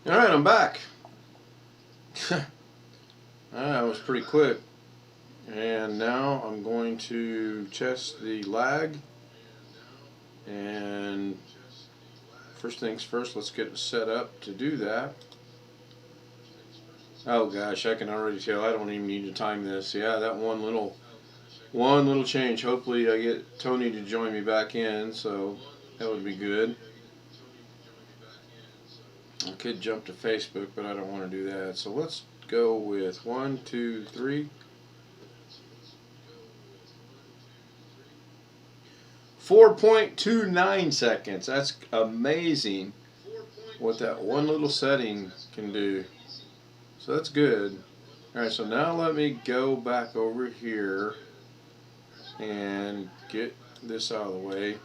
All right, I'm back. That was pretty quick. And now I'm going to test the lag. And first things first, let's get it set up to do that. Oh gosh, I can already tell. I don't even need to time this. Yeah, that one little change. Hopefully, I get Tony to join me back in, so that would be good. I could jump to Facebook, but I don't want to do that. So let's go with 1, 2, 3. 4.29 seconds. That's amazing what that one little setting can do. So that's good. Alright, so now let me go back over here and get this out of the way.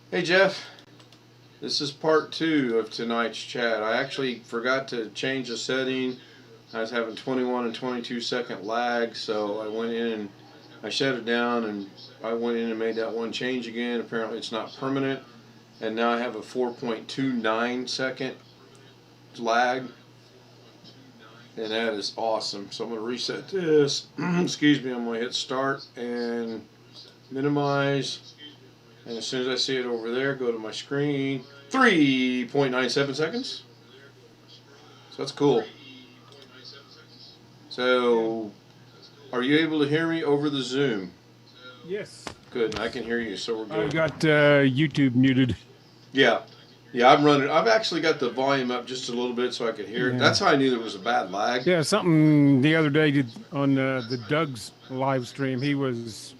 Hey Jeff, this is part 2 of tonight's chat. I actually forgot to change the setting. I was having 21 and 22 second lag, so I went in and I shut it down and I went in and made that one change again. Apparently it's not permanent, and now I have a 4.29 second lag, and that is awesome. So I'm going to reset this. Excuse me. I'm going to hit start and minimize, and as soon as I see it over there, go to my screen. 3.97 seconds. So that's cool. So are you able to hear me over the Zoom? Yes. Good, I can hear you, so we're good. I've got YouTube muted. Yeah, I've actually got the volume up just a little bit so I could hear it. That's how I knew there was a bad lag. Yeah, something the other day on the Doug's live stream. He was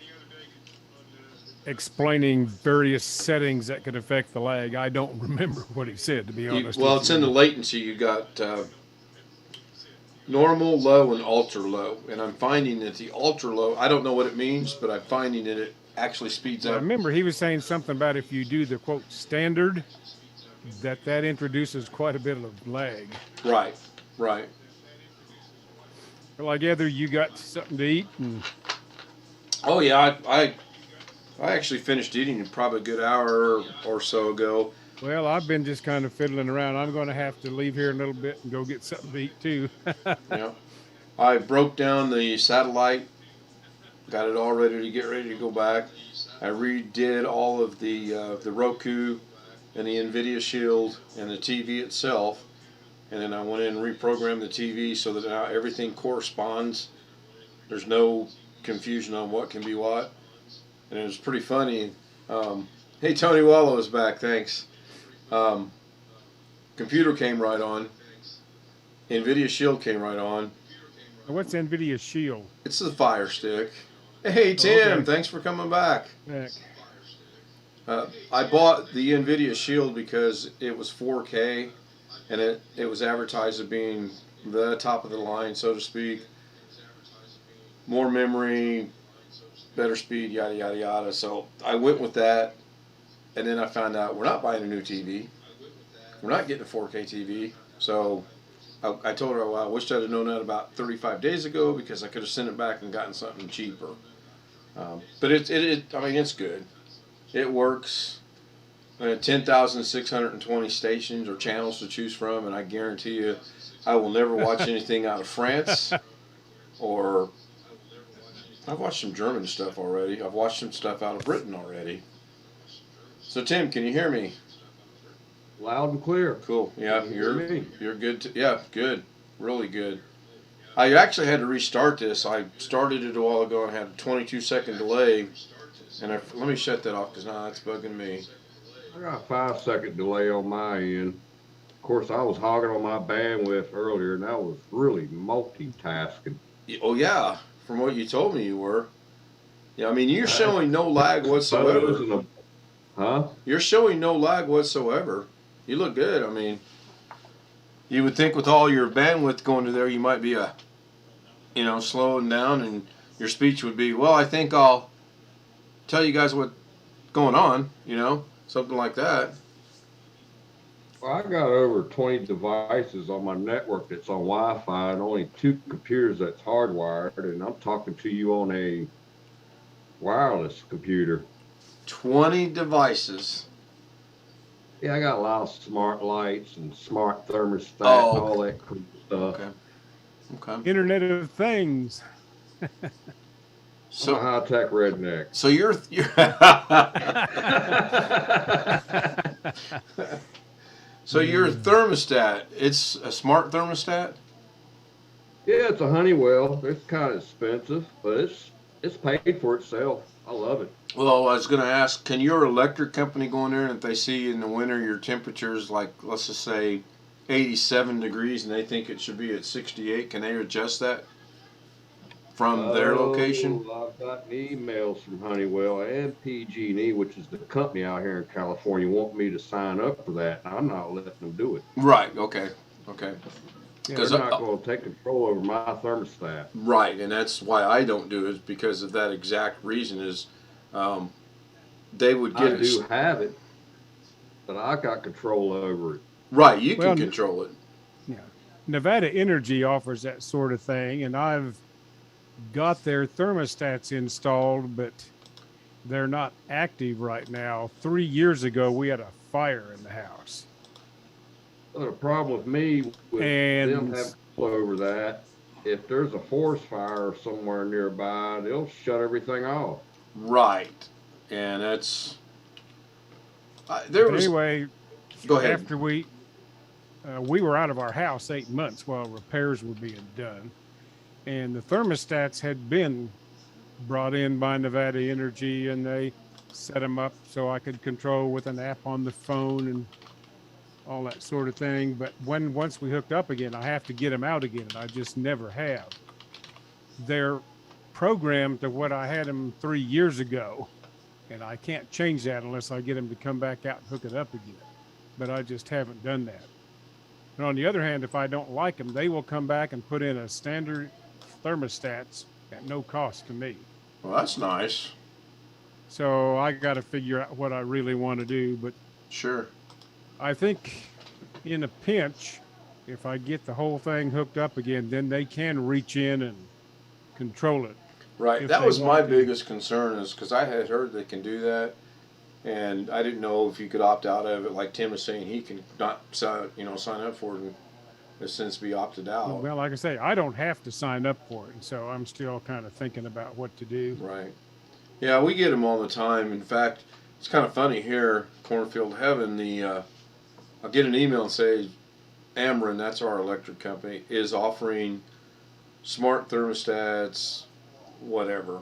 explaining various settings that could affect the lag. I don't remember what he said, to be honest. Well, it's in the latency. You got normal, low, and ultra low. And I'm finding that the ultra low, I don't know what it means, but I'm finding that it actually speeds up. I remember he was saying something about if you do the quote standard, that introduces quite a bit of lag. Right. Well, I gather you got something to eat. Oh yeah, I actually finished eating probably a good hour or so ago. Well, I've been just kind of fiddling around. I'm going to have to leave here in a little bit and go get something to eat too. Yeah, I broke down the satellite, got it all ready to go back. I redid all of the Roku and the NVIDIA Shield and the TV itself, and then I went in and reprogrammed the TV so that now everything corresponds. There's no confusion on what can be what, and it was pretty funny. Hey, Tony Wallow is back. Thanks. Computer came right on. NVIDIA Shield came right on. What's NVIDIA Shield? It's the Fire Stick. Hey, Tim, okay. Thanks for coming back. I bought the NVIDIA Shield because it was 4K, and it was advertised as being the top of the line, so to speak. More memory, better speed, yada, yada, yada. So I went with that, and then I found out we're not buying a new TV. We're not getting a 4K TV. So I told her, well, I wished I'd have known that about 35 days ago because I could have sent it back and gotten something cheaper. But I mean, it's good. It works. 10,620 stations or channels to choose from, and I guarantee you I will never watch anything out of France, or I've watched some German stuff already. I've watched some stuff out of Britain already. So Tim, can you hear me? Loud and clear. Cool. Yeah, you're good. Yeah, good. Really good. I actually had to restart this. I started it a while ago and had a 22-second delay. And let me shut that off because now that's bugging me. I got a 5-second delay on my end. Of course, I was hogging on my bandwidth earlier, and I was really multitasking. Oh, yeah. From what you told me you were. Yeah, I mean, you're showing no lag whatsoever. Huh? You're showing no lag whatsoever. You look good. I mean, you would think with all your bandwidth going to there, you might be slowing down, and your speech would be, well, I think I'll tell you guys what's going on, something like that. Well, I got over 20 devices on my network that's on Wi-Fi and only 2 computers that's hardwired, and I'm talking to you on a wireless computer. 20 devices. Yeah, I got a lot of smart lights and smart thermostat and Oh, all that cool stuff. okay, okay. Internet of Things. I'm a So, high tech redneck. so you're so your thermostat, it's a smart thermostat? Yeah, it's a Honeywell. It's kind of expensive, but it's paid for itself. I love it. Well, I was going to ask, can your electric company go in there and if they see in the winter your temperature is like, let's just say 87 degrees and they think it should be at 68, can they adjust that from their location? Oh, I've gotten emails from Honeywell and PG&E, which is the company out here in California, want me to sign up for that. And I'm not letting them do it. Right, okay, okay. They're Because, not going to take control over my thermostat. right, and that's why I don't do it, is because of that exact reason is um, they would I get do it. have it, but I got control over it. Right, you can Well, control it. yeah. Nevada Energy offers that sort of thing, and I've got their thermostats installed, but they're not active right now. 3 years ago, we had a fire in the house. But the problem with me with them And having control over that, if there's a forest fire somewhere nearby, they'll shut everything off. Right, and that's there but was. anyway, Go ahead. after we were out of our house 8 months while repairs were being done, and the thermostats had been brought in by Nevada Energy, and they set them up so I could control with an app on the phone and all that sort of thing. But once we hooked up again, I have to get them out again, and I just never have. They're programmed to what I had them 3 years ago, and I can't change that unless I get them to come back out and hook it up again. But I just haven't done that. And on the other hand, if I don't like them, they will come back and put in a standard thermostats at no cost to me. Well, that's nice. So I got to figure out what I really want to do. But Sure. I think in a pinch, if I get the whole thing hooked up again, then they can reach in and control it. Right. If That they was my want to. biggest concern is because I had heard they can do that, and I didn't know if you could opt out of it. Like Tim was saying, he can not sign up for it and has since be opted out. Well, like I say, I don't have to sign up for it, and so I'm still kind of thinking about what to do. Right. Yeah, we get them all the time. In fact, it's kind of funny here, Cornfield Heaven. I'll get an email and say, Ameren, that's our electric company, is offering smart thermostats, whatever.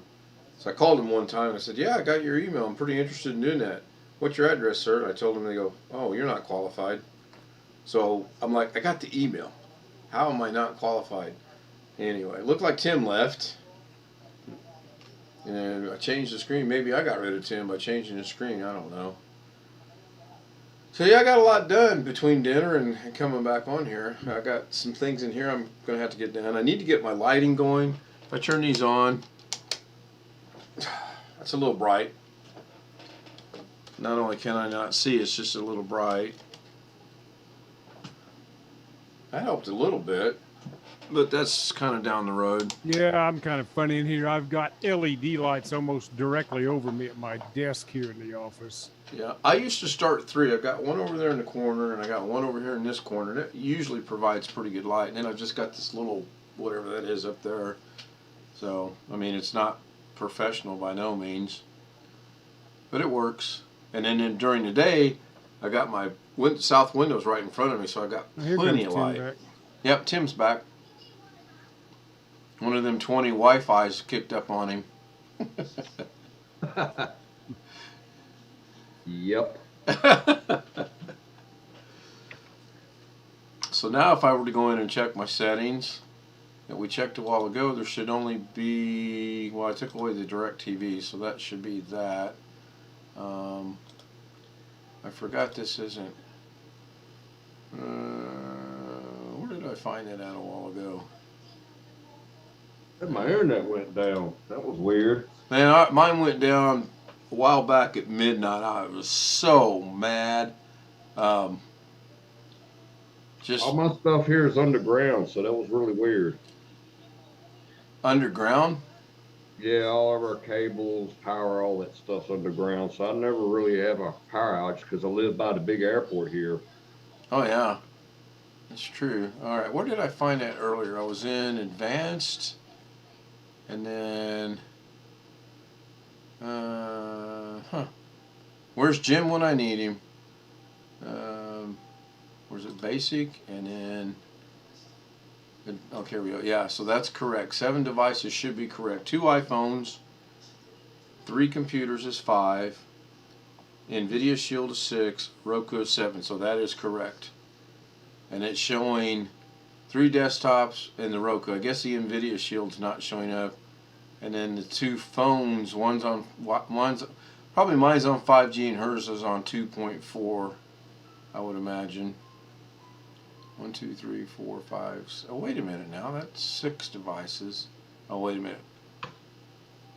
So I called him one time and I said, yeah, I got your email. I'm pretty interested in doing that. What's your address, sir? And I told him, they go, oh, you're not qualified. So I'm like, I got the email. How am I not qualified? Anyway, it looked like Tim left. And I changed the screen. Maybe I got rid of Tim by changing the screen. I don't know. So yeah, I got a lot done between dinner and coming back on here. I got some things in here I'm going to have to get done. I need to get my lighting going. If I turn these on, that's a little bright. Not only can I not see, it's just a little bright. That helped a little bit, but that's kind of down the road. Yeah, I'm kind of funny in here. I've got LED lights almost directly over me at my desk here in the office. Yeah, I used to start 3. I've got one over there in the corner, and I got one over here in this corner. That usually provides pretty good light. And then I've just got this little, whatever that is up there. So, I mean, it's not professional by no means, but it works. And then during the day, I got my south windows right in front of me, so I got Here plenty comes of Tim light. back. Yep, Tim's back. One of them 20 Wi-Fi's kicked up on him. Yep. So now if I were to go in and check my settings that we checked a while ago, there should only be, well, I took away the direct TV, so that should be that. I forgot this isn't, where did I find it at a while ago? My internet went down. That was weird. Man, mine went down a while back at midnight. I was so mad. Just All my stuff here is underground, so that was really weird. underground. Yeah, all of our cables, power, all that stuff's underground. So I never really have a power outage because I live by the big airport here. Oh yeah, that's true. All right, where did I find that earlier? I was in advanced, and then huh? Where's Jim when I need him? Um, where's it basic, and then okay, here we go. Yeah, so that's correct. 7 devices should be correct. 2 iPhones, 3 computers is 5. NVIDIA Shield is 6. Roku is 7. So that is correct. And it's showing 3 desktops and the Roku. I guess the NVIDIA Shield's not showing up. And then the 2 phones. One's probably mine's on 5G and hers is on 2.4. I would imagine. 1, 2, 3, 4, 5. Oh, wait a minute now. That's 6 devices. Oh, wait a minute.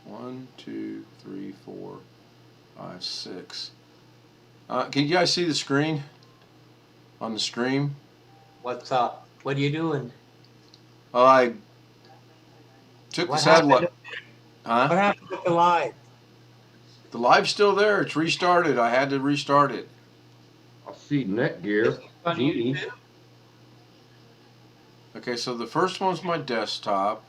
1, 2, 3, 4, 5, 6. Can you guys see the screen on the stream? What's up? What are you doing? I took the satellite. What happened with the live? The live's still there. It's restarted. I had to restart it. I see Netgear. On Genie. YouTube? Okay, so the first one's my desktop.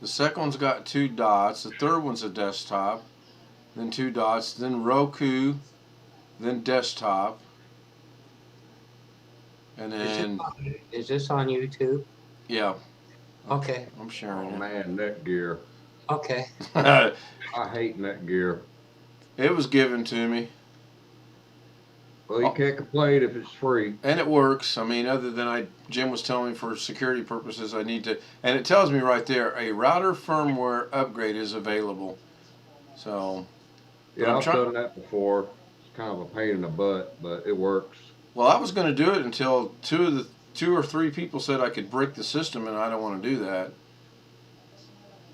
The second one's got 2 dots. The third one's a desktop. Then 2 dots. Then Roku. Then desktop. And then, Is this on YouTube? yeah, Okay. I'm Oh sharing man, Netgear. Okay. it. I hate Netgear. It was given to me. Well, you can't complain if it's free. And it works. I mean, other than Jim was telling me for security purposes, I need to, and it tells me right there, a router firmware upgrade is available. So, Yeah, I've done that before. It's kind of a pain in the butt, but it works. well, I was going to do it until 2 or 3 people said I could brick the system, and I don't want to do that.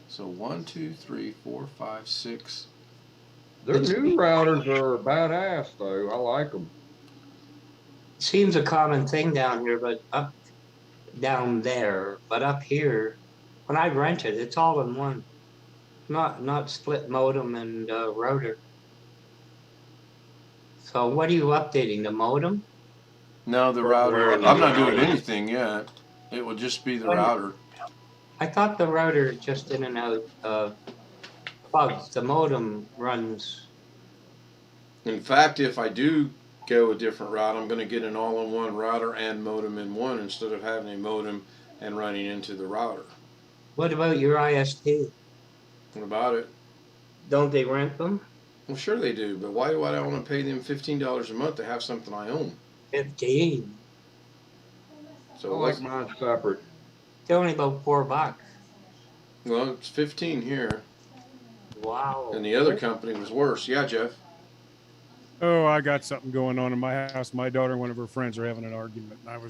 So 1, 2, 3, 4, 5, 6. Their new routers are badass, though. I like them. Seems a common thing down here, but down there, but up here, when I rent it, it's all in one. Not split modem and router. So what are you updating? The modem? No, the router. I'm not doing anything yet. It will just be the router. I thought the router just in and out plugs. The modem runs. In fact, if I do go a different route, I'm going to get an all-in-one router and modem in one instead of having a modem and running into the router. What about your ISP? What about it? Don't they rent them? Well, sure they do, but why do I want to pay them $15 a month to have something I own? 15. So I like mine separate. They're only about $4. Well, it's 15 here, Wow. and the other company was worse. Yeah, Jeff. Oh, I got something going on in my house. My daughter and one of her friends are having an argument, and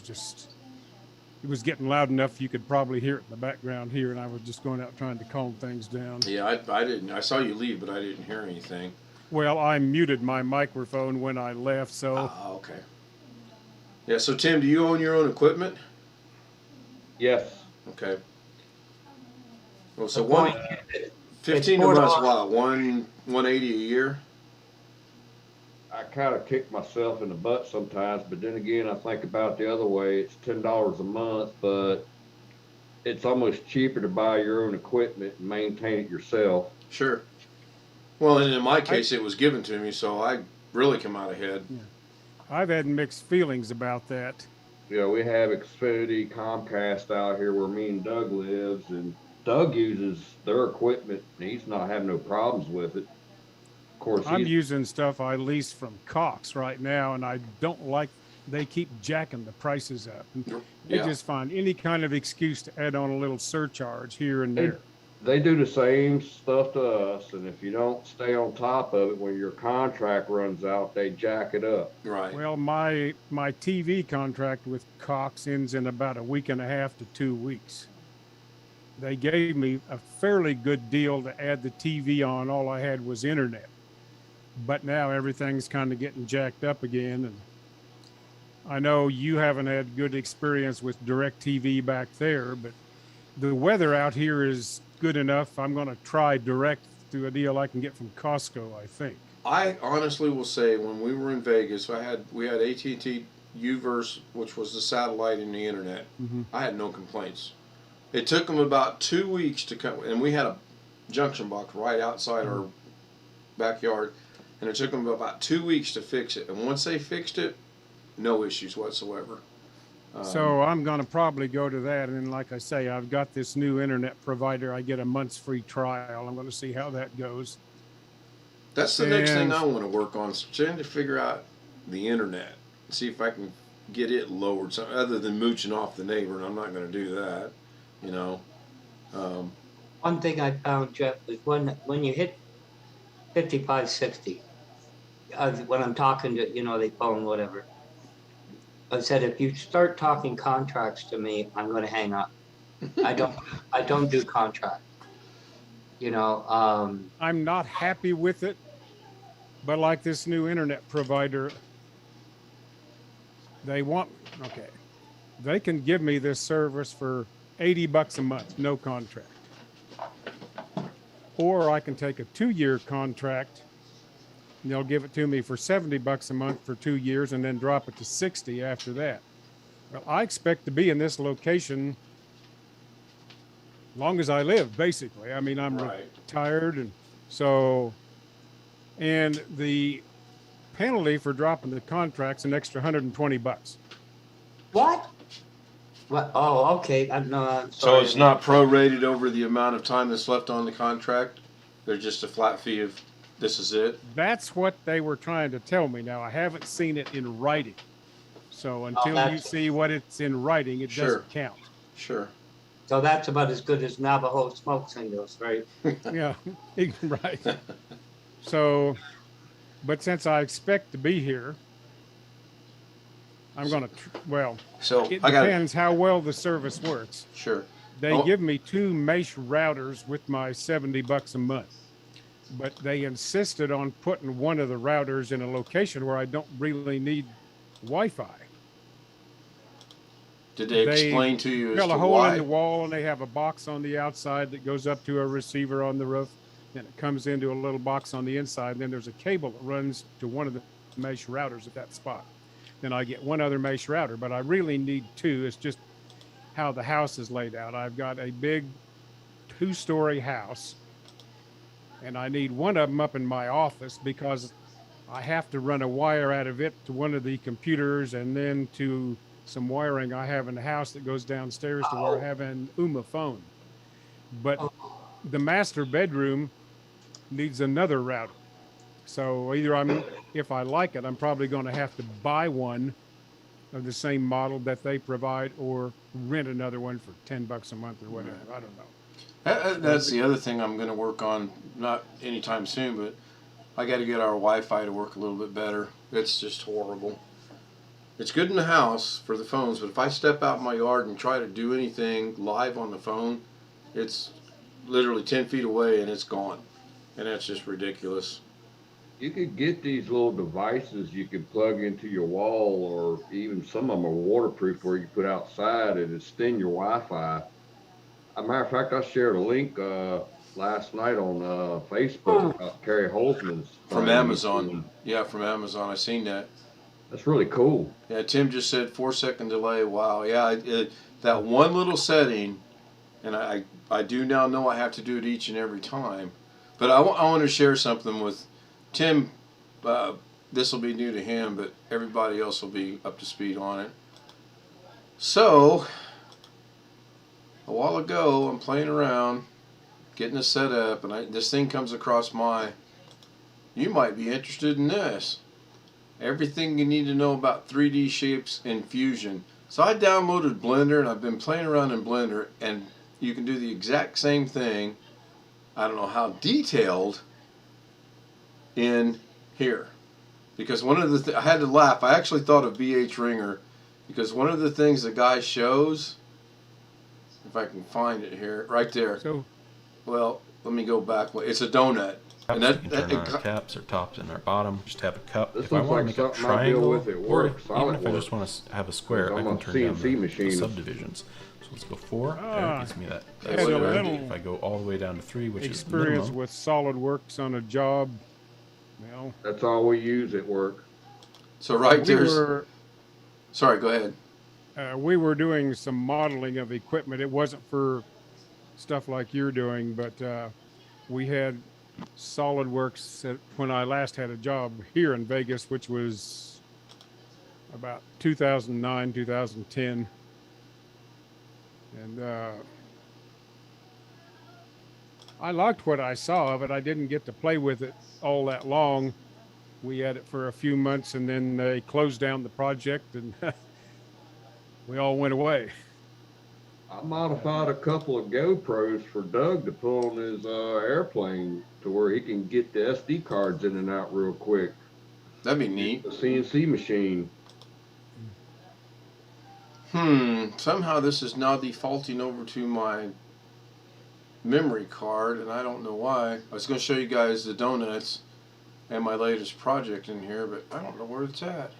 it was getting loud enough you could probably hear it in the background here, and I was just going out trying to calm things down. Yeah, I didn't. I saw you leave, but I didn't hear anything. Well, I muted my microphone when I left, so Ah, okay. Yeah. So Tim, do you own your own equipment? Yes. Okay. Well, so The point 15 a month's what? 180 a year. I kind of kick myself in the butt sometimes, but then again, I think about it the other way. It's $10 a month, but it's almost cheaper to buy your own equipment and maintain it yourself. Sure. Well, and in my case, it was given to me, so I really come out ahead. I've had mixed feelings about that. You know, we have Xfinity, Comcast out here where me and Doug lives, and Doug uses their equipment, and he's not having no problems with it. Of course, I'm using stuff I lease from Cox right now, and I don't like they keep jacking the prices up. And they just find any kind of excuse to add on a little surcharge here and there. They do the same stuff to us, and if you don't stay on top of it when your contract runs out, they jack it up. Right. Well, my TV contract with Cox ends in about a week and a half to 2 weeks. They gave me a fairly good deal to add the TV on. All I had was internet. But now everything's kind of getting jacked up again. And I know you haven't had good experience with DirecTV back there, but the weather out here is good enough. I'm going to try direct through a deal I can get from Costco, I think. I honestly will say when we were in Vegas, we had AT&T Uverse, which was the satellite and the internet. Mm-hmm. I had no complaints. It took them about 2 weeks to come, and we had a junction box right outside our backyard, and it took them about 2 weeks to fix it. And once they fixed it, no issues whatsoever. So I'm going to probably go to that. And like I say, I've got this new internet provider. I get a month's free trial. I'm going to see how that goes. That's the next thing And- I want to work on, is trying to figure out the internet, see if I can get it lowered, so, other than mooching off the neighbor, and I'm not going to do that, you know. One thing I found, Jeff, is when you hit 55, 60, when I'm talking to, the phone, whatever, I said, if you start talking contracts to me, I'm going to hang up. I don't do contracts. I'm not happy with it, but like this new internet provider, they can give me this service for $80 a month, no contract. Or I can take a 2-year contract and they'll give it to me for $70 a month for 2 years and then drop it to 60 after that. Well, I expect to be in this location long as I live, basically. I mean, I'm Right. retired, and the penalty for dropping the contract's an extra $120. What? What? Oh, okay. I'm So sorry. it's not prorated over the amount of time that's left on the contract? There's just a flat fee of this is it? That's what they were trying to tell me. Now, I haven't seen it in writing. So until you that's- see what it's in writing, it Sure. doesn't count. Sure. So that's about as good as Navajo smoke signals, right? Yeah, right. So, but since I expect to be here, I'm going to, So it I got depends how well the service works. Sure. They Oh. give me 2 mesh routers with my $70 a month, but they insisted on putting one of the routers in a location where I don't really need Wi-Fi. Did they They explain to you as Drill to a hole why? in the wall, and they have a box on the outside that goes up to a receiver on the roof. Then it comes into a little box on the inside. And then there's a cable that runs to one of the mesh routers at that spot. Then I get one other mesh router, but I really need 2. It's just how the house is laid out. I've got a big 2-story house, and I need one of them up in my office because I have to run a wire out of it to one of the computers and then to some wiring I have in the house that goes downstairs to where I have an UMA phone. But the master bedroom needs another router. So either if I like it, I'm probably going to have to buy one of the same model that they provide or rent another one for $10 a month or whatever. I don't know. That's the other thing I'm going to work on, not anytime soon, but I got to get our Wi-Fi to work a little bit better. It's just horrible. It's good in the house for the phones, but if I step out in my yard and try to do anything live on the phone, it's literally 10 feet away and it's gone. And that's just ridiculous. You could get these little devices you could plug into your wall, or even some of them are waterproof where you put outside and extend your Wi-Fi. As a matter of fact, I shared a link last night on Facebook about Kerry Holzman's From thing. Amazon. Yeah, from Amazon. I seen that. That's really cool. Yeah, Tim just said 4-second delay. Wow. Yeah, that one little setting, and I do now know I have to do it each and every time. But I want to share something with Tim. This will be new to him, but everybody else will be up to speed on it. So, a while ago, I'm playing around, getting it set up, and this thing comes across you might be interested in this. Everything you need to know about 3D shapes in Fusion. So I downloaded Blender, and I've been playing around in Blender, and you can do the exact same thing. I don't know how detailed in here. Because one of the I had to laugh. I actually thought of BH Ringer, because one of the things the guy shows, if I can find it here, right there. So Well, let me go back. It's a donut. And we can turn on our caps or tops and our bottom. Just have a cup. This If I looks want to like make a something I deal triangle, with at or work, even solid if I work. just want to have a square, I I'm can a turn down CNC the machinist. subdivisions. So let's go 4. Ah, There, it gives me that. Had a square. little If I go all the way down to 3, which is experience minimum, with SolidWorks on a job. Well, That's all we use at work. So right we there's. were Sorry, go ahead. we were doing some modeling of equipment. It wasn't for stuff like you're doing, but we had SolidWorks when I last had a job here in Vegas, which was about 2009, 2010. And I liked what I saw of it. I didn't get to play with it all that long. We had it for a few months and then they closed down the project and we all went away. I modified a couple of GoPros for Doug to put on his airplane to where he can get the SD cards in and out real quick. That'd be neat. The CNC machine. Somehow this is now defaulting over to my memory card, and I don't know why. I was going to show you guys the donuts and my latest project in here, but I don't know where it's at.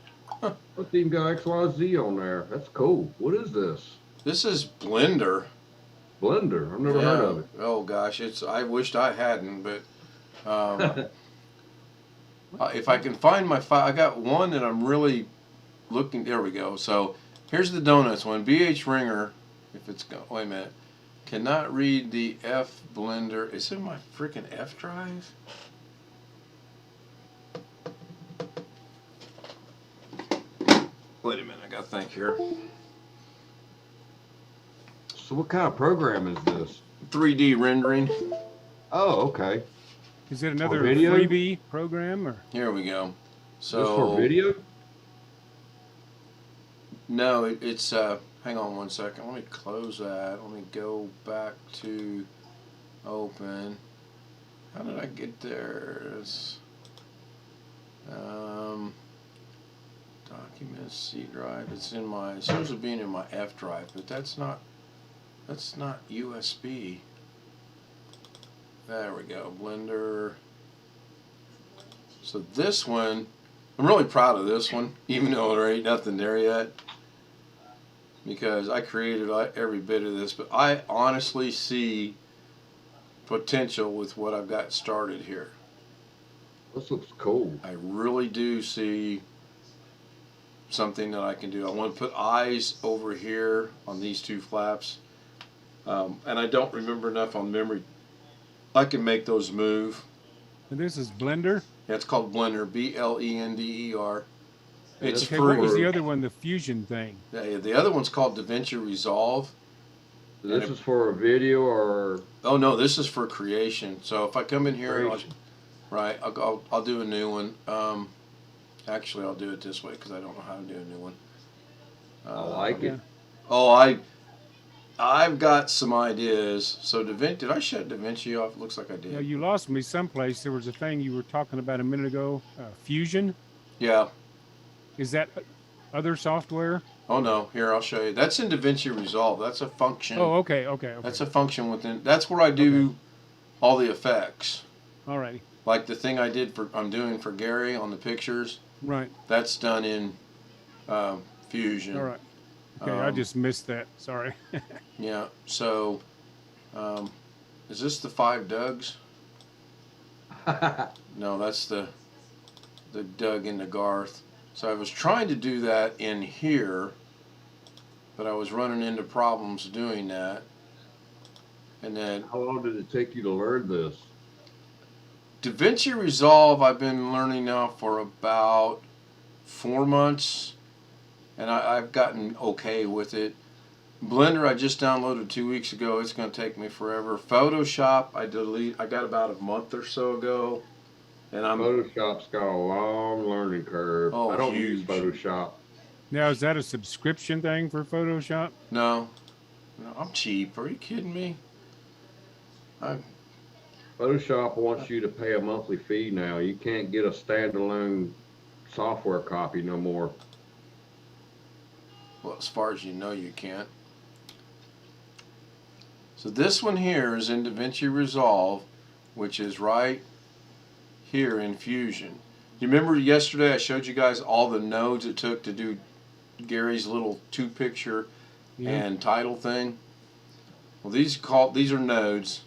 It's even got XYZ on there. That's cool. What is this? This is Blender. Blender. I've never heard of it. Oh gosh, I wished I hadn't, but if I can find my file, I got one that I'm really looking. There we go. So here's the donuts one. BH Ringer. If it's wait a minute, cannot read the F Blender. It's in my freaking F drive. Wait a minute, I gotta think here. So what kind of program is this? 3D rendering. Oh, okay. Is it another video? freebie program or? Here we go. So This for video? No, it's hang on one second. Let me close that. Let me go back to open. How did I get there? It's, documents, C drive. It's in my, it shows it being in my F drive, but that's not USB. There we go, Blender. So this one, I'm really proud of this one, even though there ain't nothing there yet, because I created every bit of this, but I honestly see potential with what I've got started here. This looks cool. I really do see something that I can do. I want to put eyes over here on these two flaps, and I don't remember enough on memory. I can make those move. And this is Blender? Yeah, it's called Blender, Blender. It's Okay, free. what was the other one, the Fusion thing? Yeah, the other one's called DaVinci Resolve. This is for a video or? Oh no, this is for creation. So if I come in here, Creation. I'll do a new one. Actually, I'll do it this way because I don't know how to do a new one. I like it. Oh, I've got some ideas. So DaVinci, did I shut DaVinci off? It looks like I did. Yeah, you lost me someplace. There was a thing you were talking about a minute ago. Fusion. Yeah. Is that other software? Oh no, here I'll show you. That's in DaVinci Resolve. That's a function. Oh, okay. That's a function within. That's where I do all the effects. All righty. Like the thing I'm doing for Gary on the pictures. Right. That's done in Fusion. All right. Okay, I just missed that. Sorry. Yeah. So, is this the 5 Dougs? No, that's the Doug and the Garth. So I was trying to do that in here, but I was running into problems doing that. And then How long did it take you to learn this? DaVinci Resolve I've been learning now for about 4 months, and I've gotten okay with it. Blender I just downloaded 2 weeks ago. It's going to take me forever. Photoshop I got about a month or so ago, and Photoshop's got a long learning curve. Oh, I don't huge. use Photoshop. Now, is that a subscription thing for Photoshop? No, I'm cheap. Are you kidding me? Photoshop wants you to pay a monthly fee now. You can't get a standalone software copy no more. Well, as far as you know, you can't. So this one here is in DaVinci Resolve, which is right here in Fusion. You remember yesterday I showed you guys all the nodes it took to do Gary's little 2-picture and title thing? Well, these are nodes,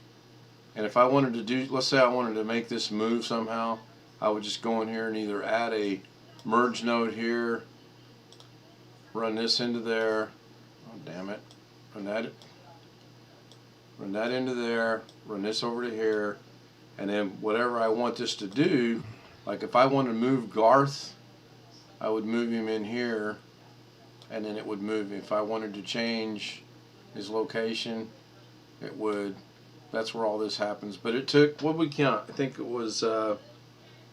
and if I wanted to do, let's say I wanted to make this move somehow, I would just go in here and either add a merge node here, run this into there. Oh, damn it. Run that into there, run this over to here, and then whatever I want this to do, like if I wanted to move Garth, I would move him in here, and then it would move him. If I wanted to change his location, it would. That's where all this happens. But it took, what did we count? I think it was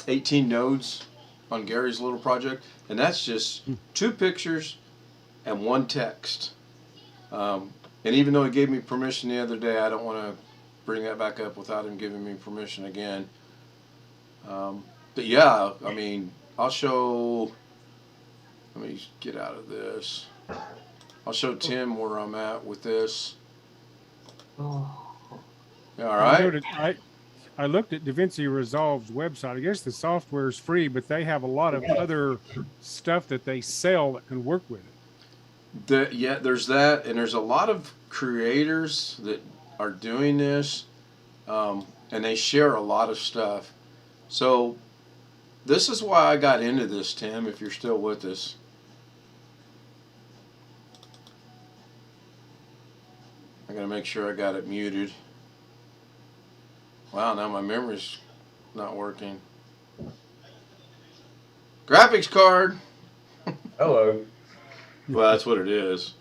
18 nodes on Gary's little project, and that's just 2 pictures and 1 text. And even though he gave me permission the other day, I don't want to bring that back up without him giving me permission again. But yeah, I mean, I'll show, let me get out of this. I'll show Tim where I'm at with this. Oh. All right. I looked at DaVinci Resolve's website. I guess the software is free, but they have a lot of other stuff that they sell that can work with it. Yeah, there's that, and there's a lot of creators that are doing this, and they share a lot of stuff. So this is why I got into this, Tim, if you're still with us. I gotta make sure I got it muted. Wow, now my memory's not working. Graphics card! Hello. Well, that's what it is.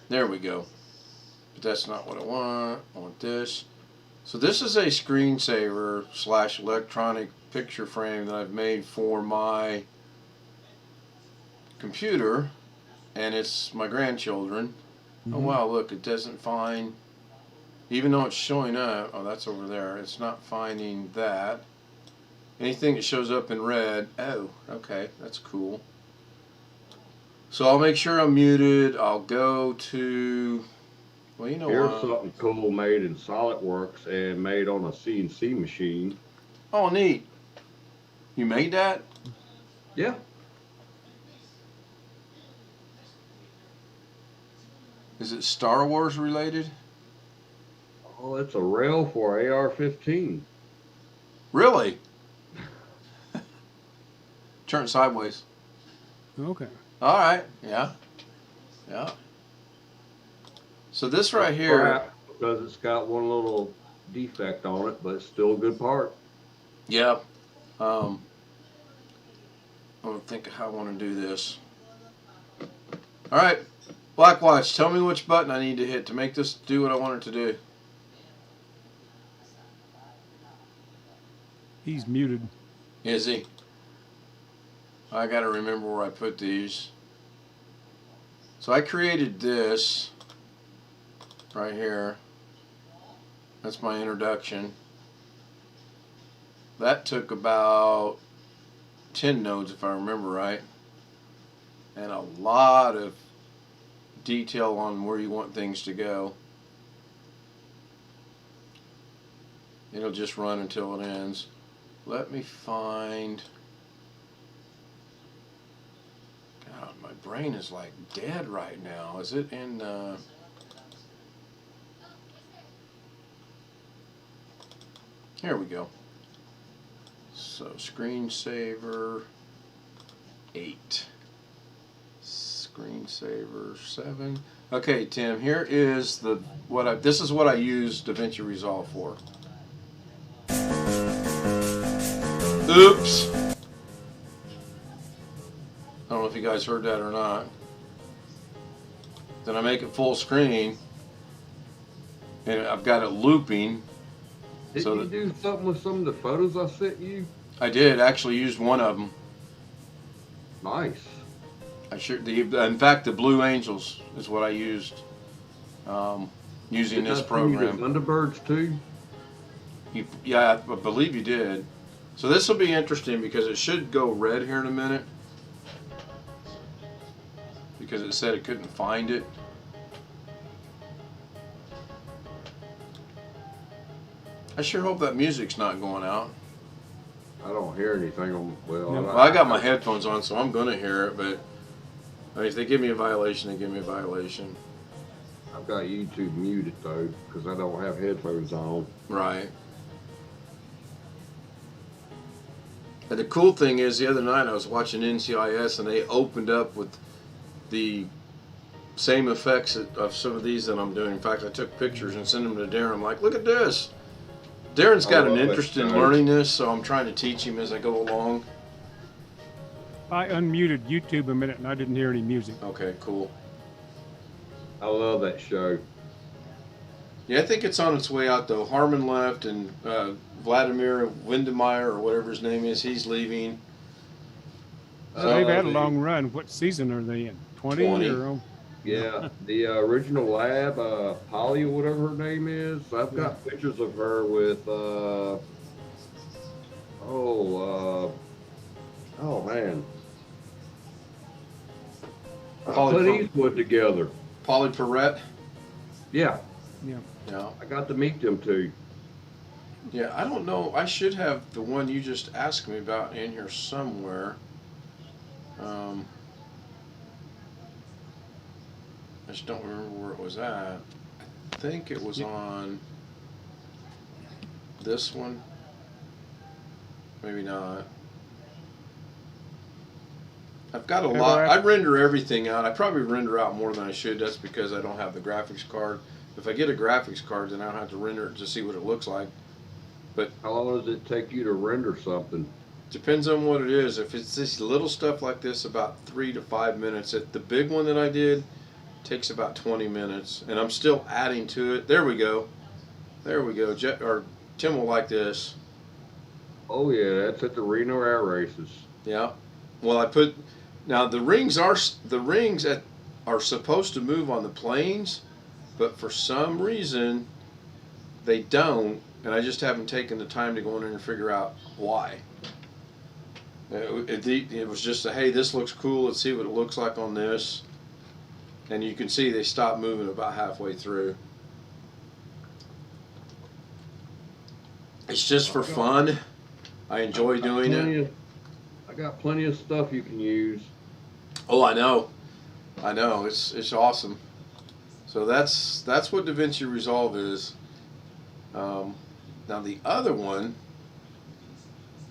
There we go. But that's not what I want. I want this. So this is a screensaver / electronic picture frame that I've made for my computer, and it's my grandchildren. Oh wow, look, it doesn't find, even though it's showing up, oh that's over there, it's not finding that. Anything that shows up in red, oh, okay, that's cool. So I'll make sure I'm muted. I'll go to, well, you know Here's what? something cool made in SolidWorks and made on a CNC machine. Oh, neat. You made that? Yeah. Is it Star Wars related? Oh, it's a rail for AR-15. Really? Turn it sideways. Okay. All right. Yeah. Yeah. So this right here. Crap, because it's got one little defect on it, but it's still a good part. Yeah. I'm gonna think of how I want to do this. All right, Blackwatch, tell me which button I need to hit to make this do what I want it to do. He's muted. Is he? I gotta remember where I put these. So I created this right here. That's my introduction. That took about 10 nodes if I remember right, and a lot of detail on where you want things to go. It'll just run until it ends. Let me find, God, my brain is like dead right now. Is it in here we go. So screensaver 8, screensaver 7. Okay, Tim, here is the this is what I use DaVinci Resolve for. Oops. I don't know if you guys heard that or not. Then I make it full screen, and I've got it looping. Did So you do something with some of the photos I sent you? I did actually use one of them. Nice. I sure. In fact, the Blue Angels is what I used using this program. Thunderbirds too. Yeah, I believe you did. So this will be interesting because it should go red here in a minute, because it said it couldn't find it. I sure hope that music's not going out. I don't hear anything on, well. No. Well, I got my headphones on, so I'm gonna hear it. But I mean, if they give me a violation, they give me a violation. I've got YouTube muted though, because I don't have headphones on. Right. And the cool thing is, the other night I was watching NCIS, and they opened up with the same effects of some of these that I'm doing. In fact, I took pictures and sent them to Darren. I'm like, look at this. Darren's got I an love it, interest in Stout. learning this, so I'm trying to teach him as I go along. I unmuted YouTube a minute and I didn't hear any music. Okay, cool. I love that show. Yeah, I think it's on its way out, though. Harmon left, and Vladimir Windemeyer, or whatever his name is, he's leaving. So they've had a the- long run. What season are they in? 20? 20. Or, Yeah, the original lab, Polly or whatever her name is. I've got pictures of her with, oh man. Polly Clint Pro- Eastwood together. Polly Perrette. Yeah, Yeah. I got to meet them too. Yeah, I don't know. I should have the one you just asked me about in here somewhere. I just don't remember where it was at. I think it was on this one. Maybe not. I've got a Ever lot. ask- I render everything out. I probably render out more than I should. That's because I don't have the graphics card. If I get a graphics card, then I don't have to render it to see what it looks like. How long does it take you to render something? Depends on what it is. If it's this little stuff like this, about 3 to 5 minutes. The big one that I did takes about 20 minutes, and I'm still adding to it. There we go. There we go. Tim will like this. Oh yeah, that's at the Reno Air Races. Yeah. Well, now the rings are supposed to move on the planes, but for some reason they don't, and I just haven't taken the time to go in there and figure out why. It was just hey, this looks cool. Let's see what it looks like on this. And you can see they stopped moving about halfway through. It's just for fun. I enjoy doing it. I got plenty of stuff you can use. Oh, I know. It's awesome. So that's what DaVinci Resolve is. Now the other one,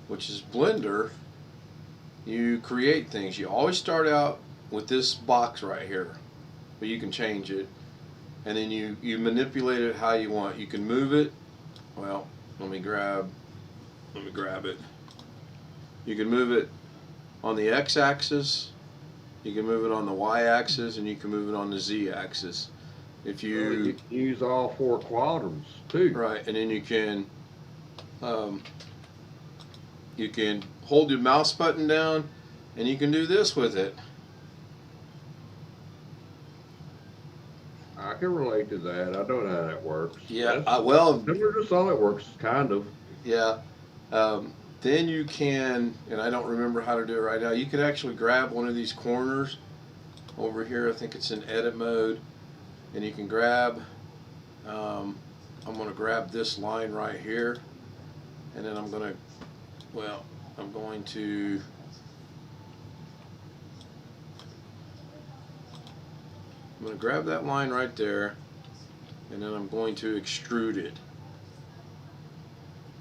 which is Blender, you create things. You always start out with this box right here, but you can change it, and then you manipulate it how you want. You can move it. Well, let me grab it. You can move it on the x-axis, you can move it on the y-axis, and you can move it on the z-axis. If You can use all 4 quadrants too. right, and then you can hold your mouse button down, and you can do this with it. I can relate to that. I know how that works. Yeah, That's well, similar to SolidWorks, kind of. yeah. Then you can, and I don't remember how to do it right now, you can actually grab one of these corners over here. I think it's in edit mode, and you can grab, I'm going to grab this line right here, and then I'm going to grab that line right there, and then I'm going to extrude it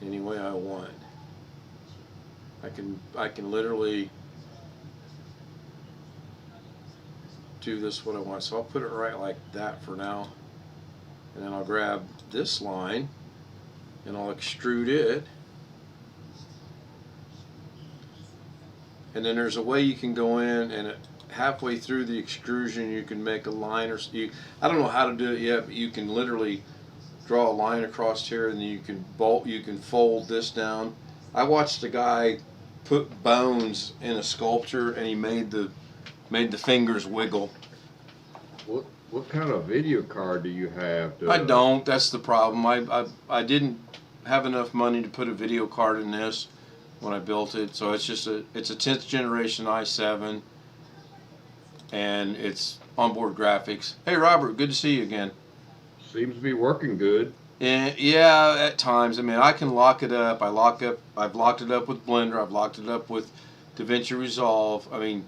any way I want. I can literally do this what I want. So I'll put it right like that for now, and then I'll grab this line and I'll extrude it. And then there's a way you can go in and halfway through the extrusion you can make a line, or I don't know how to do it yet, but you can literally draw a line across here, and then you can fold this down. I watched a guy put bones in a sculpture, and he made the fingers wiggle. What kind of video card do you have? I don't. That's the problem. I didn't have enough money to put a video card in this when I built it, so it's a 10th generation i7, and it's onboard graphics. Hey Robert, good to see you again. Seems to be working good. And yeah, at times. I mean, I can lock it up. I've locked it up with Blender. I've locked it up with DaVinci Resolve. I mean,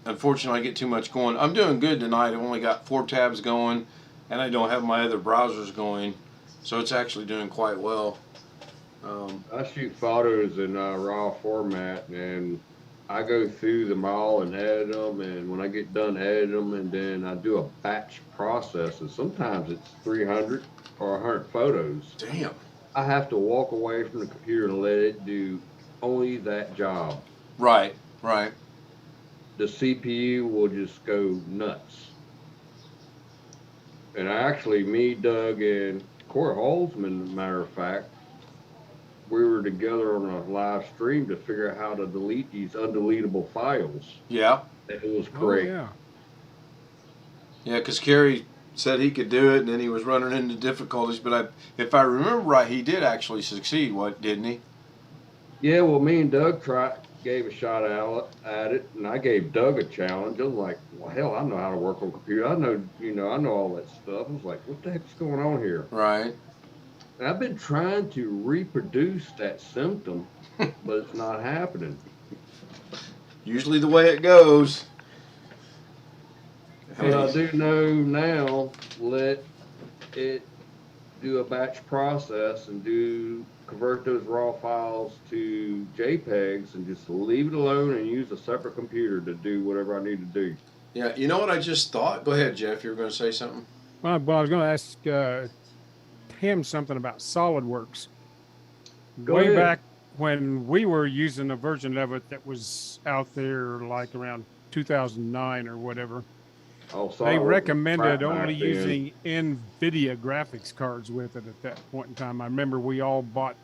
unfortunately, I get too much going. I'm doing good tonight. I've only got 4 tabs going, and I don't have my other browsers going, so it's actually doing quite well. I shoot photos in raw format, and I go through them all and edit them. And when I get done editing them, and then I do a batch process, and sometimes it's 300 or 100 photos. Damn. I have to walk away from the computer and let it do only that job. Right. Right. The CPU will just go nuts. And actually, me, Doug, and Corey Holzman, matter of fact, we were together on a live stream to figure out how to delete these undeletable files. Yeah. It was great. Oh, yeah. Yeah, because Kerry said he could do it, and then he was running into difficulties. But if I remember right, he did actually succeed. What didn't he? Yeah, well, me and Doug gave a shot at it, and I gave Doug a challenge. I was like, well, hell, I know how to work on a computer. I know all that stuff. I was like, what the heck's going on here? Right. And I've been trying to reproduce that symptom, but it's not happening. Usually the way it goes. But I do know now, let it do a batch process and convert those raw files to JPEGs and just leave it alone and use a separate computer to do whatever I need to do. Yeah, you know what I just thought? Go ahead, Jeff. You were going to say something? Well, I was going to ask him something about SolidWorks. Way ahead. back when we were using a version of it that was out there like around 2009 or whatever, Oh, they SolidWorks recommended was crap only back then. using NVIDIA graphics cards with it at that point in time. I remember we all bought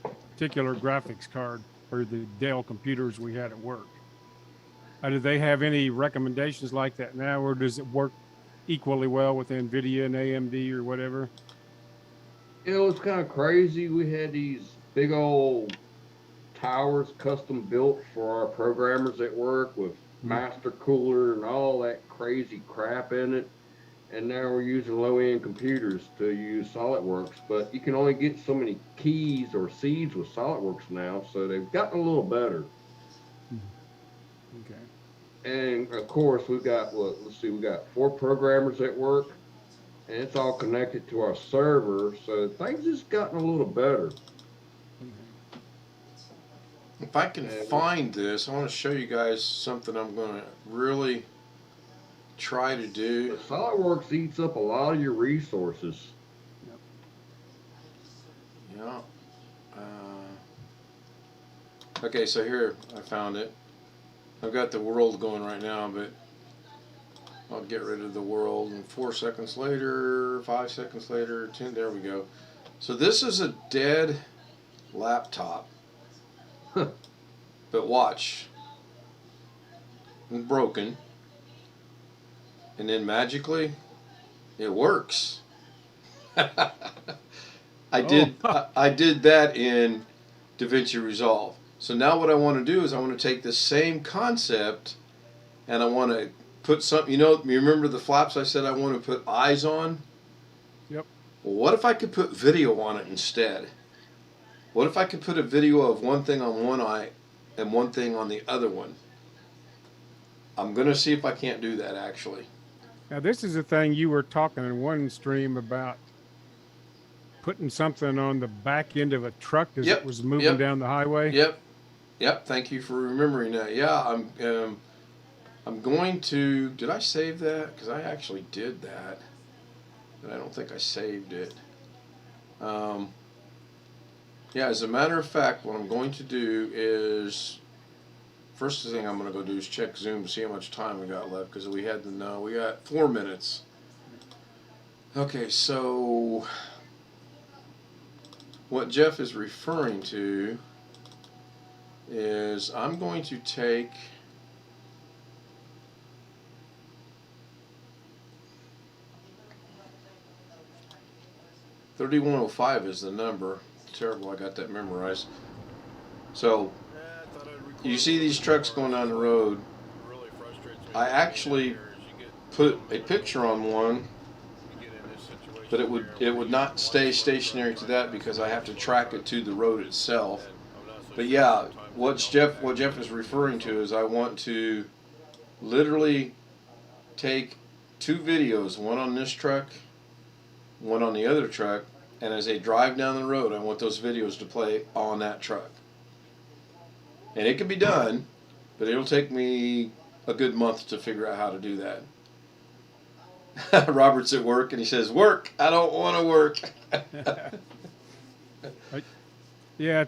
a particular graphics card for the Dell computers we had at work. Do they have any recommendations like that now, or does it work equally well with NVIDIA and AMD or whatever? It was kind of crazy. We had these big old towers custom built for our programmers at work with master cooler and all that crazy crap in it. And now we're using low-end computers to use SolidWorks, but you can only get so many keys or seeds with SolidWorks now, so they've gotten a little better. Okay. And of course, we got 4 programmers at work, and it's all connected to our server, so things has gotten a little better. If I can find this, I want to show you guys something I'm going to really try to do. But SolidWorks eats up a lot of your resources. Yeah. Okay, so here I found it. I've got the world going right now, but I'll get rid of the world. And 4 seconds later, 5 seconds later, 10. There we go. So this is a dead laptop. But watch. It's broken. And then magically, it works. I did that in DaVinci Resolve. So now what I want to do is I want to take this same concept and I want to put some, you remember the flaps I said I want to put eyes on? Yep. Well, what if I could put video on it instead? What if I could put a video of one thing on one eye and one thing on the other one? I'm going to see if I can't do that actually. Now, this is the thing you were talking in one stream about putting something on the back end of a truck as it was moving down the highway. Yep. Thank you for remembering that. Yeah, I'm going to. Did I save that? Because I actually did that, but I don't think I saved it. Yeah. As a matter of fact, what I'm going to do is. First thing I'm going to go do is check Zoom to see how much time we got left, because we had to know. We got 4 minutes. Okay, so what Jeff is referring to is I'm going to take $3105 is the number. Terrible, I got that memorized. So you see these trucks going down the road. I actually put a picture on one but it would not stay stationary to that because I have to track it to the road itself. But yeah, what Jeff is referring to is I want to literally take 2 videos, one on this truck, one on the other truck, and as they drive down the road, I want those videos to play on that truck. And it can be done, but it'll take me a good month to figure out how to do that. Robert's at work and he says, "Work, I don't want to work." Yeah,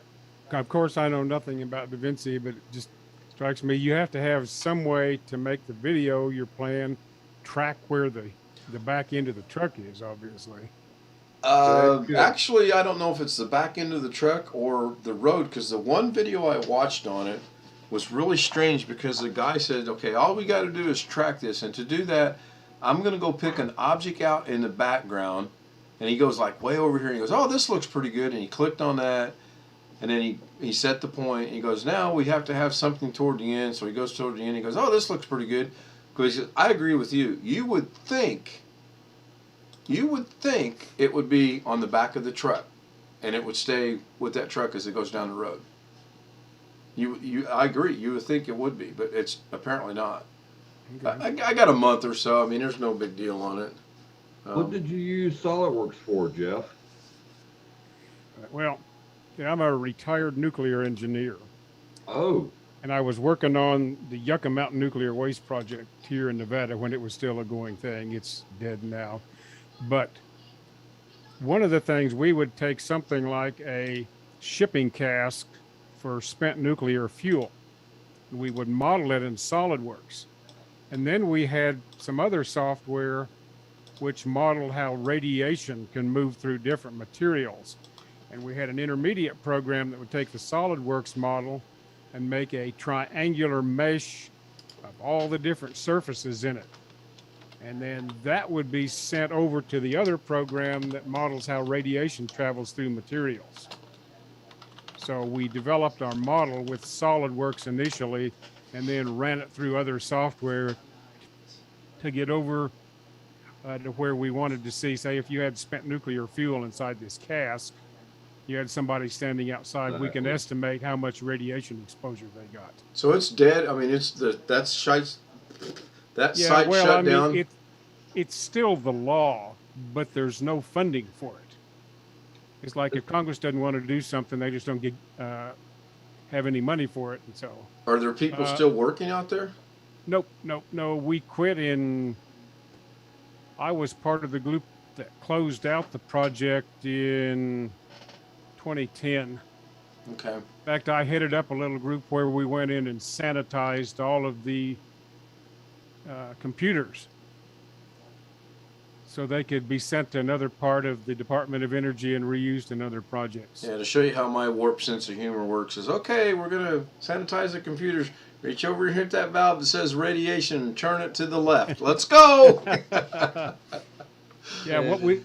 of course I know nothing about DaVinci, but it just strikes me you have to have some way to make the video you're playing track where the back end of the truck is, obviously. Actually, I don't know if it's the back end of the truck or the road, because the one video I watched on it was really strange because the guy said, okay, all we got to do is track this, and to do that, I'm going to go pick an object out in the background, and he goes like way over here, and he goes, oh, this looks pretty good, and he clicked on that, and then he set the point, and he goes, now we have to have something toward the end, so he goes toward the end, he goes, oh, this looks pretty good, because he says, I agree with you. You would think it would be on the back of the truck, and it would stay with that truck as it goes down the road. I agree. You would think it would be, but it's apparently not. Okay. I got a month or so. I mean, there's no big deal on it. What did you use SolidWorks for, Jeff? Well, yeah, I'm a retired nuclear engineer, Oh, and I was working on the Yucca Mountain Nuclear Waste Project here in Nevada when it was still a going thing. It's dead now. But one of the things, we would take something like a shipping cask for spent nuclear fuel. We would model it in SolidWorks. And then we had some other software which modeled how radiation can move through different materials. And we had an intermediate program that would take the SolidWorks model and make a triangular mesh of all the different surfaces in it. And then that would be sent over to the other program that models how radiation travels through materials. So we developed our model with SolidWorks initially, and then ran it through other software to get over to where we wanted to see, say, if you had spent nuclear fuel inside this cask, you had somebody standing outside, we can estimate how much radiation exposure they got. So it's dead. I mean, that site shut down. It's still the law, but there's no funding for it. It's like if Congress doesn't want to do something, they just don't get have any money for it, and so. Are there people still working out there? Nope. We quit I was part of the group that closed out the project in 2010. Okay. In fact, I headed up a little group where we went in and sanitized all of the computers so they could be sent to another part of the Department of Energy and reused in other projects. Yeah, to show you how my warped sense of humor works is, okay, we're going to sanitize the computers. Reach over and hit that valve that says radiation and turn it to the left. Let's go! Yeah, what we...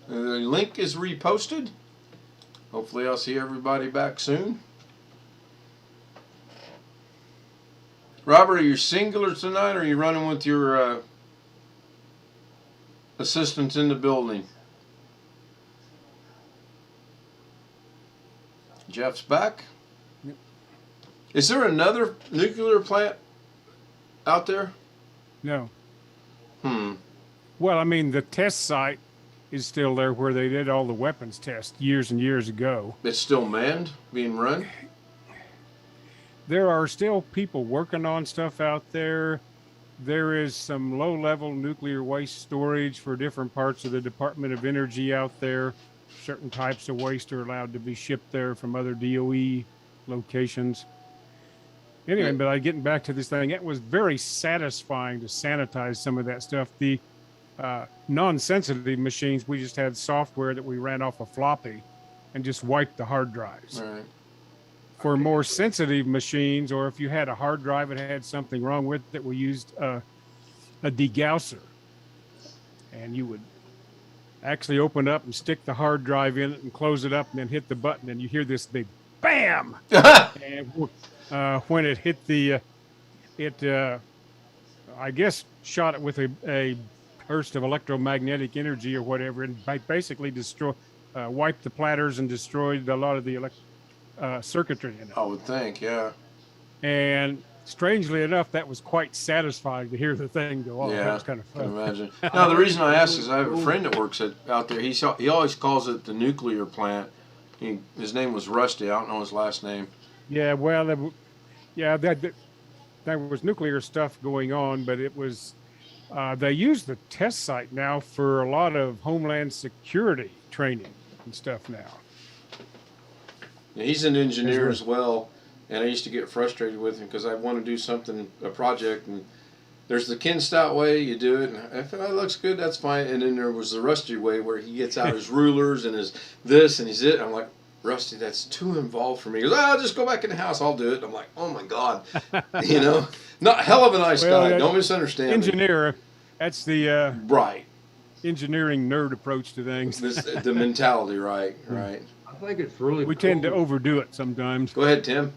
The link is reposted. Hopefully I'll see everybody back soon. Robert, are you singular tonight, or are you running with your assistants in the building? Jeff's back. Yep. Is there another nuclear plant out there? No. Well, I mean, the test site is still there where they did all the weapons tests years and years ago. It's still manned, being run? There are still people working on stuff out there. There is some low-level nuclear waste storage for different parts of the Department of Energy out there. Certain types of waste are allowed to be shipped there from other DOE locations. Anyway, but getting back to this thing, it was very satisfying to sanitize some of that stuff. The non-sensitive machines, we just had software that we ran off a floppy and just wiped the hard drives. All right. For more sensitive machines, or if you had a hard drive that had something wrong with it, we used a degausser, and you would actually open up and stick the hard drive in it and close it up and then hit the button and you hear this big bam. And when it hit I guess shot it with a burst of electromagnetic energy or whatever, and basically wiped the platters and destroyed a lot of the circuitry in it. I would think, yeah. And strangely enough, that was quite satisfying to hear the thing go off. Yeah, That was kind of I can fun. imagine. Now, the reason I ask is I have a friend that works out there. He always calls it the nuclear plant. His name was Rusty. I don't know his last name. Yeah, well, there was nuclear stuff going on, but it was they use the test site now for a lot of homeland security training and stuff now. Yeah, he's an engineer as well, and I used to get frustrated with him because I want to do something, a project, and there's the Ken Stout way, you do it, and if it looks good, that's fine. And then there was the Rusty way where he gets out his rulers and his this and his it. I'm like, Rusty, that's too involved for me. He goes, just go back in the house, I'll do it. I'm like, oh my God, not hell of a nice guy. Don't misunderstand engineer, me. That's the right engineering nerd approach to things. The mentality, right. I think it's really we cool. tend to overdo it sometimes. Go ahead, Tim.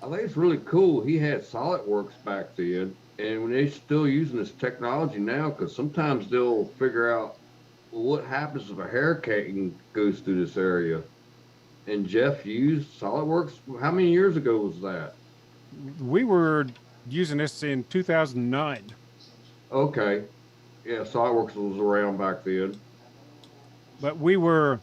I think it's really cool. He had SolidWorks back then, and they're still using this technology now because sometimes they'll figure out what happens if a hurricane goes through this area. And Jeff used SolidWorks. How many years ago was that? We were using this in 2009. Okay. Yeah, SolidWorks was around back then. But we were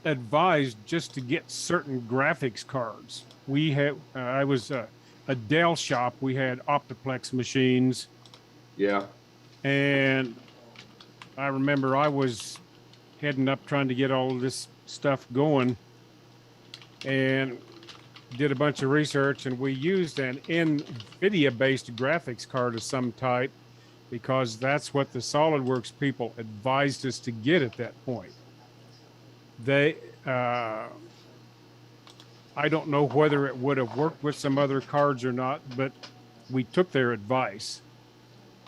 advised just to get certain graphics cards. We had, I was a Dell shop. We had Optiplex machines. Yeah. And I remember I was heading up trying to get all of this stuff going and did a bunch of research, and we used an NVIDIA based graphics card of some type because that's what the SolidWorks people advised us to get at that point. They I don't know whether it would have worked with some other cards or not, but we took their advice,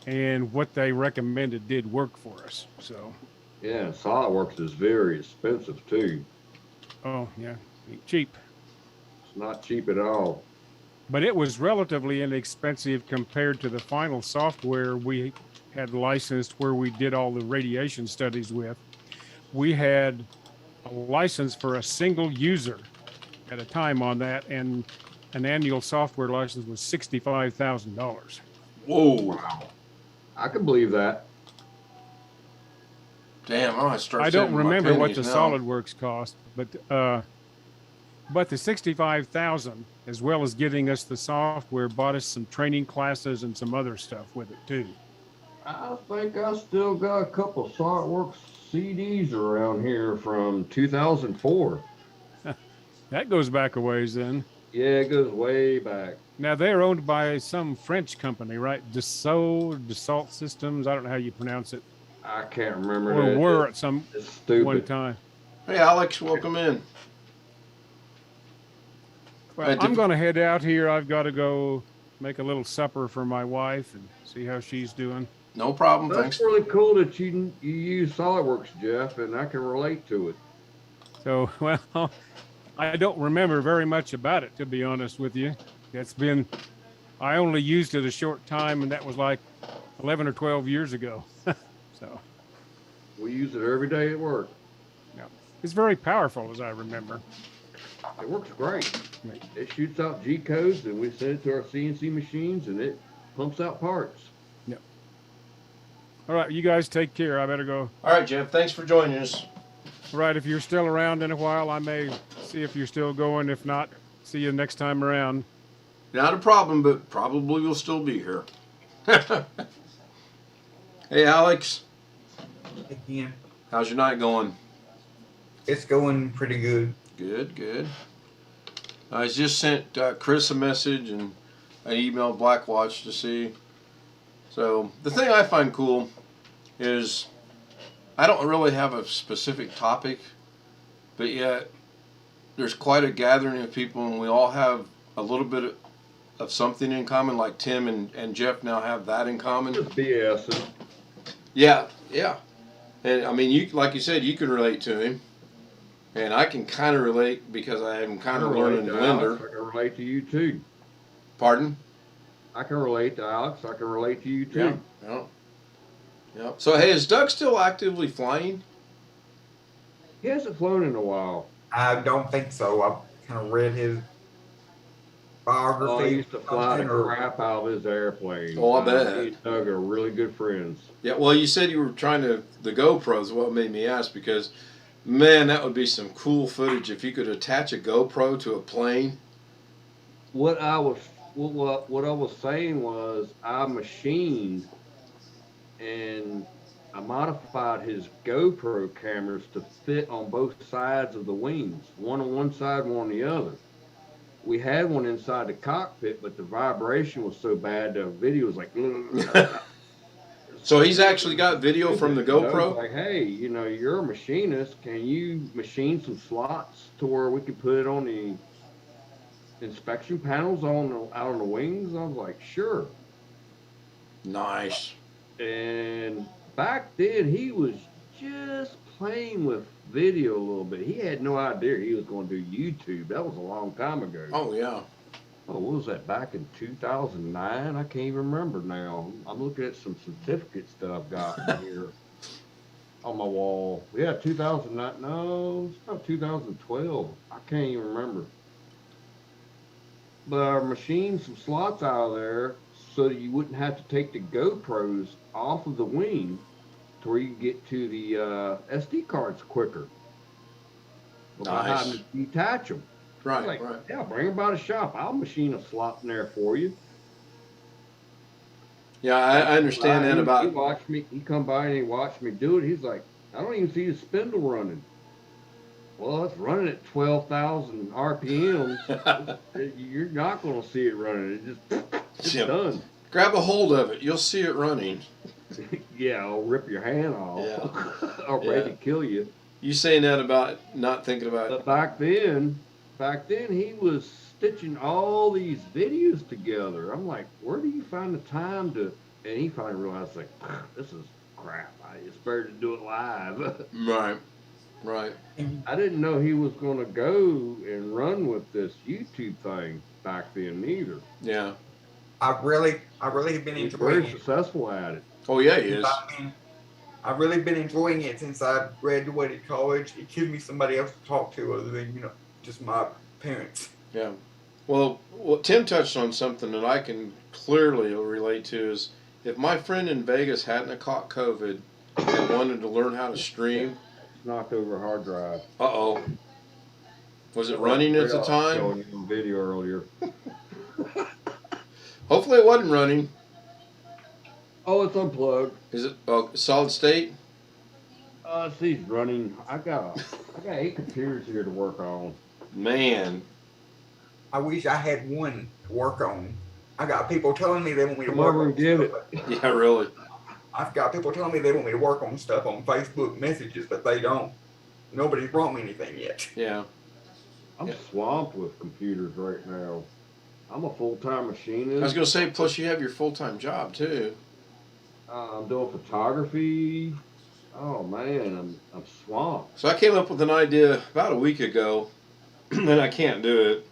and what they recommended did work for us. So yeah, SolidWorks is very expensive too. Oh yeah, ain't cheap. It's not cheap at all. But it was relatively inexpensive compared to the final software we had licensed where we did all the radiation studies with. We had a license for a single user at a time on that, and an annual software license was $65,000. Whoa. Wow. I can believe that. Damn, I don't remember what the SolidWorks cost, but the $65,000, as well as getting us the software, bought us some training classes and some other stuff with it too. I think I still got a couple SolidWorks CDs around here from 2004. That goes back a ways then. Yeah, it goes way back. Now they're owned by some French company, right? Dassault Systems. I don't know how you pronounce it. I can't remember. Or that. were at some It's stupid. one time. Hey, Alex, welcome in. Well, I'm going to head out here. I've got to go make a little supper for my wife and see how she's doing. No problem. That's Thanks. really cool that you use SolidWorks, Jeff, and I can relate to it. So, well, I don't remember very much about it, to be honest with you. I only used it a short time, and that was like 11 or 12 years ago. So We use it every day at work. yeah, it's very powerful, as I remember. It works great. It shoots out G codes, and we send it to our CNC machines, and it pumps out parts. Yep. All right, you guys take care. I better go. All right, Jeff. Thanks for joining us. All right, if you're still around in a while, I may see if you're still going. If not, see you next time around. Not a problem, but probably we'll still be here. Hey, Alex. Yeah, How's your night going? it's going pretty good. Good, good. I just sent Chris a message, and I emailed Blackwatch to see. So the thing I find cool is I don't really have a specific topic, but yet there's quite a gathering of people, and we all have a little bit of something in common, like Tim and Jeff now have that in common. Just BS. Yeah, Yeah, and I mean, you like you said, you can relate to him, and I can kind of relate because I am I kind can of relate learning to Alex. Blender. I can relate to you too. Pardon? I can relate to Alex. I can relate to you Yeah. too. Yeah. Yeah. So hey, is Doug still actively flying? He hasn't flown in a while. I don't think so. I've kind of read his Oh, I biography or used to fly the something, or crap out of his airplane. Oh, I Me bet. and Doug are really good friends. Yeah. Well, you said you were trying to the GoPros. What made me ask because, man, that would be some cool footage if you could attach a GoPro to a plane. What I was what I was saying was I machined and I modified his GoPro cameras to fit on both sides of the wings, one on one side, one on the other. We had one inside the cockpit, but the vibration was so bad the video was like. So he's actually got video from the Doug's GoPro. like, hey, you're a machinist. Can you machine some slots to where we can put it on the inspection panels out on the wings? I was like, sure. Nice. And back then, he was just playing with video a little bit. He had no idea he was going to do YouTube. That was a long time ago. Oh yeah. Oh, what was that? Back in 2009? I can't even remember now. I'm looking at some certificates that I've got here on my wall. Yeah, 2009. No, it's about 2012. I can't even remember. But I machined some slots out of there so that you wouldn't have to take the GoPros off of the wing to where you can get to the SD cards quicker without having Nice. to detach them. I was Right. like, Right. yeah, bring them by the shop. I'll machine a slot in there for you. Yeah, I understand that He about. watched me. He come by and he watched me do it. He's like, I don't even see the spindle running. Well, it's running at 12,000 RPMs. You're not going to see it running. It's Jim, done. grab a hold of it. You'll see it running. Yeah, I'll rip your hand off Yeah. or Yeah. maybe kill you. You saying that about not thinking about. But back then he was stitching all these videos together. I'm like, where do you find the time to? And he finally realized, like, this is crap. It's better to do it live. Right. Right. I didn't know he was going to go and run with this YouTube thing back then either. Yeah. I really have been He's enjoying very it. successful at it. Oh yeah, he is. I've really been enjoying it since I graduated college. It gives me somebody else to talk to other than, just my parents. Yeah. Well, Tim touched on something that I can clearly relate to is if my friend in Vegas hadn't have caught COVID and wanted to learn how to stream. It's knocked over a hard drive. Uh-oh. Was it running at the time? Showing you on video earlier. Hopefully it wasn't running. Oh, it's unplugged. Is it solid state? He's running. I got 8 computers here to work on. Man. I wish I had one to work on. I got people telling me they want me to Come work over on and get it. stuff. Yeah, really. I've got people telling me they want me to work on stuff on Facebook messages, but they don't. Nobody's brought me anything yet. Yeah. I'm Yeah. swamped with computers right now. I'm a full-time I was machinist. going to say, plus you have your full-time job, too. I'm doing photography. Oh man, I'm swamped. So I came up with an idea about a week ago, and I can't do it.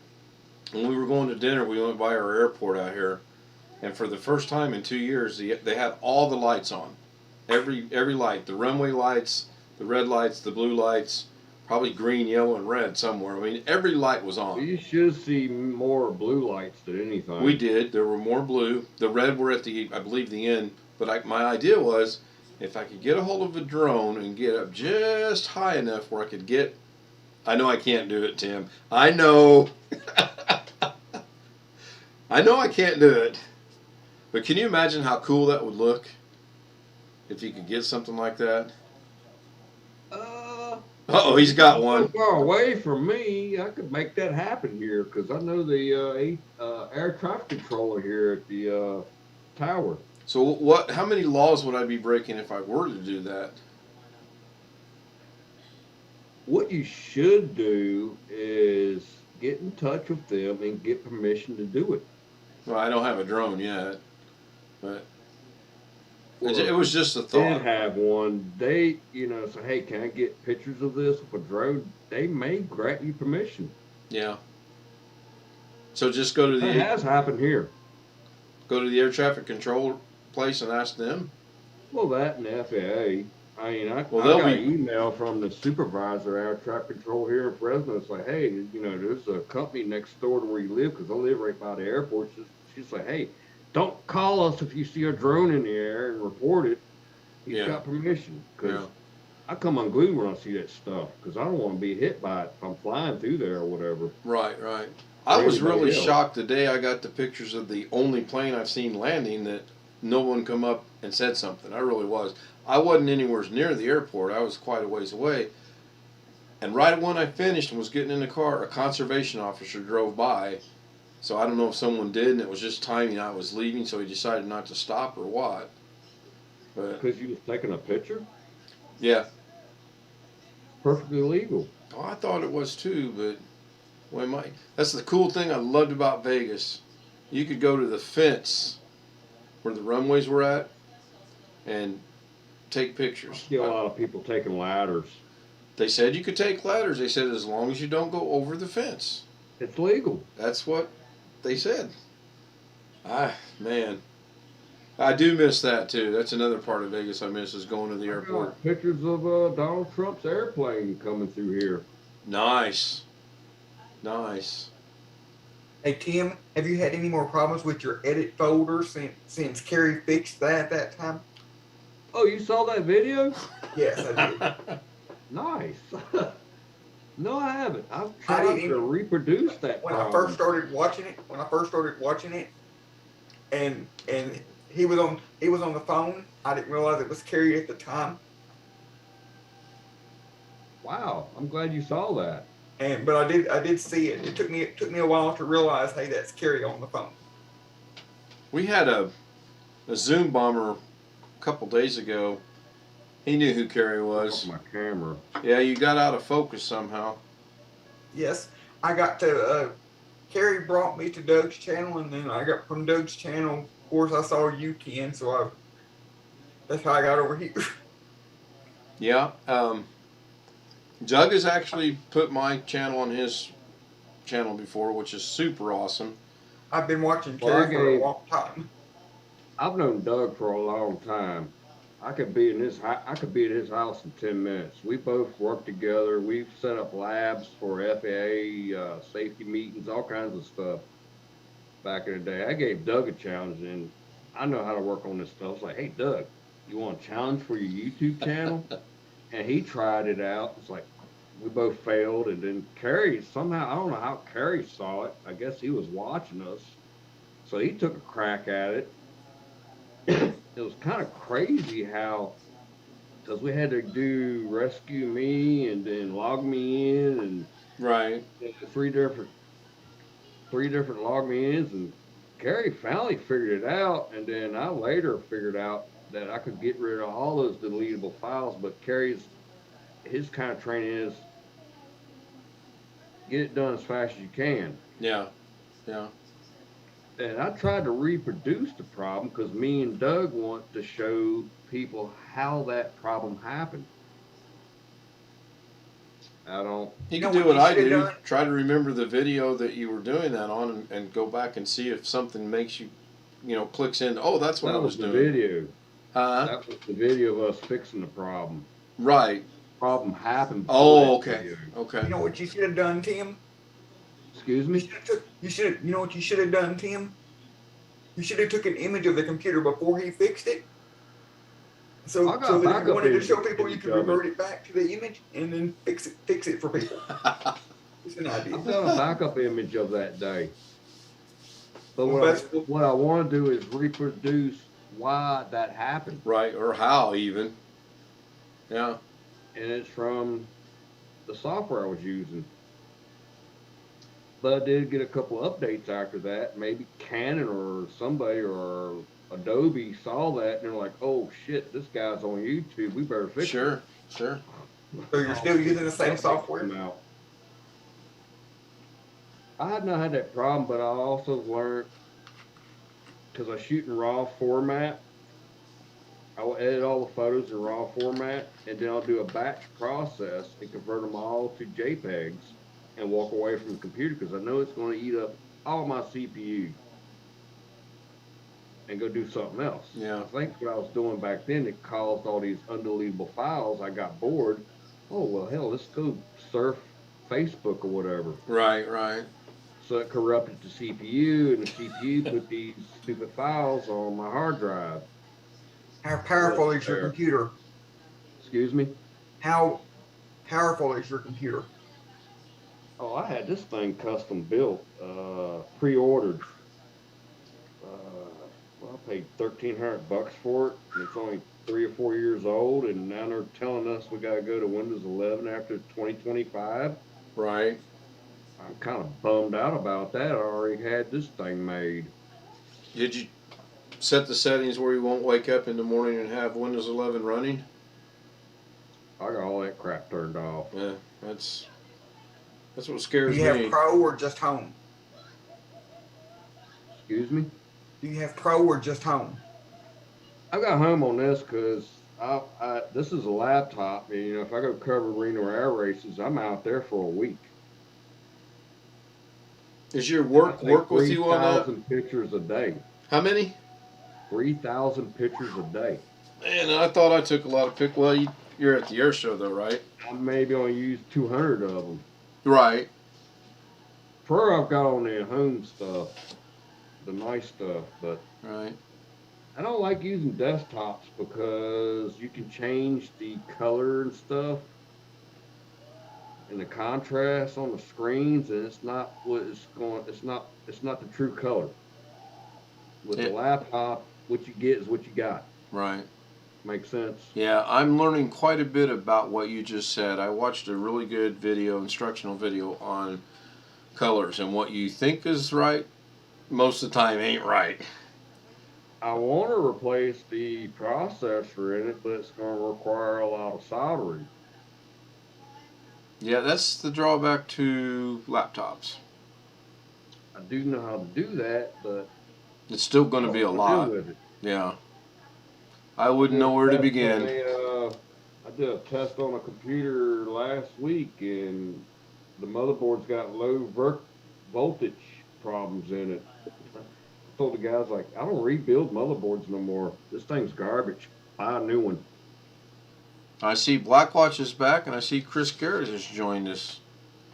When we were going to dinner, we went by our airport out here, and for the first time in 2 years, they had all the lights on, every light, the runway lights, the red lights, the blue lights, probably green, yellow, and red somewhere. I mean, every light was on. You should see more blue lights than anything. We did. There were more blue. The red were at the, I believe, the end. But my idea was, if I could get a hold of a drone and get up just high enough where I could get. I know I can't do it, Tim. I know. I know I can't do it. But can you imagine how cool that would look if you could get something like that? Uh-oh, he's got one. So far away from me, I could make that happen here because I know the air traffic controller here at the tower. So what? How many laws would I be breaking if I were to do that? What you should do is get in touch with them and get permission to do it. Well, I don't have a drone yet, but It was just a did thought. have one, they, say, hey, can I get pictures of this with a drone? They may grant you permission. Yeah. So just go to That has happened here. air traffic control place and ask them. Well, that and the FAA. I mean, I Well, got an email from the supervisor of air traffic control here in Fresno. It's like, hey, there's a company next door to where you live because I live right by the airport. She's like, hey, don't call us if you see a drone in the air and report it. He's got permission because I come unglued when I see that stuff because I don't want to be hit by it if I'm flying through there or whatever. Right. I was really shocked the day I got the pictures of the only plane I've seen landing that no one come up and said something. I really was. I wasn't anywhere near the airport. I was quite a ways away. And right when I finished and was getting in the car, a conservation officer drove by. So I don't know if someone did, and it was just timing. I was leaving, so he decided not to stop or what. But because you was taking a picture? Yeah. Perfectly legal. Oh, I thought it was too, but that's the cool thing I loved about Vegas. You could go to the fence where the runways were at and take pictures. I see a lot of people taking ladders. They said you could take ladders. They said as long as you don't go over the fence. It's legal. That's what they said. Man. I do miss that too. That's another part of Vegas I miss is going to the airport. Pictures of Donald Trump's airplane coming through here. Nice. Hey Tim, have you had any more problems with your edit folder since Carrie fixed that at that time? Oh, you saw that video? Yes, I did. Nice. No, I haven't. I've tried to reproduce that. When I first started watching it, and he was on the phone. I didn't realize it was Carrie at the time. Wow, I'm glad you saw that. But I did see it. It took me a while to realize, hey, that's Carrie on the phone. We had a Zoom bomber a couple days ago. He knew who Carrie was. My camera. Yeah, you got out of focus somehow. Yes, I got to. Carrie brought me to Doug's channel, and then I got from Doug's channel. Of course, I saw you, Ken, so that's how I got over here. Yeah. Doug has actually put my channel on his channel before, which is super awesome. I've been watching Carrie for a long time. I've known Doug for a long time. I could be at his house in 10 minutes. We both work together. We've set up labs for FAA safety meetings, all kinds of stuff. Back in the day, I gave Doug a challenge, and I know how to work on this stuff. I was like, hey, Doug, you want a challenge for your YouTube channel? And he tried it out. It's like we both failed, and then Carrie somehow, I don't know how Carrie saw it. I guess he was watching us, so he took a crack at it. It was kind of crazy how, because we had to do rescue me and then log me in, and right, three different log me ins, and Carrie finally figured it out, and then I later figured out that I could get rid of all those deletable files. But his kind of training is get it done as fast as you can. Yeah. And I tried to reproduce the problem because me and Doug want to show people how that problem happened. You can do what I do. Try to remember the video that you were doing that on, and go back and see if something makes you, clicks in. Oh, that's what I was doing. Video. That was the video of us fixing the problem. Right. Problem happened. Oh, okay. Okay. You know what you should have done, Tim? Excuse me? You know what you should have done, Tim? You should have took an image of the computer before he fixed it. So that if you wanted to show people, you could revert it back to the image and then fix it for people. It's an idea. I've got a backup image of that day. But what I want to do is reproduce why that happened. Right, or how even. Yeah. And it's from the software I was using. But I did get a couple updates after that. Maybe Canon or somebody or Adobe saw that and they're like, oh shit, this guy's on YouTube. We better fix it. Sure. So you're still using the same software? I had not had that problem, but I also learned, because I shoot in RAW format, I'll edit all the photos in RAW format, and then I'll do a batch process and convert them all to JPEGs and walk away from the computer because I know it's going to eat up all my CPU and go do something else. Yeah. I think what I was doing back then, it caused all these undeletable files. I got bored. Oh, well, hell, let's go surf Facebook or whatever. Right, right. So it corrupted the CPU, and the CPU put these stupid files on my hard drive. How powerful is your computer? Excuse me? How powerful is your computer? Oh, I had this thing custom built, pre-ordered. Well, I paid $1,300 for it, and it's only 3 or 4 years old, and now they're telling us we got to go to Windows 11 after 2025. Right. I'm kind of bummed out about that. I already had this thing made. Did you set the settings where you won't wake up in the morning and have Windows 11 running? I got all that crap turned off. Yeah, that's what Do scares you me. have Pro or just Home? Excuse me? Do you have Pro or just Home? I got home on this because this is a laptop, and if I go cover Reno air races, I'm out there for a week. Does your work with you on that? 3,000 pictures a day. How many? 3,000 pictures a day. Man, I thought I took a lot of pic. Well, you're at the air show though, right? I maybe only use 200 of them. Right. Pro, I've got on the home stuff, the nice stuff, but Right. I don't like using desktops because you can change the color and stuff and the contrast on the screens, and it's not what it's going. It's not the true color. With the laptop, what you get is what you got. Right. Makes sense. Yeah, I'm learning quite a bit about what you just said. I watched a really good video, instructional video on colors, and what you think is right, most of the time ain't right. I want to replace the processor in it, but it's going to require a lot of soldering. Yeah, that's the drawback to laptops. I do know how to do that, but It's still going to be a lot. with it. Yeah. I wouldn't know where to begin. I did a test on a computer last week, and the motherboard's got low voltage problems in it. I told the guys, like, I don't rebuild motherboards no more. This thing's garbage. Buy a new one. I see Blackwatch is back, and I see Chris Garrett has joined us.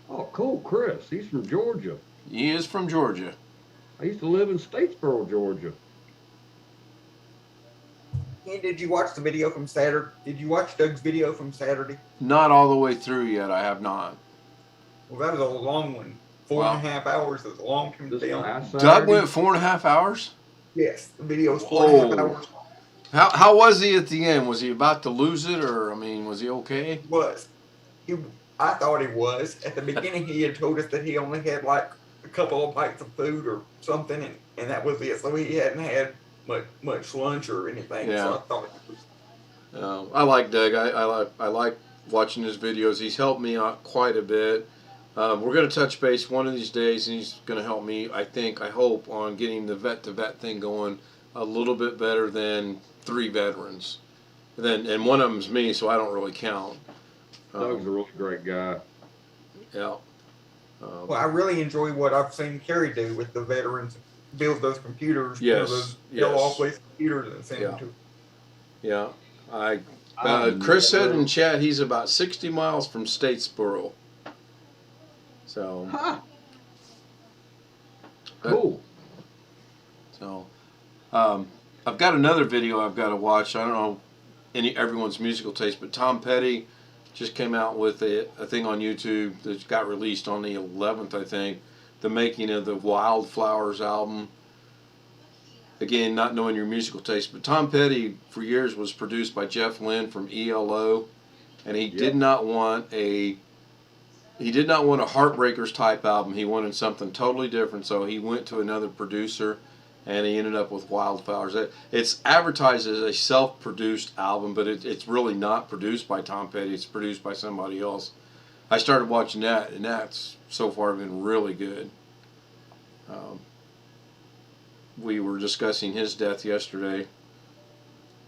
Oh, cool, Chris. He's from Georgia. He is from Georgia. I used to live in Statesboro, Georgia. And did you watch the video from Saturday? Did you watch Doug's video from Saturday? Not all the way through yet. I have not. Well, that was a long one. 4.5 hours is a long time to film. Doug went 4.5 hours? Yes, the video was 4.5 hours. How was he at the end? Was he about to lose it, or, I mean, was he okay? I thought he was. At the beginning, he had told us that he only had like a couple of bites of food or something, and that was it. So he hadn't had much lunch or anything. Yeah. So I thought it was. I like Doug. I like watching his videos. He's helped me out quite a bit. We're going to touch base one of these days, and he's going to help me, I hope, on getting the vet-to-vet thing going a little bit better than 3 veterans. And one of them's me, so I don't really count. Doug's a really great guy. Yeah. Well, I really enjoy what I've seen Kerry do with the veterans, build those computers, Yes, those yes. yellow-off computers and send them to. Yeah. Chris said in chat he's about 60 miles from Statesboro. So. Cool. So, I've got another video I've got to watch. I don't know everyone's musical taste, but Tom Petty just came out with a thing on YouTube that got released on the 11th, I think. The making of the Wildflowers album. Again, not knowing your musical taste, but Tom Petty for years was produced by Jeff Lynne from ELO, and he did not want a Heartbreakers type album. He wanted something totally different, so he went to another producer, and he ended up with Wildflowers. It's advertised as a self-produced album, but it's really not produced by Tom Petty. It's produced by somebody else. I started watching that, and that's so far been really good. We were discussing his death yesterday,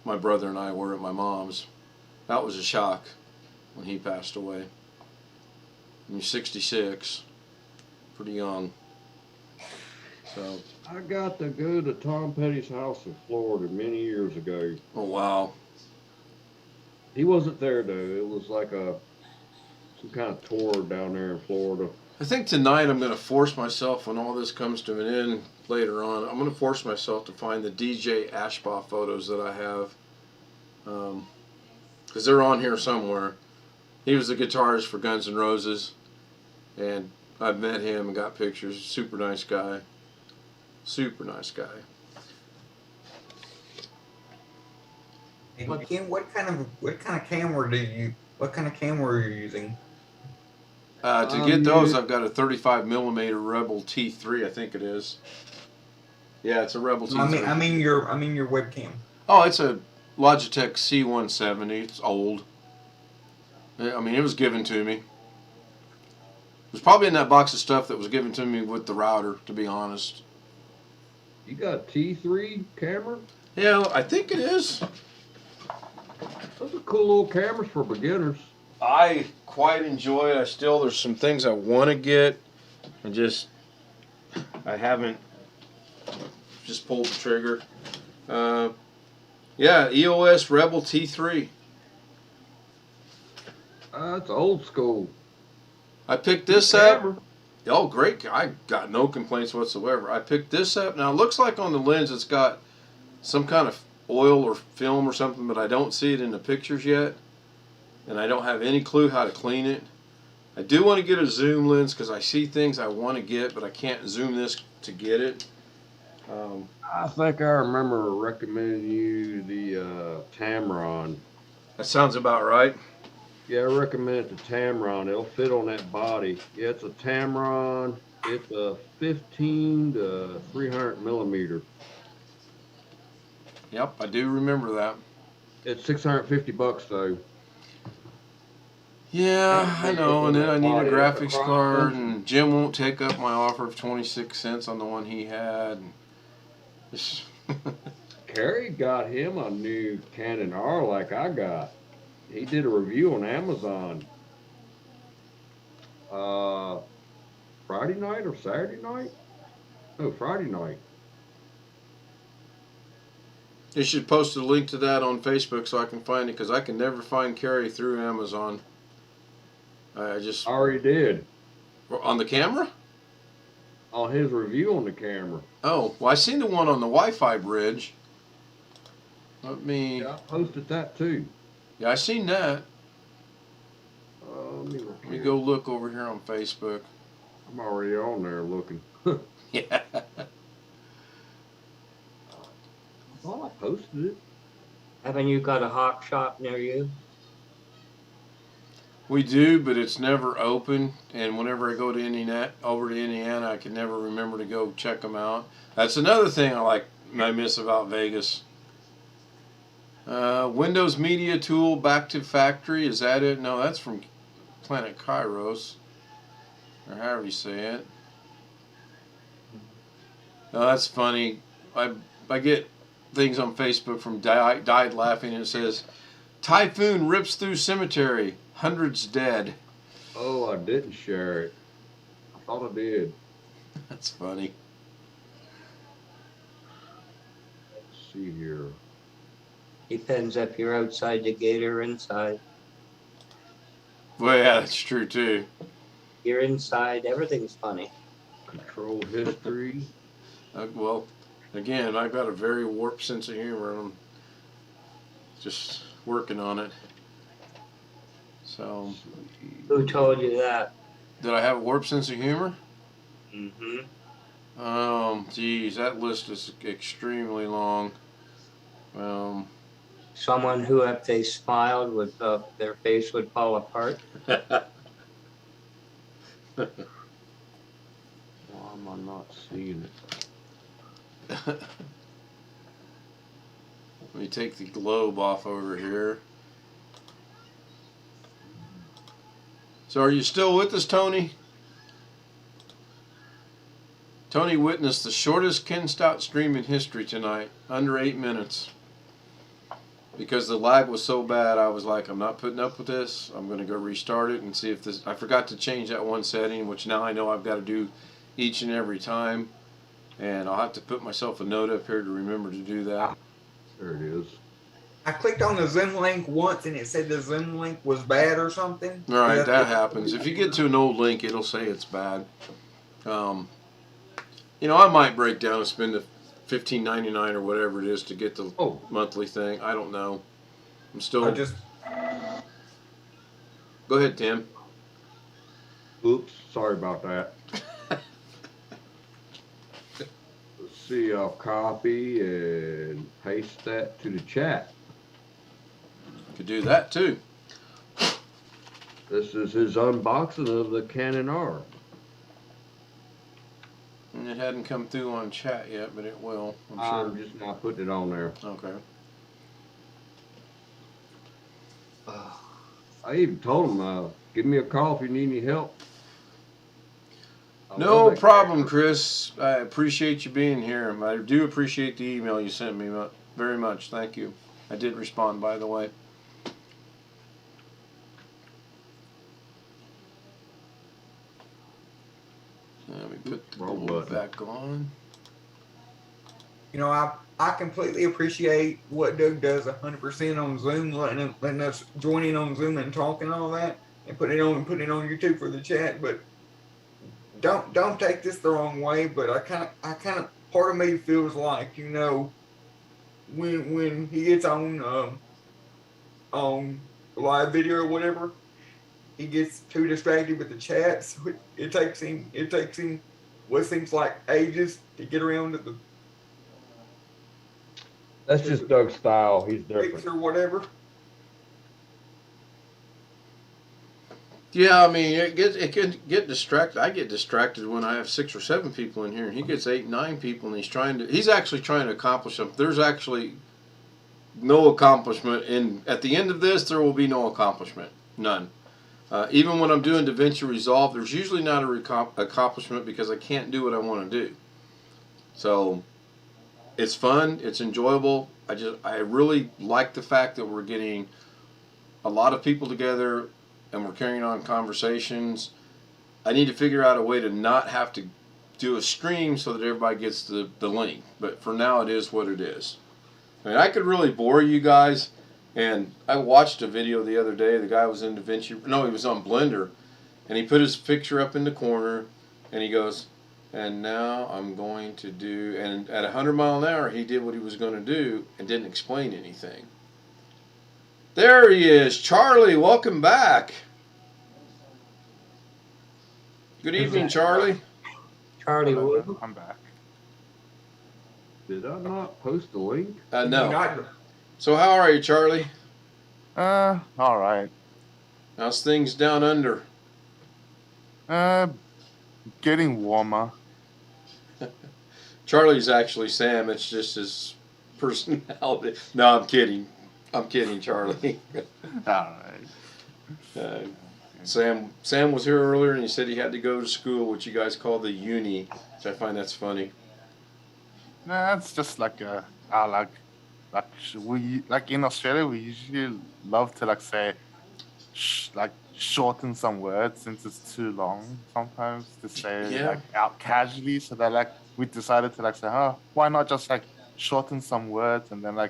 my brother and I were at my mom's. That was a shock when he passed away. He was 66, pretty young. So. I got to go to Tom Petty's house in Florida many years ago. Oh wow. He wasn't there though. It was like some kind of tour down there in Florida. I think tonight I'm going to force myself, when all this comes to an end later on, I'm going to force myself to find the DJ Ashbaugh photos that I have. Because they're on here somewhere. He was the guitarist for Guns N' Roses. And I've met him and got pictures. Super nice guy. Super nice guy. And Ken, what kind of camera are you using? To get those, I've got a 35mm Rebel T3, I think it is. Yeah, it's a Rebel T3. I mean your webcam. Oh, it's a Logitech C170. It's old. I mean, it was given to me. It was probably in that box of stuff that was given to me with the router, to be honest. You got a T3 camera? Yeah, I think it is. Those are cool little cameras for beginners. I quite enjoy it. There's some things I want to get. I haven't just pulled the trigger. Yeah, EOS Rebel T3. That's old school. I picked this up. Oh, great. I got no complaints whatsoever. I picked this up. Now, it looks like on the lens it's got some kind of oil or film or something, but I don't see it in the pictures yet. And I don't have any clue how to clean it. I do want to get a zoom lens because I see things I want to get, but I can't zoom this to get it. I think I remember recommending you the Tamron. That sounds about right. Yeah, I recommend the Tamron. It'll fit on that body. Yeah, it's a Tamron. It's a 15 to 300mm. Yep, I do remember that. It's $650 though. Yeah, I know, and then I need a graphics card, and Jim won't take up my offer of 26 cents on the one he had. Kerry got him a new Canon R like I got. He did a review on Amazon. Friday night or Saturday night? No, Friday night. You should post a link to that on Facebook so I can find it, because I can never find Kerry through Amazon. I just already did. On the camera? On his review on the camera. Oh, well, I seen the one on the Wi-Fi bridge. Let me. Yeah, I posted that too. Yeah, I seen that. Let me go look over here on Facebook. I'm already on there looking. Yeah. I thought I posted it. Haven't you got a hawk shop near you? We do, but it's never open. And whenever I go to Indiana, I can never remember to go check them out. That's another thing I miss about Vegas. Windows Media Tool back to factory. Is that it? No, that's from Planet Kairos, or however you say it. No, that's funny. I get things on Facebook from Died Laughing, and it says, "Typhoon rips through cemetery. Hundreds dead." Oh, I didn't share it. I thought I did. That's funny. Let's see here. Depends if you're outside the gate or inside. Well, yeah, that's true too. You're inside, everything's funny. Control history. Well, again, I've got a very warped sense of humor, and I'm just working on it. So, Who told you that? did I have a warped sense of humor? Mm-hmm. Geez, that list is extremely long. Someone who, if they smiled, their face would fall apart. Why am I not seeing it? Let me take the globe off over here. So are you still with us, Tony? Tony witnessed the shortest Ken Stout stream in history tonight, under 8 minutes. because the lag was so bad, I was like, I'm not putting up with this. I'm going to go restart it and see if this. I forgot to change that one setting, which now I know I've got to do each and every time. And I'll have to put myself a note up here to remember to do that. There it is. I clicked on the Zoom link once and it said the Zoom link was bad or something. All right, that happens. If you get to an old link, it'll say it's bad. You know, I might break down and spend the $15.99 or whatever it is to get the monthly thing. I don't know. I'm still. Go ahead, Tim. Oops, sorry about that. Let's see, I'll copy and paste that to the chat. Could do that too. This is his unboxing of the Canon R. And it hadn't come through on chat yet, but it will. I'm just not putting it on there. Okay. I even told him, give me a call if you need any help. No problem, Chris. I appreciate you being here. I do appreciate the email you sent me very much. Thank you. I did respond, by the way. Let me put the board back on. You know, I completely appreciate what Doug does 100% on Zoom, letting us join in on Zoom and talk and all that, and put it on YouTube for the chat. But don't take this the wrong way. But I kind of part of me feels like, you know, when he gets on live video or whatever, he gets too distracted with the chat, so it takes him what seems like ages to get around to the. That's just Doug's style. He's different. Or whatever. Yeah, I mean, it can get distracted. I get distracted when I have 6 or 7 people in here, and he gets 8, 9 people, and he's actually trying to accomplish something. There's actually no accomplishment, at the end of this, there will be no accomplishment, none. Even when I'm doing DaVinci Resolve, there's usually not a accomplishment because I can't do what I want to do. So it's fun, it's enjoyable. I really like the fact that we're getting a lot of people together and we're carrying on conversations. I need to figure out a way to not have to do a stream so that everybody gets the link. But for now, it is what it is. I mean, I could really bore you guys. And I watched a video the other day. The guy was in DaVinci. No, he was on Blender. And he put his picture up in the corner. And he goes, and now I'm going to do... And at 100 miles an hour, he did what he was going to do and didn't explain anything. There he is. Charlie, welcome back. Good evening, Charlie. Charlie Wood. I'm back. Did I not post the link? No. So how are you, Charlie? All right. How's things down under? Getting warmer. Charlie's actually Sam. It's just his personality. No, I'm kidding. I'm kidding, Charlie. All right. Sam was here earlier, and he said he had to go to school, which you guys call the uni, which I find that's funny. Nah, it's just like like in Australia, we usually love to say, shorten some words since it's too long sometimes to say out casually. So that we decided to say, why not just shorten some words and then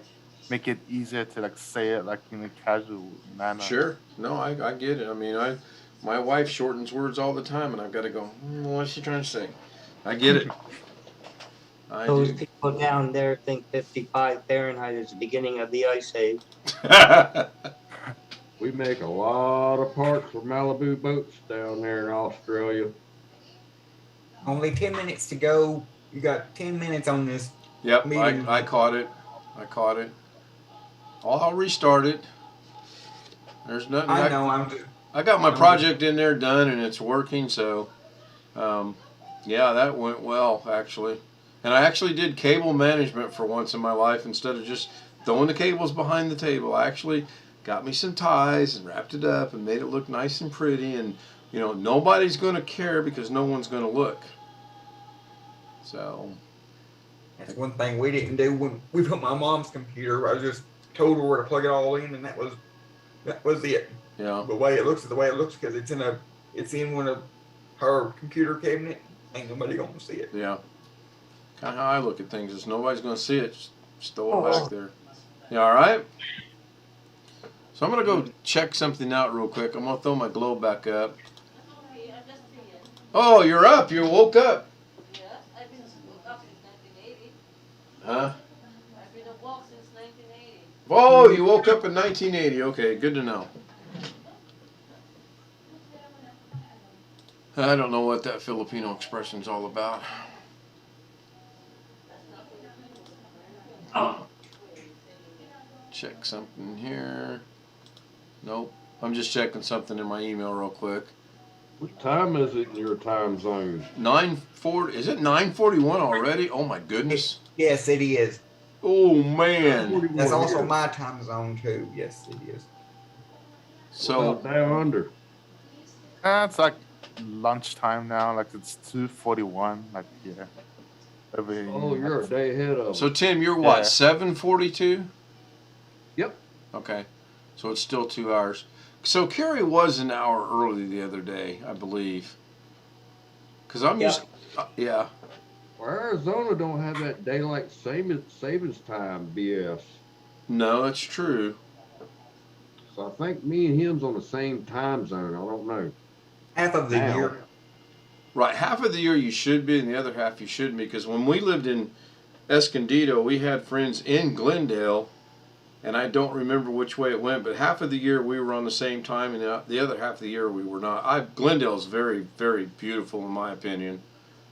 make it easier to say it in a casual manner. Sure. No, I get it. I mean, my wife shortens words all the time, and I've got to go, what's she trying to say? I get it. Those people down there think 55 Fahrenheit is the beginning of the ice age. We make a lot of parts for Malibu boats down there in Australia. Only 10 minutes to go. You got 10 minutes on this. Yep, I caught it. I'll restart it. There's nothing. I got my project in there done, and it's working, so yeah, that went well, actually. And I actually did cable management for once in my life instead of just throwing the cables behind the table. I actually got me some ties and wrapped it up and made it look nice and pretty. And, nobody's going to care because no one's going to look. So. That's one thing we didn't do when we put my mom's computer. I just told her where to plug it all in, and that was it. Yeah. The way it looks is the way it looks because it's in one of her computer cabinet. Ain't nobody gonna see it. Yeah. Kind of how I look at things is nobody's gonna see it. Just throw it back there. You all right? So I'm gonna go check something out real quick. I'm gonna throw my globe back up. Oh, you're up. You woke up. Yes, I've been up since 1980. Huh? I've been a walk since 1980. Oh, you woke up in 1980. Okay, good to know. I don't know what that Filipino expression's all about. Check something here. Nope. I'm just checking something in my email real quick. What time is it in your time zone? 9:40. Is it 9:41 already? Oh my goodness. Yes, it is. Oh man. That's also my time zone too. Yes, it is. So down under. It's like lunchtime now. Like it's 2:41. Like yeah. Over here. Oh, you're a day ahead of. So Tim, you're what? Yeah. 7:42. Yep. Okay. So it's still 2 hours. So Carrie was an hour early the other day, I believe. Because I'm used. Yeah. Well, Arizona don't have that daylight savings time BS. No, that's true. So I think me and him's on the same time zone. I don't know. Half of the Now. year. Right. Half of the year you should be, and the other half you shouldn't be. Because when we lived in Escondido, we had friends in Glendale, and I don't remember which way it went, but half of the year we were on the same time, and the other half of the year we were not. Glendale is very, very beautiful in my opinion.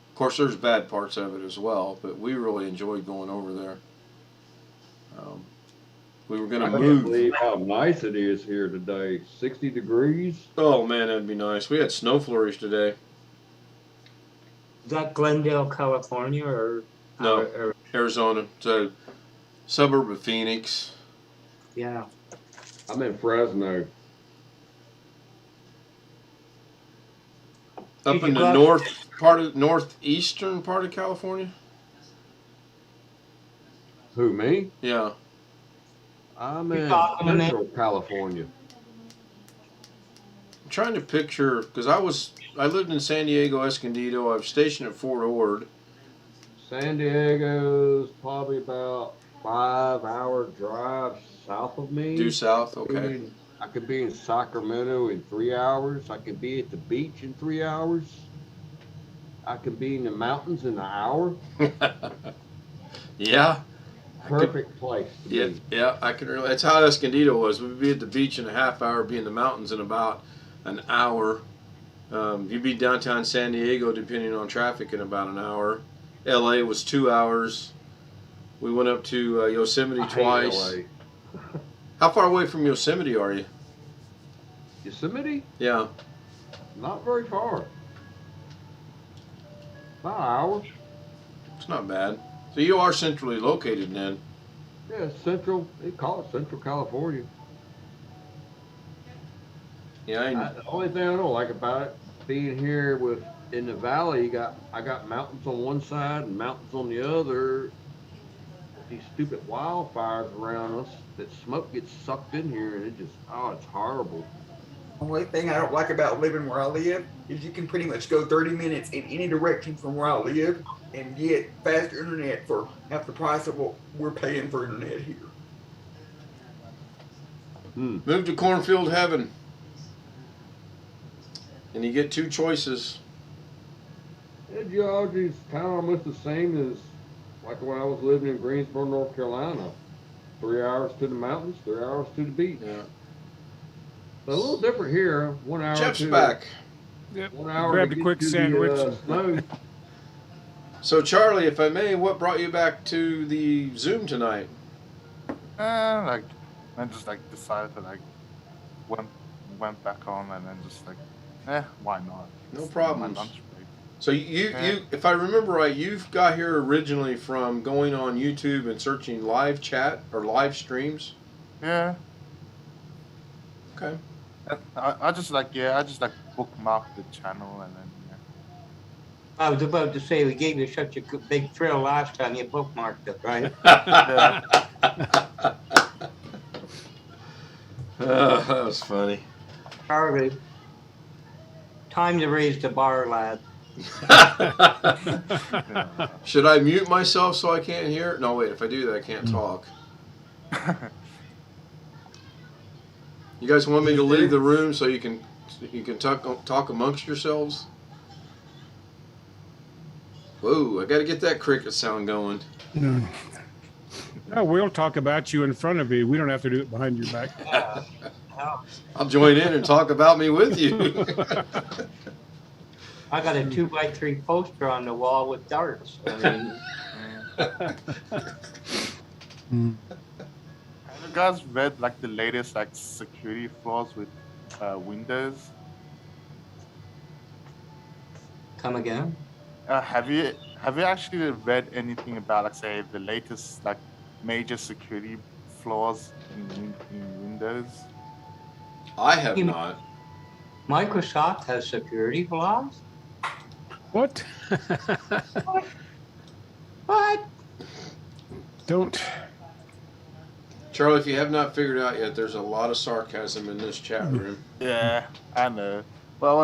Of course, there's bad parts of it as well, but we really enjoyed going over there. We were going to I can't move. believe how nice it is here today. 60 degrees. Oh man, that'd be nice. We had snow flurries today. Is that Glendale, California, or No. or- Arizona, so suburb of Phoenix. yeah? I'm in Fresno. Up Did in you the go- northeastern part of California. Who, me? Yeah. I'm You in talking to me? Central California. I'm trying to picture because I lived in San Diego, Escondido. I was stationed at Fort Ord. San Diego's probably about 5-hour drive south of me. Due south. Okay. I could be in Sacramento in 3 hours. I could be at the beach in 3 hours. I could be in the mountains in an hour. Yeah. Perfect place to Yeah. be. Yeah. I can really. That's how Escondido was. We'd be at the beach in a half hour, be in the mountains in about an hour. You'd be downtown San Diego, depending on traffic, in about an hour. LA was 2 hours. We went up to Yosemite I hate twice. LA. How far away from Yosemite are you? Yosemite? Yeah. Not very far. About an hour. It's not bad. So you are centrally located then. Yeah, Central. They call it Central California. Yeah. The only thing I don't like about it, being here in the valley, I got mountains on one side and mountains on the other. These stupid wildfires around us, that smoke gets sucked in here, and it's horrible. The only thing I don't like about living where I live is you can pretty much go 30 minutes in any direction from where I live and get faster internet for half the price of what we're paying for internet here. Move to cornfield heaven. And you get two choices. The geology is kind of almost the same as like when I was living in Greensboro, North Carolina. 3 hours to the mountains, 3 hours to the beach. Yeah. But a little different here. 1 hour Jeff's to back. Yep. 1 hour Grabbed to a get quick to sandwich. The, snow. So Charlie, if I may, what brought you back to the Zoom tonight? Like I just like decided to like went back on and then just like, why not? No It's problems. my lunch break. So you, if I remember right, you've got here originally from going on YouTube and searching live chat or live streams. Yeah. Okay. I just bookmarked the channel and then I was about to say we gave you such a big thrill last time you bookmarked it, right? That was funny. Charlie, time to raise the bar, lad. Should I mute myself so I can't hear? No, wait. If I do that, I can't talk. You guys want me to leave the room so you can talk amongst yourselves? Whoa! I got to get that cricket sound going. No, we'll talk about you in front of you. We don't have to do it behind your back. I'll join in and talk about me with you. I got a 2x3 poster on the wall with darts. I mean, Have you guys read like the latest like security flaws with Windows? come again? Have you actually read anything about like say the latest like major security flaws in Windows? I have not. Microsoft has security flaws? What? What? Don't. Charlie, if you have not figured out yet, there's a lot of sarcasm in this chat room. Yeah, I know. Well,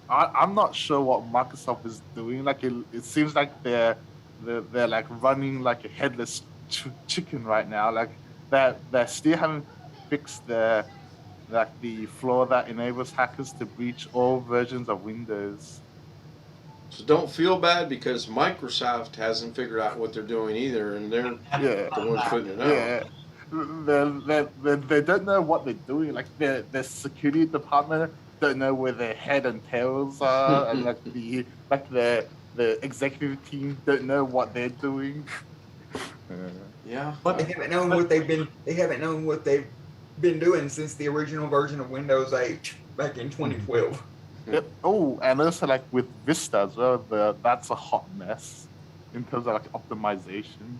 I'm not sure what Microsoft is doing. Like it seems like they're like running like a headless chicken right now. Like they still haven't fixed the flaw that enables hackers to breach all versions of Windows. So don't feel bad because Microsoft hasn't figured out what they're doing either, and they're the ones putting it out. Yeah. They don't know what they're doing. Like the security department don't know where their head and tails are, and the executive team don't know what they're doing. Yeah. They haven't known what they've been doing since the original version of Windows 8 back in 2012. Yep. Oh, and also like with Vista as well, that's a hot mess in terms of like optimization.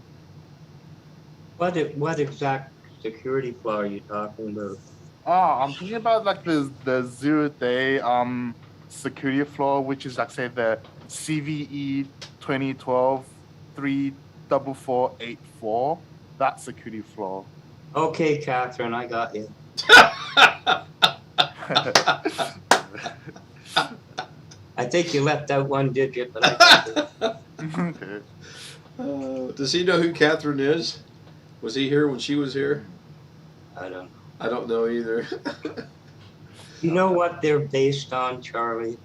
What exact security flaw are you talking about? Oh, I'm thinking about like the 0-day security flaw, which is like say the CVE 2012 34484. That security flaw. Okay, Catherine, I got you. I think you left out one digit, but I got it. Okay. Does he know who Catherine is? Was he here when she was here? I don't know. I don't know either. You know what they're based on, Charlie?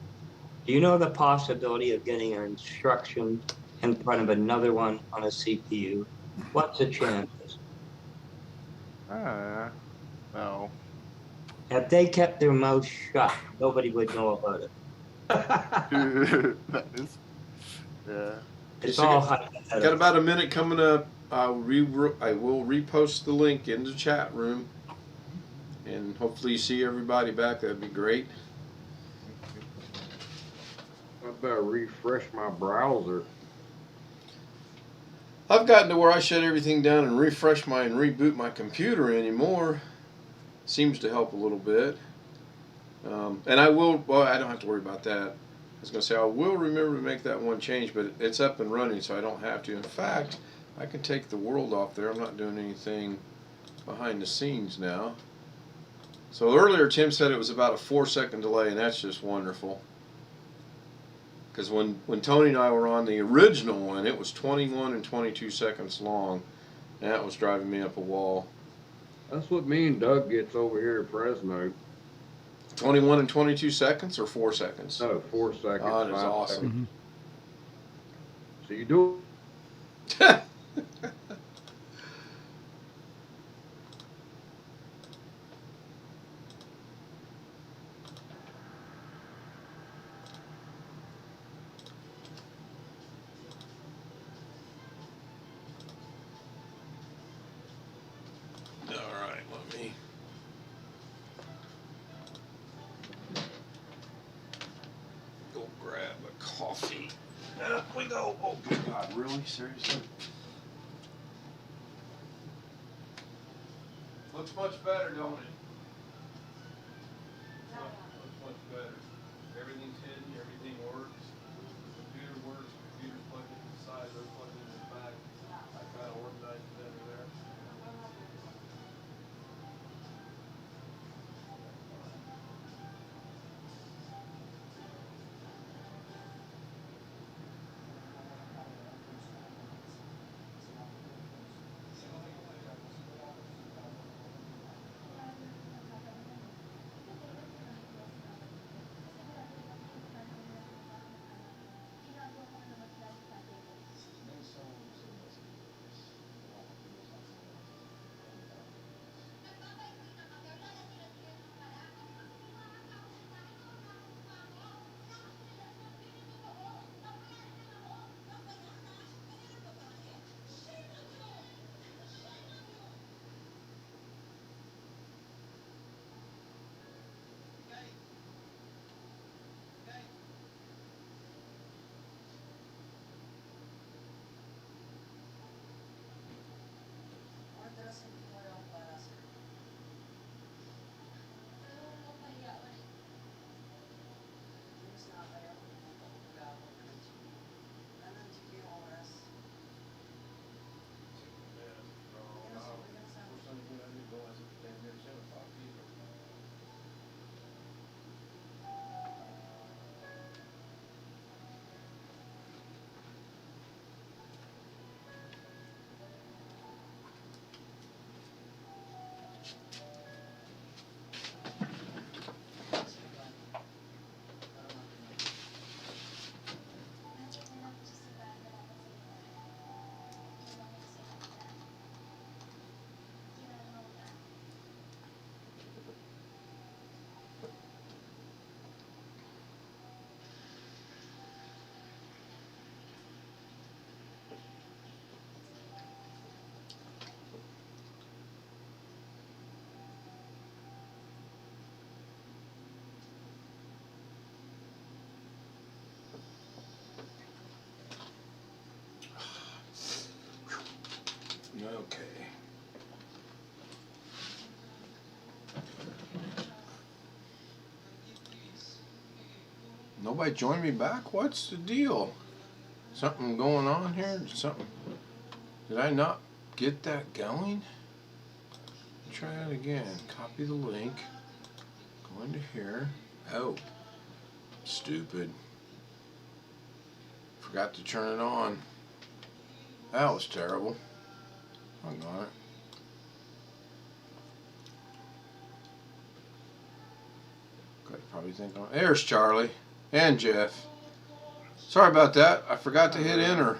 Do you know the possibility of getting an instruction in front of another one on a CPU? What's the chances? No. If they kept their mouth shut, nobody would know about it. That is. Yeah. It's So all got hypothetical. about a minute coming up. I will repost the link in the chat room, and hopefully you see everybody back. That'd be great. I better refresh my browser. I've gotten to where I shut everything down and refresh and reboot my computer anymore. Seems to help a little bit. And I will, well, I don't have to worry about that. I was going to say, I will remember to make that one change, but it's up and running, so I don't have to. In fact, I can take the world off there. I'm not doing anything behind the scenes now. So earlier, Tim said it was about a 4-second delay, and that's just wonderful. Because when Tony and I were on the original one, it was 21 and 22 seconds long. And that was driving me up a wall. That's what me and Doug gets over here at Fresno. 21 and 22 seconds or 4 seconds? No, 4 seconds. Oh, that is 5 awesome. seconds. So you do Alright, let me. Go grab a coffee. Up we go. Oh, good God, really? Seriously? Looks much better, don't it? Looks much better. Everything's hidden, everything works. The computer works, the computer's plugged into the side, they're plugged into the back. I kind of organized it better there. Okay. Nobody joined me back? What's the deal? Something going on here? Something? Did I not get that going? Try it again. Copy the link. Go into here. Oh. Stupid. Forgot to turn it on. That was terrible. Hang on it. Got to probably think on. There's Charlie and Jeff. Sorry about that. I forgot to hit enter.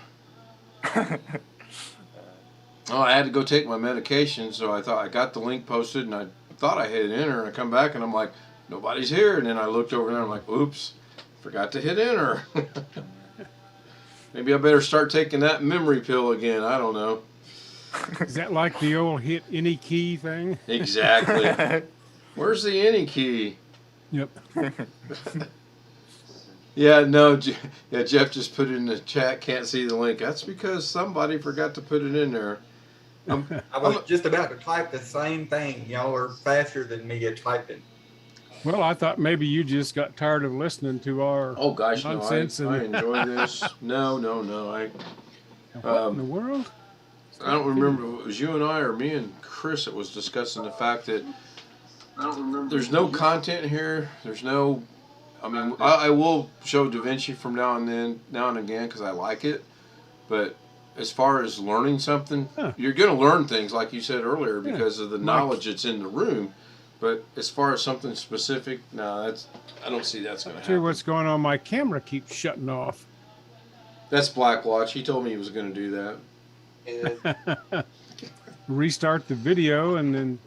Oh, I had to go take my medication, so I thought I got the link posted, and I thought I hit enter, and I come back, and I'm like, nobody's here. And then I looked over there, and I'm like, oops, forgot to hit enter. Maybe I better start taking that memory pill again. I don't know. Is that like the old hit any key thing? Exactly. Where's the any key? Yep. Yeah, no. Yeah, Jeff just put it in the chat. Can't see the link. That's because somebody forgot to put it in there. I was just about to type the same thing. Y'all are faster than me at typing. Well, I thought maybe you just got tired of listening to our Oh gosh, no! nonsense. I enjoy this. No. What in the world? I don't remember if it was you and I or me and Chris that was discussing the fact that there's no content here. There's no. I mean, I will show Da Vinci from now and again because I like it. But as far as learning something, you're going to learn things like you said earlier because of the knowledge that's in the room. But as far as something specific, no, I don't see that's going to happen. See what's going on. My camera keeps shutting off. That's Blackwatch. He told me he was going to do that. Restart the video, and then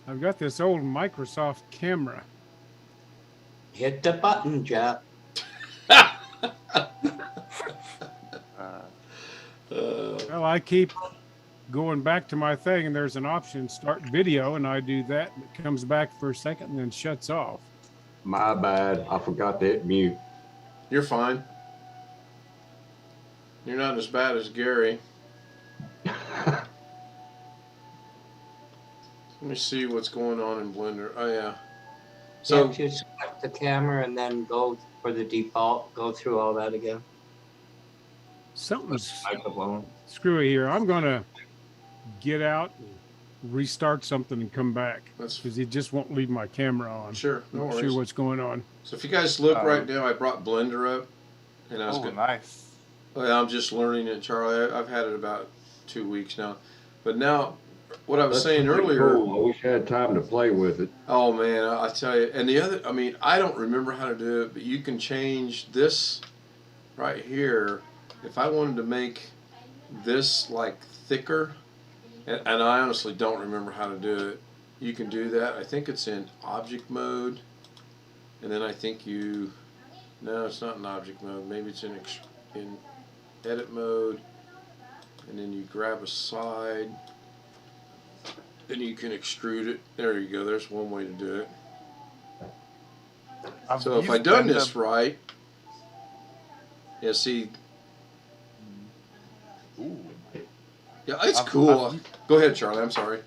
I've got this old Microsoft camera. Hit the button, Jeff. Well, I keep going back to my thing, and there's an option, start video, and I do that, and it comes back for a second and then shuts off. My bad. I forgot to hit mute. You're fine. You're not as bad as Gary. Let me see what's going on in Blender. Oh, yeah. So Can't you select the camera and then go for the default, go through all that again? Something's Microphone. screwy here. I'm going to get out and restart something and come back That's because it just won't leave my camera on. sure. No Not worries. sure what's going on. So if you guys look right now, I brought Blender up, and I was going. Nice. I'm just learning it, Charlie. I've had it about 2 weeks now, but now what I was saying earlier. Cool. I wish I had time to play with it. Oh man, I tell you. And the other, I mean, I don't remember how to do it, but you can change this right here. If I wanted to make this like thicker, and I honestly don't remember how to do it, you can do that. I think it's in object mode, and then I think no, it's not in object mode. Maybe it's in edit mode, and then you grab a side. Then you can extrude it. There you go. There's one way to do it. So if I done this right, yeah. See, yeah, it's cool. Go ahead, Charlie. I'm sorry.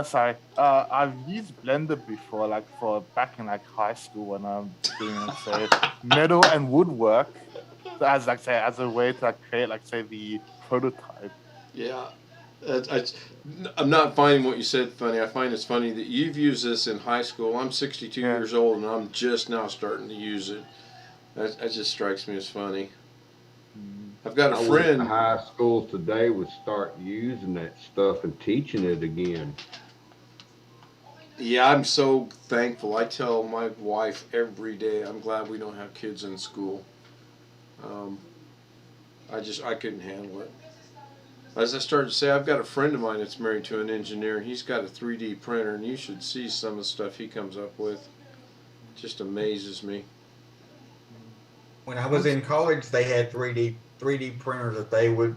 Sorry. I've used Blender before, like for back in like high school when I'm doing, like, say, metal and woodwork, as like say as a way to like create like say the prototype. Yeah. I'm not finding what you said funny. I find it's funny that you've used this in high school. I'm 62 years old, and I'm just now starting to use it. That just strikes me as funny. I've got a I wish the friend. high schools today would start using that stuff and teaching it again. Yeah, I'm so thankful. I tell my wife every day, I'm glad we don't have kids in school. Um, I couldn't handle it. As I started to say, I've got a friend of mine that's married to an engineer. He's got a 3D printer, and you should see some of the stuff he comes up with. Just amazes me. When I was in college, they had 3D printers that they would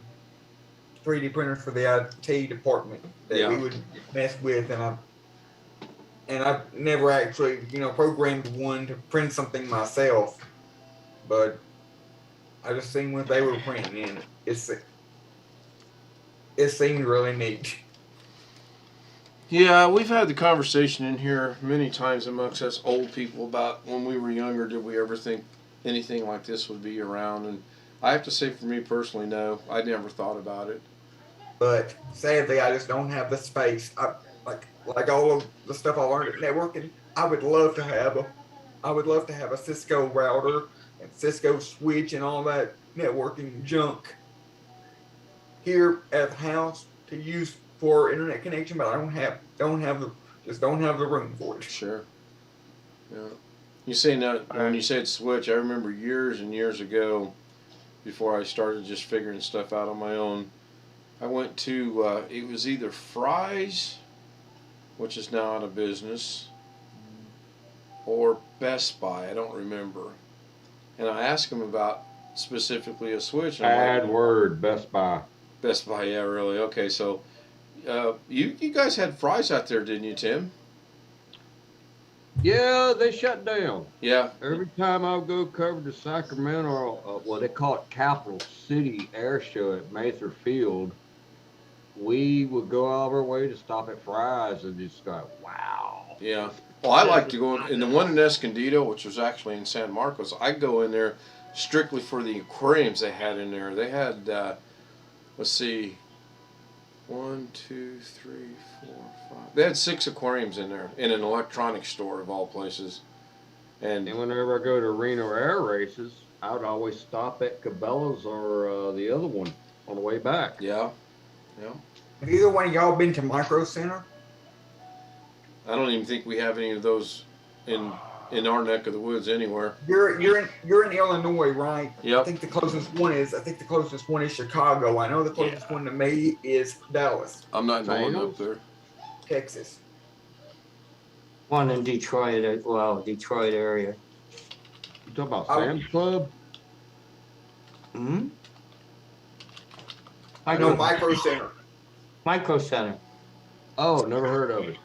3D printers for the IT department that we would mess with, and I've never actually programmed one to print something myself, but I just seen what they were printing, and it seemed really neat. Yeah, we've had the conversation in here many times amongst us old people about when we were younger, did we ever think anything like this would be around? And I have to say, for me personally, no, I never thought about it. But sadly, I just don't have the space. Like all of the stuff I learned at networking, I would love to have a Cisco router and Cisco switch and all that networking junk here at the house to use for internet connection, but I don't have the room for it. Sure. Yeah. You say now, when you said switch, I remember years and years ago, before I started just figuring stuff out on my own, I went to, it was either Fry's, which is now out of business, or Best Buy, I don't remember. And I asked them about specifically a switch. Bad word, Best Buy. Best Buy, yeah, really. Okay, so you guys had Fry's out there, didn't you, Tim? Yeah, they shut down. Yeah. Every time I go cover the Sacramento, they call it Capital City Air Show at Mather Field, we would go out of our way to stop at Fry's and just go, wow. Yeah. Well, I like to go in the one in Escondido, which was actually in San Marcos. I go in there strictly for the aquariums they had in there. They had, let's see, 1, 2, 3, 4, 5. They had 6 aquariums in there in an electronics store of all places. And whenever I go to Reno Air Races, I would always stop at Cabela's or the other one on the way back. Yeah. Yeah. Have either one of y'all been to Micro Center? I don't even think we have any of those in our neck of the woods anywhere. You're in Illinois, right? Yep. I think the closest one is Chicago. I know the closest one to me is Dallas. I'm not going up there. Texas. One in Detroit, Detroit area. You talking about Sam's Club? Hmm? I know Micro Center. Micro Center. Oh, never heard of it.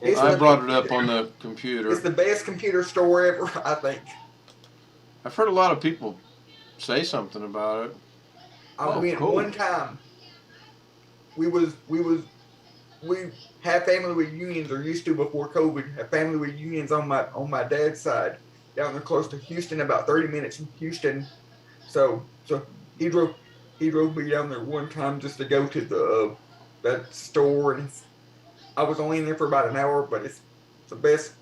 I brought it up on the computer. It's the best computer store ever, I think. I've heard a lot of people say something about it. I went one time. We had family reunions, or used to before COVID. Had family reunions on my dad's side down there close to Houston, about 30 minutes from Houston. So he drove me down there one time just to go to that store, and I was only in there for about an hour, but it's the best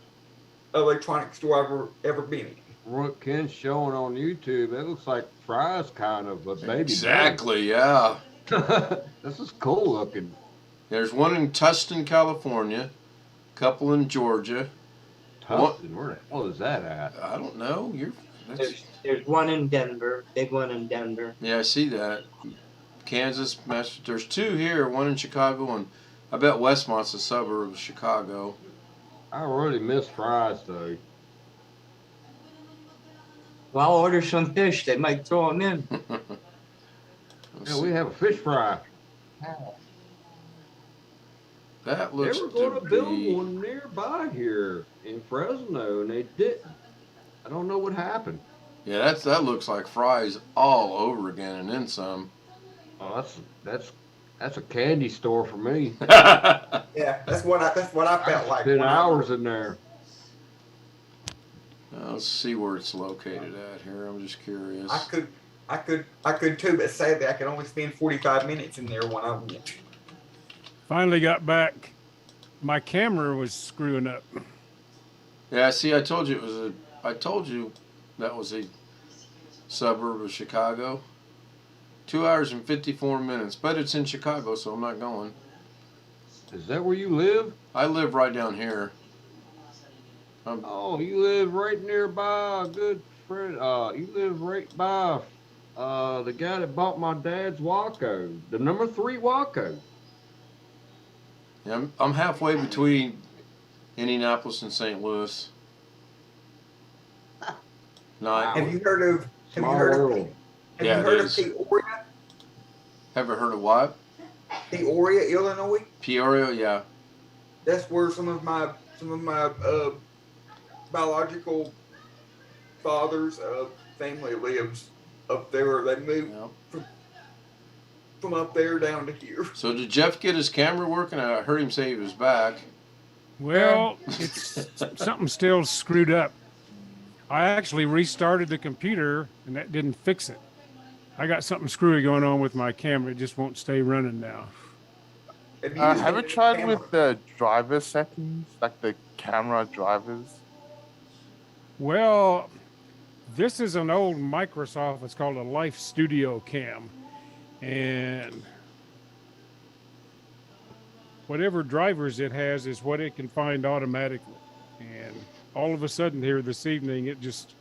electronic store I've ever been in. What Ken's showing on YouTube, it looks like Fry's kind of a baby. Exactly, yeah. This is cool looking. There's one in Tustin, California, a couple in Georgia. Tustin, where the hell is that at? I don't know. There's one in Denver, big one in Denver. Yeah, I see that. Kansas, Massachusetts. There's 2 here, one in Chicago, and I bet Westmont's a suburb of Chicago. I really miss Fry's though. Well, I'll order some fish. They might throw them in. Yeah, we have a fish fry. That looks. They were going to build one nearby here in Fresno, and they didn't. I don't know what happened. Yeah, that looks like Fry's all over again, and then some. Oh, that's a candy store for me. Yeah, that's what I felt like. Spent hours in there. Let's see where it's located at here. I'm just curious. I could too, but sadly I could only spend 45 minutes in there when I went. Finally got back. My camera was screwing up. Yeah, see, I told you that was a suburb of Chicago. 2 hours and 54 minutes. But it's in Chicago, so I'm not going. Is that where you live? I live right down here. Oh, you live right nearby a good friend. You live right by the guy that bought my dad's Waco, the number 3 Waco. Yeah, I'm halfway between Indianapolis and St. Louis. Wow. Have you heard of? Have Small you heard world. of? Have Yeah, you it heard of is. Peoria? Ever heard of what? Peoria, Illinois. Peoria, yeah. That's where some of my biological father's family lives up there. They moved Yep. from up there down to here. So did Jeff get his camera working? I heard him say he was back. Well, it's something still screwed up. I actually restarted the computer and that didn't fix it. I got something screwy going on with my camera. It just won't stay running now. Have you tried with the driver settings, like the camera drivers? Well, this is an old Microsoft. It's called a Life Studio Cam. And whatever drivers it has is what it can find automatically. And all of a sudden here this evening, it just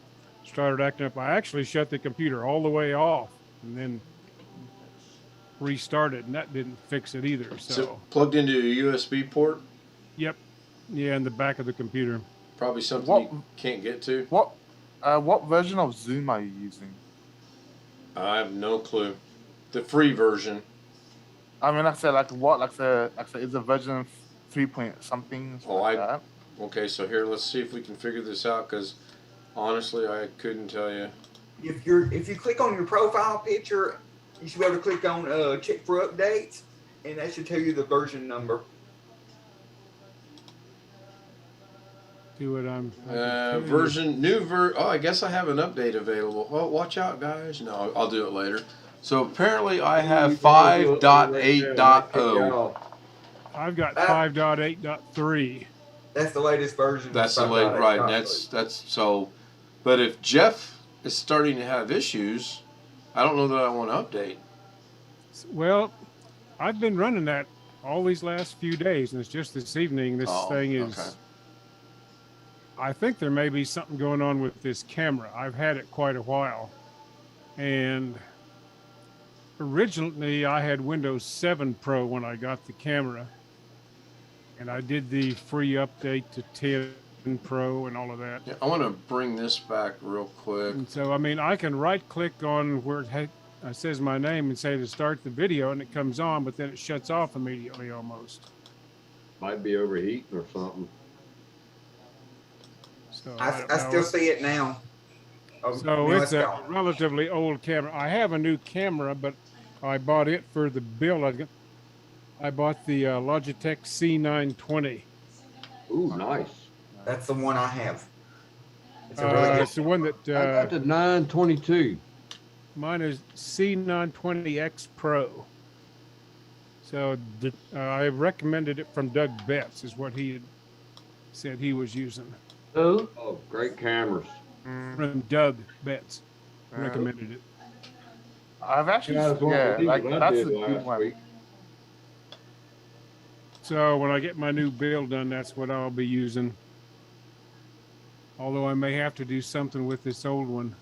started acting up. I actually shut the computer all the way off and then restarted, and that didn't fix it either. So plugged into a USB port? Yep. Yeah, in the back of the computer. Probably something you can't get to. What version of Zoom are you using? I have no clue. The free version. I mean, like I said, is the version 3 point something? That? Okay, so here, let's see if we can figure this out, because honestly, I couldn't tell you. If you click on your profile picture, you should be able to click on check for updates, and that should tell you the version number. Do it on Oh, I guess I have an update available. Oh, watch out, guys. No, I'll do it later. So apparently I have 5.8.0. I've got 5.8.3. That's the latest version. That's the latest, right? That's so. But if Jeff is starting to have issues, I don't know that I want to update. Well, I've been running that all these last few days, and it's just this evening. This thing is. Okay. I think there may be something going on with this camera. I've had it quite a while, and originally I had Windows 7 Pro when I got the camera, and I did the free update to 10 Pro and all of that. Yeah, I want to bring this back real quick. And so, I mean, I can right-click on where it says my name and say to start the video, and it comes on, but then it shuts off immediately almost. Might be overheating or something. So I still see it now. So it's a relatively old camera. I have a new camera, but I bought it for the build. I bought the Logitech C920. Ooh, nice. That's the one I have. It's a really good. It's the one that I got the 922. Mine is C920X Pro. So I recommended it from Doug Betts, is what he had said he was using. Oh, great cameras. From Doug Betts recommended it. I've actually, that's a good one. So when I get my new build done, that's what I'll be using. Although I may have to do something with this old one.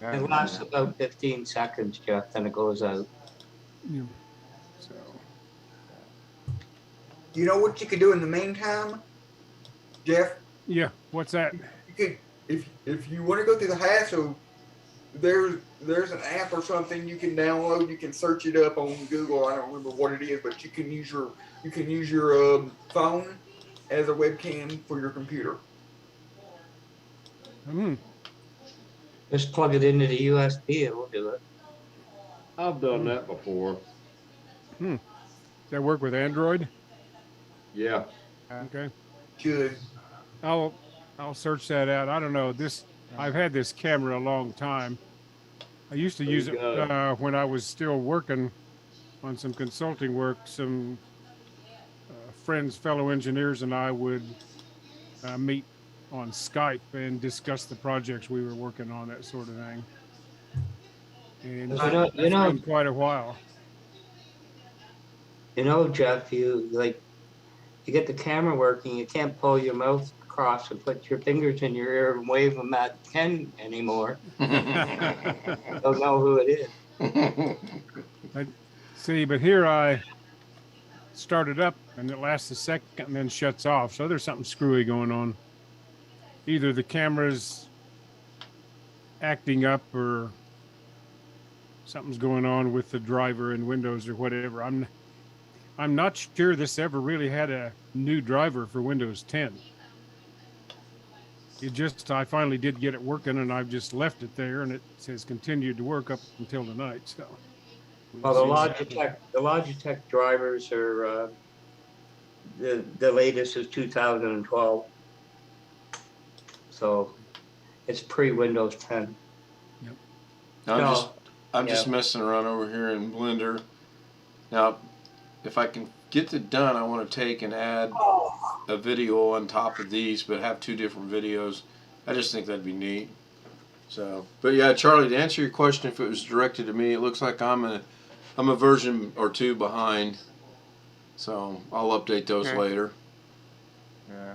It lasts about 15 seconds, Jeff, then it goes out. Yeah. So. You know what you could do in the meantime, Jeff? Yeah. What's that? You could, if you want to go through the hassle, there's an app or something you can download. You can search it up on Google. I don't remember what it is, but you can use your phone as a webcam for your computer. Just plug it into the USB, it'll do it. I've done that before. Does that work with Android? Yeah. Okay. Good. I'll search that out. I don't know. I've had this camera a long time. I used to use it when I was still working on some consulting work. Some friends, fellow engineers, and I would meet on Skype and discuss the projects we were working on, that sort of thing. And You know, that's been quite a while. Jeff, you get the camera working, you can't pull your mouth across and put your fingers in your ear and wave them at Ken anymore. Don't know who it is. See, but here I started up and it lasts a second and then shuts off. So there's something screwy going on. Either the camera's acting up or something's going on with the driver in Windows or whatever. I'm not sure this ever really had a new driver for Windows 10. I finally did get it working and I've just left it there and it has continued to work up until tonight. So, well, the Logitech drivers are the latest is 2012, so it's pre-Windows 10. Yep. I'm just messing around over here in Blender. Now, if I can get it done, I want to take and add a video on top of these, but have two different videos. I just think that'd be neat. So, but yeah, Charlie, to answer your question, if it was directed to me, it looks like I'm a version or two behind. So I'll update those later. Yeah.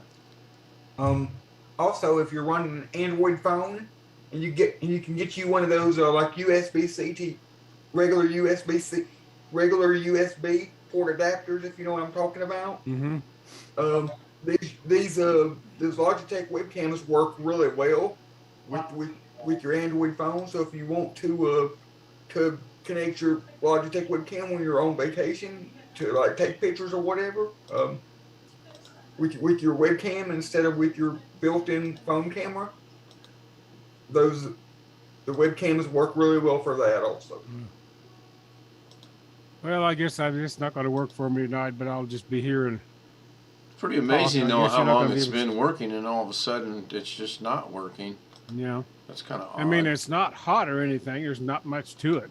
Also, if you're running an Android phone and you can get you one of those like USB-C to regular USB port adapters, if you know what I'm talking about. Mm-hmm. These Logitech webcams work really well with your Android phone. So if you want to connect your Logitech webcam when you're on vacation to like take pictures or whatever, with your webcam instead of with your built-in phone camera, the webcams work really well for that also. Well, I guess it's not going to work for me tonight, but I'll just be here and. Pretty amazing though how long it's been working, and all of a sudden it's just not working. Yeah, that's kind of odd. I mean, it's not hot or anything. There's not much to it.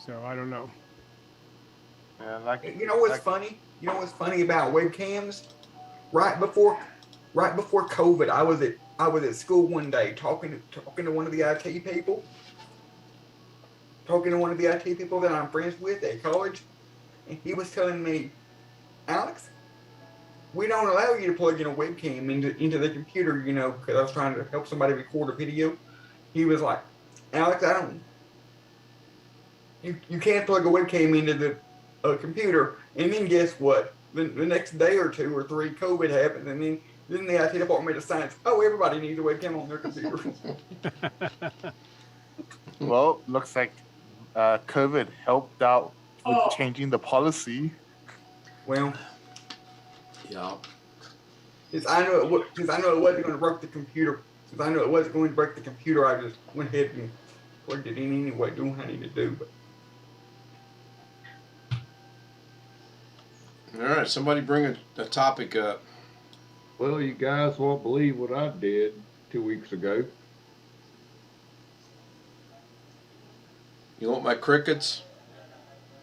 So I don't know. Yeah, you know what's funny? You know what's funny about webcams? Right before COVID, I was at school one day talking to one of the IT people. Talking to one of the IT people that I'm friends with at college, and he was telling me, Alex, we don't allow you to plug in a webcam into the computer, because I was trying to help somebody record a video. He was like, Alex, you can't plug a webcam into the computer. And then guess what? The next day or two or three, COVID happened, and then the IT department made a sign, everybody needs a webcam on their computer. Well, looks like COVID helped out with changing the policy. Well, yeah. Since I know it wasn't going to break the computer. Since I know it wasn't going to break the computer, I just went ahead and plugged it in anyway, doing what I need to do. All right, somebody bring a topic up. Well, you guys won't believe what I did 2 weeks ago. You want my crickets?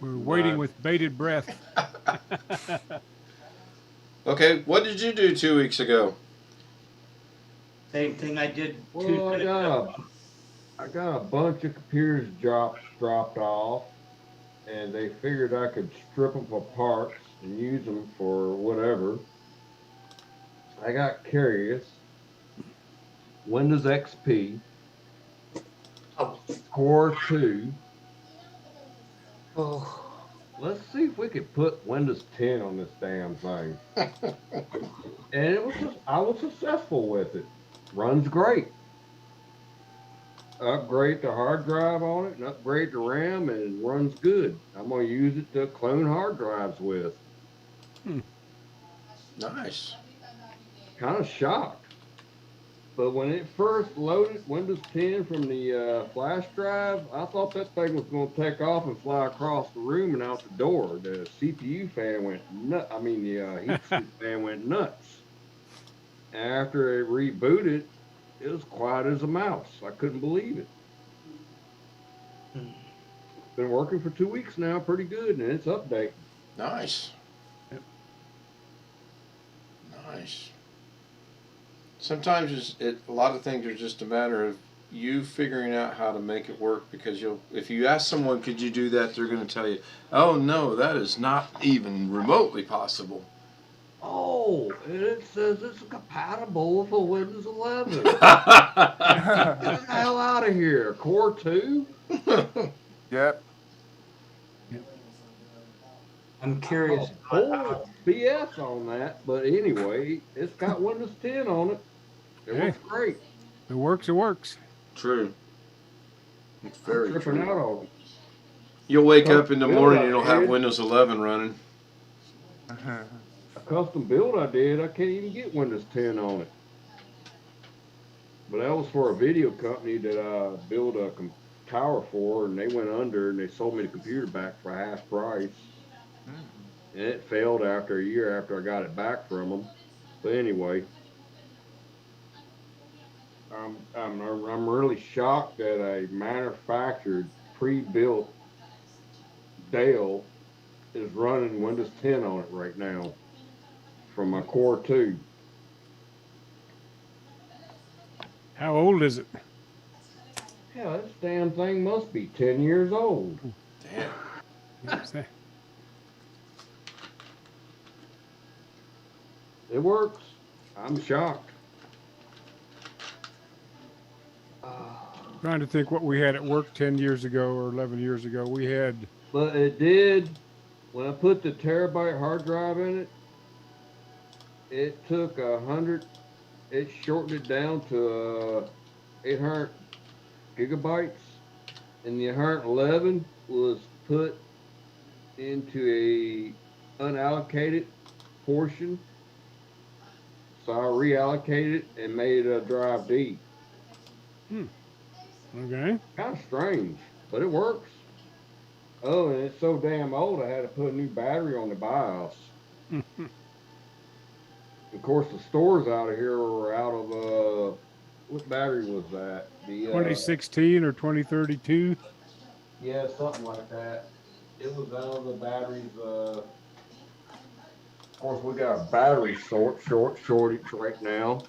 We're waiting with bated breath. Okay, what did you do 2 weeks ago? Same thing I did. Well, I got a bunch of computers dropped off, and they figured I could strip them for parts and use them for whatever. I got curious. Windows XP, Core 2. Oh. Let's see if we could put Windows 10 on this damn thing. And I was successful with it. Runs great. Upgrade the hard drive on it and upgrade the RAM, and it runs good. I'm going to use it to clone hard drives with. Nice. Kind of shocked. But when it first loaded Windows 10 from the flash drive, I thought that thing was going to take off and fly across the room and out the door. The CPU fan went nuts. I mean, the heatsink fan went nuts. After it rebooted, it was quiet as a mouse. I couldn't believe it. Been working for 2 weeks now, pretty good, and it's updating. Nice. Yep. Nice. Sometimes a lot of things are just a matter of you figuring out how to make it work, because if you ask someone, could you do that, they're going to tell you, oh no, that is not even remotely possible. Oh, and it says it's compatible with a Windows 11. Get the hell out of here. Core 2? Yep. I'm curious. Full BS on that, but anyway, it's got Windows 10 on it. It Hey. works great. It works. It works. True. It's I'm very tripping true. out on it. You'll wake up in the morning, I it'll have did. Windows 11 running. A custom build I did, I can't even get Windows 10 on it. But that was for a video company that I built a tower for, and they went under, and they sold me the computer back for half price. And it failed after a year after I got it back from them. But anyway, I'm really shocked that a manufactured, pre-built Dell is running Windows 10 on it right now from my Core 2. How old is it? Yeah, this damn thing must be 10 years old. Damn. It works. I'm shocked. Trying to think what we had at work 10 years ago or 11 years ago. We had. But it did, when I put the terabyte hard drive in it, it took 100, it shortened it down to 800 gigabytes, and the 111 was put into a unallocated portion. So I reallocated it and made it a drive D. Okay. Kind of strange, but it works. Oh, and it's so damn old, I had to put a new battery on the BIOS. Of course, the stores out of here were out of, what battery was that? The 2016 or 2032? Yeah, something like that. It was out of the batteries. Of course, we got a battery shortage right now.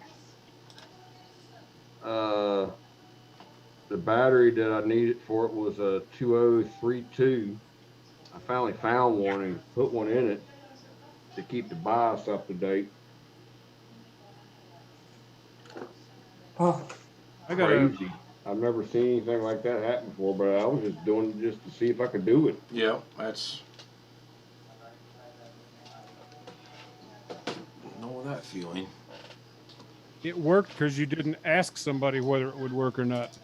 The battery that I needed for it was a 2032. I finally found one and put one in it to keep the BIOS up to date. Oh, I got Crazy. I've never seen anything like that happen before, but I was just doing it just to see if I could do it. Yeah, that's. Know that feeling. It worked because you didn't ask somebody whether it would work or not.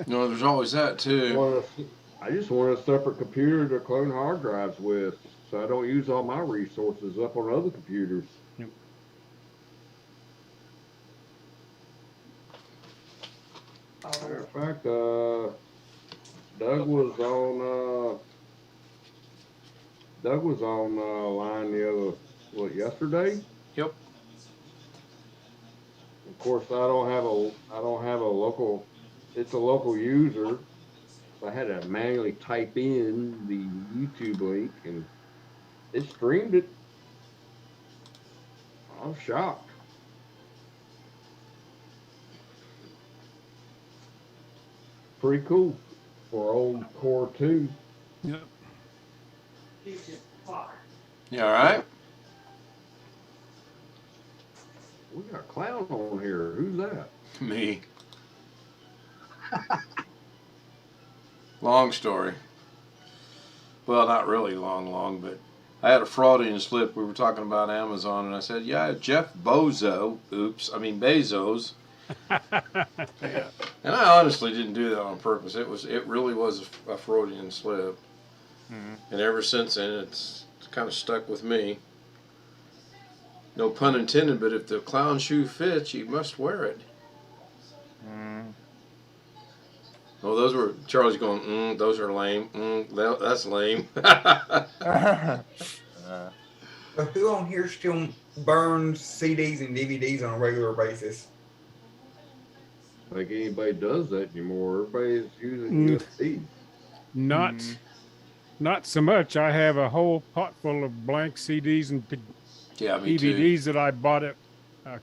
No, there's always that too. I just want a separate computer to clone hard drives with, so I don't use all my resources up on other computers. Yep. Matter of fact, Doug was on line yesterday. Yep. Of course, I don't have a local. It's a local user, so I had to manually type in the YouTube link, and it streamed it. I was shocked. Pretty cool for old Core 2. Yep. You all right? We got a clown on here. Who's that? Me. Long story. Well, not really long, but I had a Freudian slip. We were talking about Amazon, and I said, yeah, Jeff Bezos. Yeah. And I honestly didn't do that on purpose. It really was a Freudian slip. And ever since then, it's kind of stuck with me. No pun intended, but if the clown shoe fits, you must wear it. Oh, those were Charlie's going. Those are lame. That's lame. But who on here still burns CDs and DVDs on a regular basis? I think anybody does that anymore. Everybody's using USB. Not so much. I have a whole pot full of blank CDs and Yeah, me DVDs too. that I bought at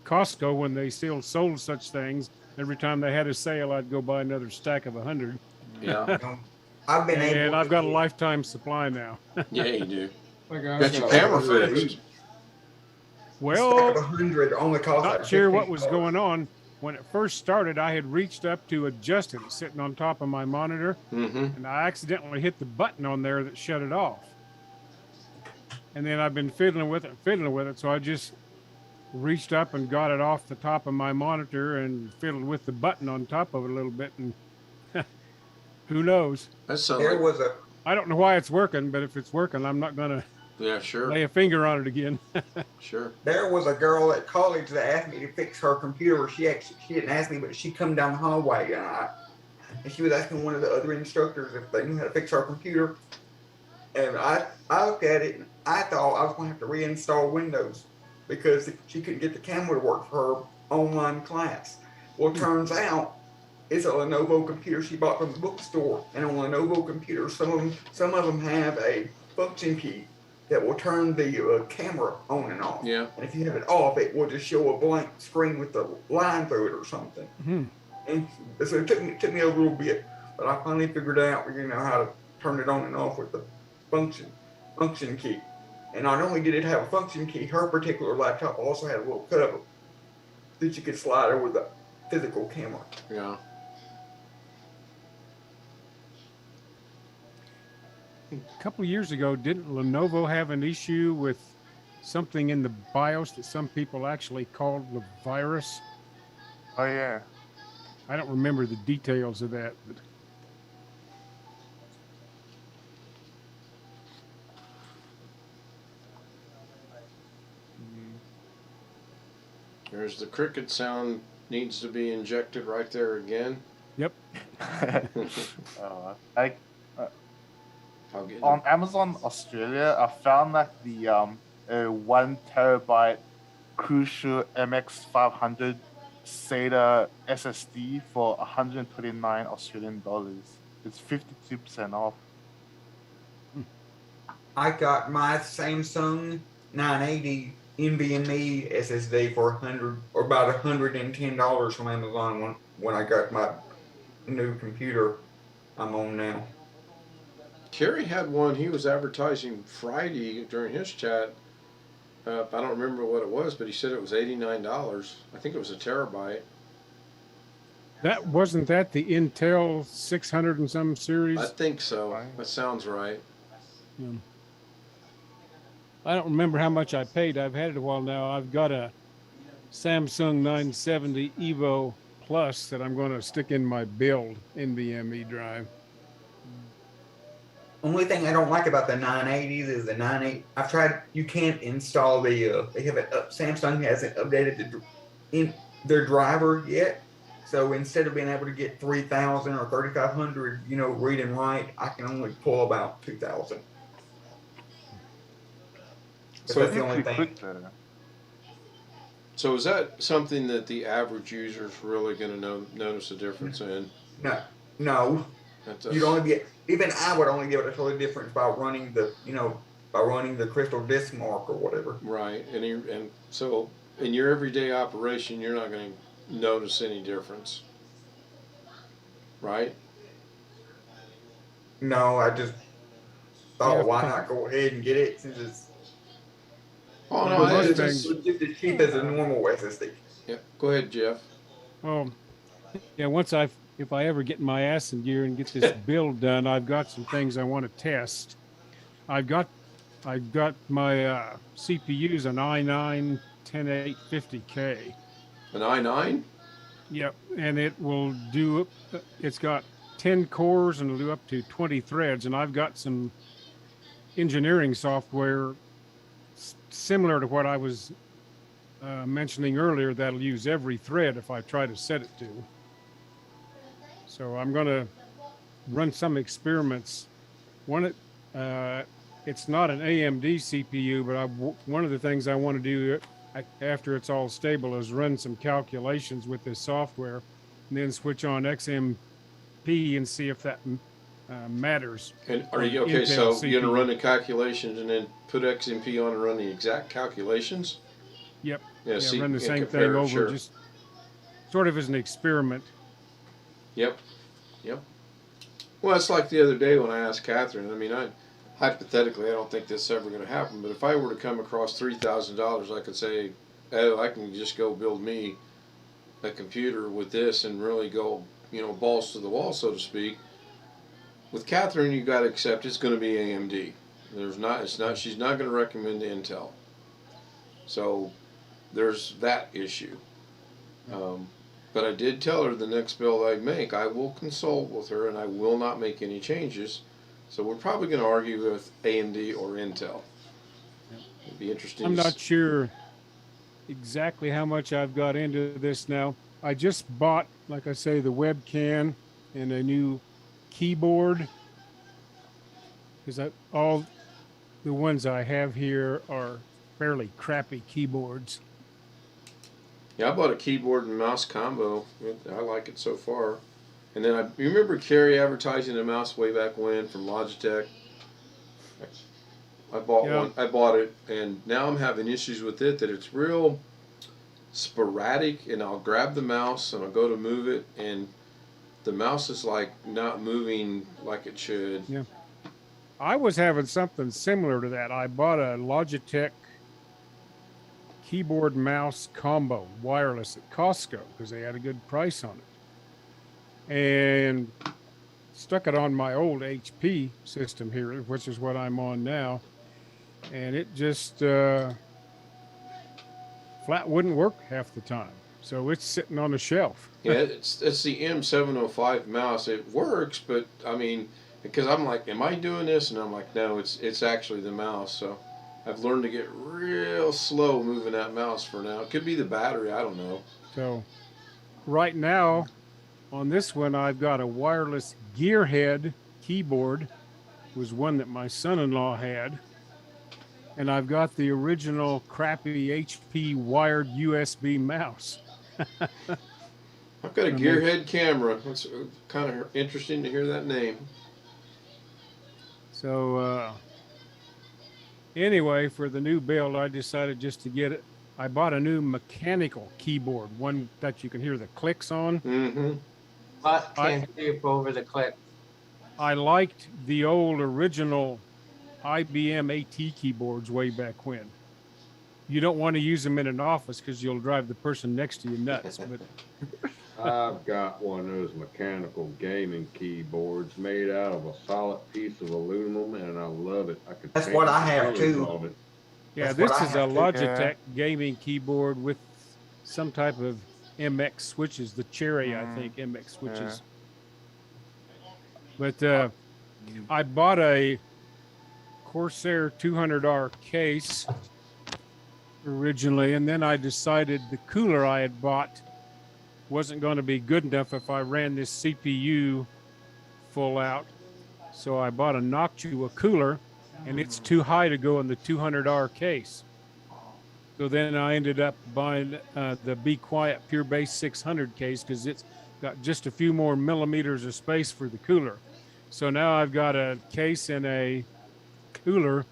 Costco when they still sold such things. Every time they had a sale, I'd go buy another stack of 100. Yeah. You know, I've been able. And I've got a lifetime supply now. Yeah, you do. Like I Got your got camera 100 fixed. each. A stack Well, of 100 only costs like not sure what was $15. going on. When it first started, I had reached up to adjust it, sitting on top of my monitor, Mm-hmm. and I accidentally hit the button on there that shut it off. And then I've been fiddling with it, so I just reached up and got it off the top of my monitor and fiddled with the button on top of it a little bit, and who knows? That sounds There like, was a I don't know why it's working, but if it's working, I'm not gonna yeah, sure, lay a finger on it again. sure. There was a girl at college that asked me to fix her computer. She didn't ask me, but she come down the hallway and she was asking one of the other instructors if they knew how to fix her computer. And I looked at it and I thought I was going to have to reinstall Windows because she couldn't get the camera to work for her online class. Well, it turns out it's a Lenovo computer she bought from the bookstore, and on Lenovo computers, some of them have a function key that will turn the camera on and off. Yeah. And if you have it off, it will just show a blank screen with a line through it or something. Hmm. And so it took me a little bit, but I finally figured out, how to turn it on and off with the function key. And not only did it have a function key, her particular laptop also had a little cover that you could slide over the physical camera. Yeah. A couple of years ago, didn't Lenovo have an issue with something in the BIOS that some people actually called the virus? Oh yeah. I don't remember the details of that, but There's the cricket sound needs to be injected right there again. yep. Like I'll get on Amazon Australia, I found like the 1 terabyte Crucial MX500 SATA SSD for 129 Australian dollars. It's 52% off. I got my Samsung 980 NVMe SSD for about $110 from Amazon when I got my new computer I'm on now. Kerry had one he was advertising Friday during his chat. I don't remember what it was, but he said it was $89. I think it was a terabyte. That wasn't that the Intel 600 and some series? I think so. That sounds right. Yeah. I don't remember how much I paid. I've had it a while now. I've got a Samsung 970 Evo Plus that I'm going to stick in my build NVMe drive. Only thing I don't like about the 980s is the 980. I've tried. You can't install the. They have it. Samsung hasn't updated their driver yet. So instead of being able to get 3,000 or 3,500, read and write, I can only pull about 2,000. So that's the only thing. So is that something that the average user is really going to notice a difference in? No. You'd only be. Even I would only be able to tell the difference by running the crystal disk mark or whatever. Right, and so in your everyday operation, you're not going to notice any difference, right? No, I just thought, Yeah. why not go ahead and get it since it's Oh no, Most it's just as cheap as a normal SSD. yeah. Go ahead, Jeff. Well, yeah, if I ever get my ass in gear and get this build done, I've got some things I want to test. I've got my CPU's an i9 10850K. An i9. Yep, and it will do. It's got 10 cores and it'll do up to 20 threads. And I've got some engineering software similar to what I was mentioning earlier that'll use every thread if I try to set it to. So I'm going to run some experiments. It's not an AMD CPU, but one of the things I want to do after it's all stable is run some calculations with this software and then switch on XMP and see if that matters. And are you okay? Intel So you're CPU. gonna run the calculations and then put XMP on and run the exact calculations. Yep. Yeah. Yeah, see, run the and same compare, thing over. sure. Just sort of as an experiment. Yep. Yep. Well, it's like the other day when I asked Catherine. I mean, hypothetically, I don't think this is ever going to happen. But if I were to come across $3,000, I could say, "Oh, I can just go build me a computer with this and really go, balls to the wall, so to speak." With Catherine, you got to accept it's going to be AMD. It's not. She's not going to recommend Intel. So there's that issue. But I did tell her the next build I make, I will consult with her and I will not make any changes. So we're probably going to argue with AMD or Intel. It'd be interesting. I'm not sure exactly how much I've got into this now. I just bought, like I say, the webcam and a new keyboard, because all the ones I have here are fairly crappy keyboards. Yeah, I bought a keyboard and mouse combo. I like it so far. And then you remember Carrie advertising a mouse way back when from Logitech? I bought one. I bought it, and now I'm having issues with it that it's real sporadic. And I'll grab the mouse and I'll go to move it, and the mouse is like not moving like it should. Yeah. I was having something similar to that. I bought a Logitech keyboard mouse combo wireless at Costco because they had a good price on it, and stuck it on my old HP system here, which is what I'm on now, and it just flat wouldn't work half the time, so it's sitting on the shelf. Yeah, it's the M705 mouse. It works, but I mean, because I'm like, am I doing this? And I'm like, no, it's actually the mouse. So I've learned to get real slow moving that mouse for now. It could be the battery, I don't know. So right now on this one, I've got a wireless Gearhead keyboard. It was one that my son-in-law had. And I've got the original crappy HP wired USB mouse. I've got a Gearhead camera. It's kind of interesting to hear that name. So anyway, for the new build, I decided just to get it. I bought a new mechanical keyboard, one that you can hear the clicks on. Mm-hmm. But can't hear you over the click. I liked the old original IBM AT keyboards way back when. You don't want to use them in an office because you'll drive the person next to you nuts. But I've got one of those mechanical gaming keyboards made out of a solid piece of aluminum, and I love it. That's what I have too. On it. yeah, That's this what I is a have too. Logitech gaming keyboard with some type of MX switches, the Cherry, I think, MX switches. But I bought a Corsair 200R case originally, and then I decided the cooler I had bought wasn't going to be good enough if I ran this CPU full out. So I bought a Noctua cooler, and it's too high to go in the 200R case. So then I ended up buying the Be Quiet Pure Base 600 case because it's got just a few more millimeters of space for the cooler. So now I've got a case and a cooler.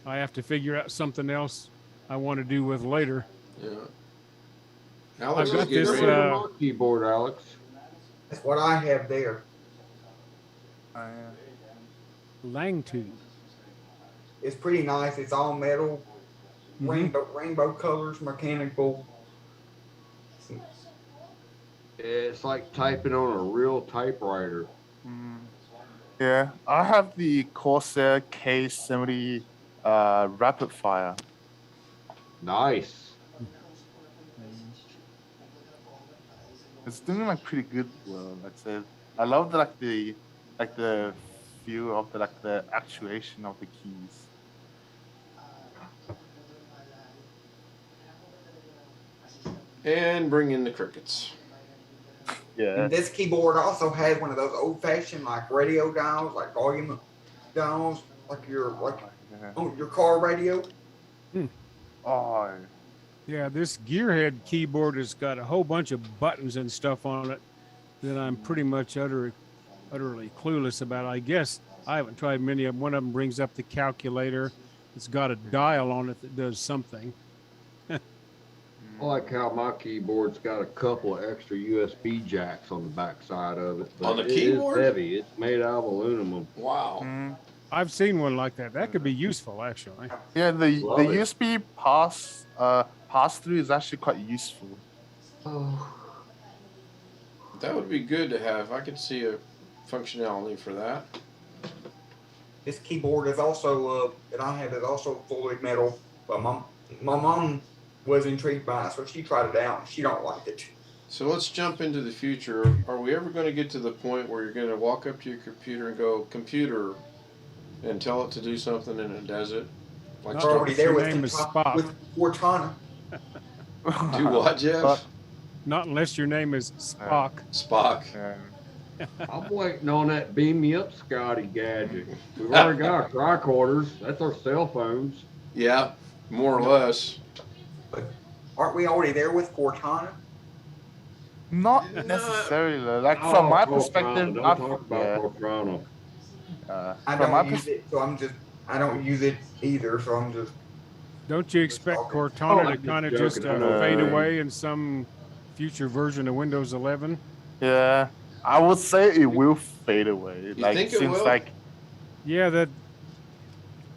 I have to figure out something else I want to do with later. Yeah. Alex, I've got this keyboard, Alex. That's what I have there. Langtune. It's pretty nice. It's all metal, rainbow colors, mechanical. It's like typing on a real typewriter. Yeah, I have the Corsair K70 Rapid Fire. Nice. It's doing like pretty good. Well, I'd say I love the feel of the actuation of the keys. And bring in the crickets. Yeah. And this keyboard also has one of those old-fashioned like radio dials, like volume dials, like your car radio. Oh. Yeah, this Gearhead keyboard has got a whole bunch of buttons and stuff on it that I'm pretty much utterly clueless about. I guess I haven't tried many of them. One of them brings up the calculator. It's got a dial on it that does something. I like how my keyboard's got a couple of extra USB jacks on the back side of it. But On the it is keyboard? heavy. It's made out of aluminum. Wow. Mm. I've seen one like that. That could be useful, actually. Yeah, the Love it. USB pass through is actually quite useful. Oh, That would be good to have. I could see a functionality for that. This keyboard is also that I have is also fully metal. But my mom was intrigued by it, so she tried it out. She don't like it. So let's jump into the future. Are we ever going to get to the point where you're going to walk up to your computer and go, computer, and tell it to do something and it does it? Like Not We're already there Your name is Spock. with Cortana. do what, Jeff? But- Not unless your name is Spock. Spock. I'm waiting on that beam me up Scotty gadget. We've already got our tricorders. That's our cell phones. Yeah, more or less. Aren't we already there with Cortana? Not necessarily. Like from my perspective, don't not, talk about Cortana. I from my don't use it, so I don't use it either, so I'm just. Don't you expect Oh, Cortana I'm to just kind of just joking. I know. fade away in some future version of Windows 11? Yeah, I would say it will fade away. You Like think it since will? like Yeah, that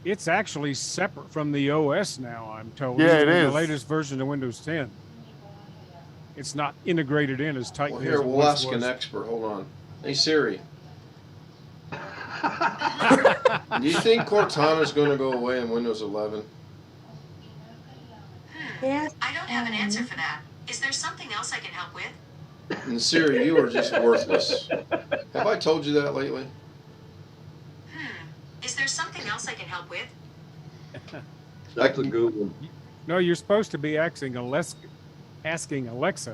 it's actually separate from the OS now, I'm told. Yeah, even it in is. the latest version of Windows 10. It's not integrated in as tightly Well, as here, it we'll once ask an was. expert. Hold on. Hey, Siri. Do you think Cortana is going to go away in Windows 11? Yes. I don't have an answer for that. Is there something else I can help with? And Siri, you are just worthless. Have I told you that lately? Is there something else I can help with? That's a good one. No, you're supposed to be asking Alexa,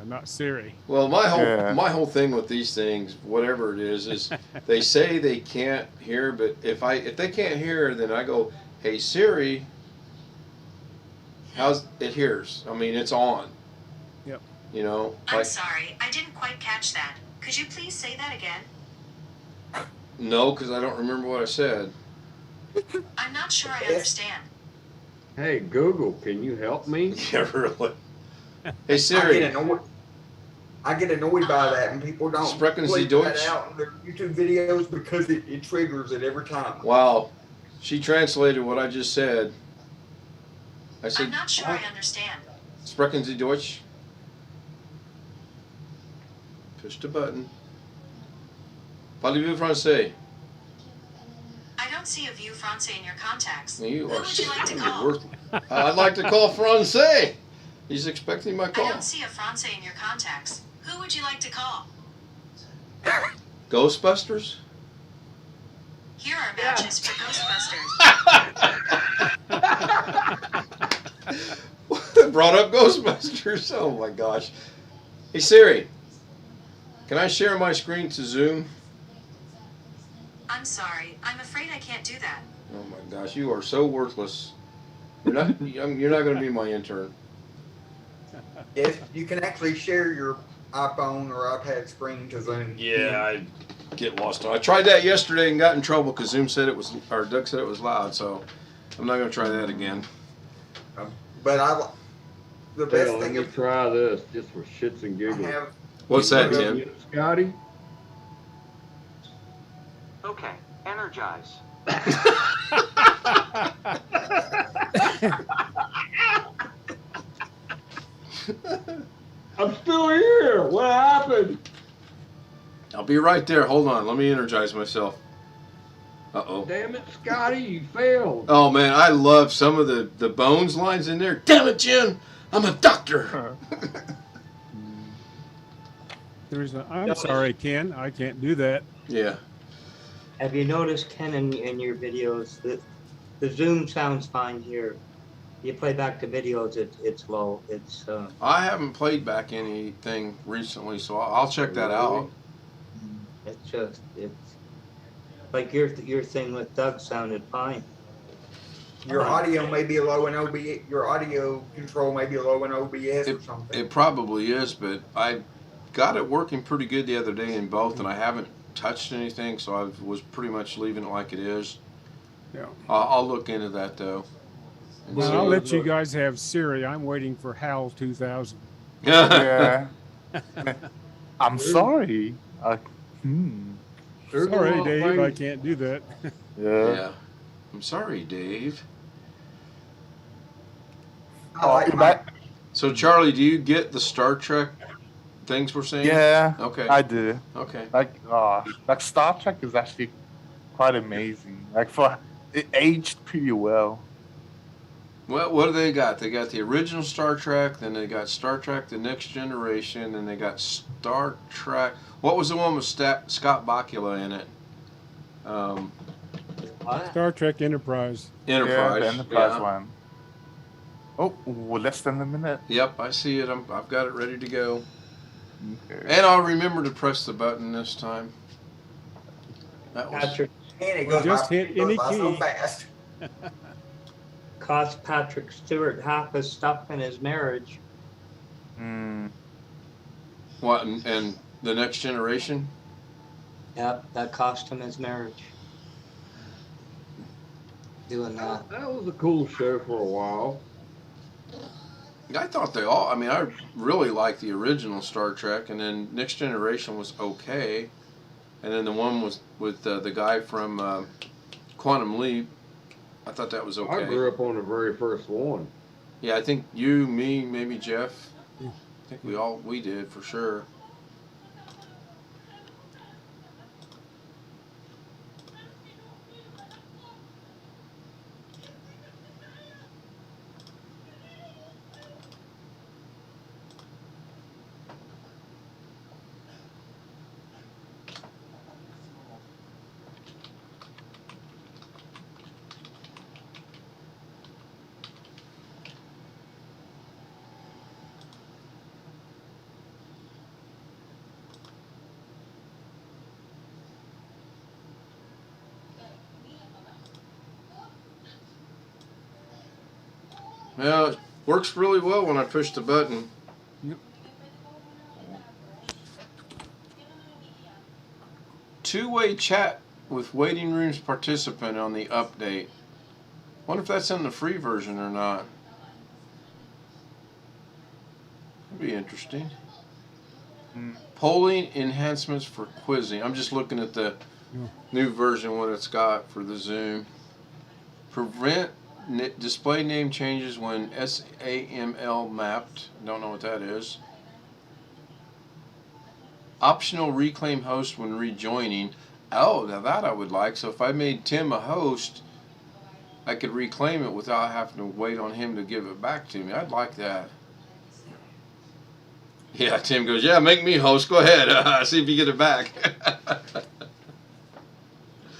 not Siri. Well, Yeah. my whole thing with these things, whatever it is they say they can't hear, but if they can't hear, then I go, "Hey Siri, how's it hears? I mean, it's on." Yep. You know, I'm like sorry, I didn't quite catch that. Could you please say that again? no, because I don't remember what I said. I'm not sure I understand. Hey Google, can you help me? Yeah, really. Hey Siri. I get annoyed by that, and people don't Sprechen Sie point Deutsch? that out in their YouTube videos because it triggers it every time. Wow, she translated what I just said. I I'm said, not sure I understand. "Sprechen Sie Deutsch?" Push the button. Parlez-vous français? I don't see a view Francais in your contacts. You Who are would you like to so call? worthless. I'd like to call Francais. He's expecting my I call. don't see a Francais in your contacts. Who would you like to call? Ghostbusters? Here are matches for Ghostbusters. Brought up Ghostbusters. Oh my gosh. Hey Siri, can I share my screen to Zoom? I'm sorry. I'm afraid I can't do that. Oh my gosh, you are so worthless. You're not going to be my intern. Yes, you can actually share your iPhone or iPad screen to Zoom. Yeah, I get lost. I tried that yesterday and got in trouble because Zoom said it was, or Doug said it was loud. So I'm not going to try that again. But the best Let thing me is try this just for shits and I giggles. have. What's that, You Tim? got it, Scotty? Okay, energize. I'm still here. What happened? I'll be right there. Hold on. Let me energize myself. Uh-oh. Damn it, Scotty, you failed. Oh, man, I love some of the Bones lines in there. Damn it, Jim. I'm a doctor. I'm sorry, Ken. I can't do that. Yeah. Have you noticed, Ken, in your videos that the Zoom sounds fine here? You play back the videos, it's low. It's I haven't played back anything recently, so I'll check that out. it's like your thing with Doug sounded fine. Your audio may be low in OBS. Your audio control may be low in OBS or something. It probably is, but I got it working pretty good the other day in both, and I haven't touched anything, so I was pretty much leaving it like it is. Yeah. I'll look into that, though. And Well, see I'll what- let you guys have Siri. I'm waiting for HAL 2000. Yeah. I'm sorry. There's a Sorry, lot of Dave, I things. can't do that. Yeah. Yeah. I'm sorry, Dave. I like my. That, So, Charlie, do you get the Star Trek things we're saying? yeah, Okay. I do. Okay. Like Star Trek is actually quite amazing. Like it aged pretty well. Well, what do they got? They got the original Star Trek, then they got Star Trek: The Next Generation, and they got Star Trek. What was the one with Scott Bakula in it? What? Star Trek Enterprise. Enterprise. Yeah, the Enterprise Yeah. one. Oh, less than a minute. Yep, I see it. I've got it ready to go. Okay. And I'll remember to press the button this time. That was Patrick And it Well, goes just by, hit it goes any by so key. fast. cost Patrick Stewart half his stuff in his marriage. what, and The Next Generation. Yep, that cost him his marriage. Doing that. That was a cool show for a while. I thought they all. I mean, I really liked the original Star Trek, and then Next Generation was okay, and then the one was with the guy from Quantum Leap. I thought that was okay. I grew up on the very first one. Yeah, I think you, me, maybe Jeff. I think we did for sure. Well, it works really well when I push the button. Yep. Two-way chat with waiting rooms participant on the update. Wonder if that's in the free version or not. That'd be interesting. Polling enhancements for quizzing. I'm just looking at the new version, what it's got for the Zoom. Prevent display name changes when SAML mapped. Don't know what that is. Optional reclaim host when rejoining. Oh, now that I would like. So if I made Tim a host, I could reclaim it without having to wait on him to give it back to me. I'd like that. Yeah, Tim goes, yeah, make me host. Go ahead. See if you get it back.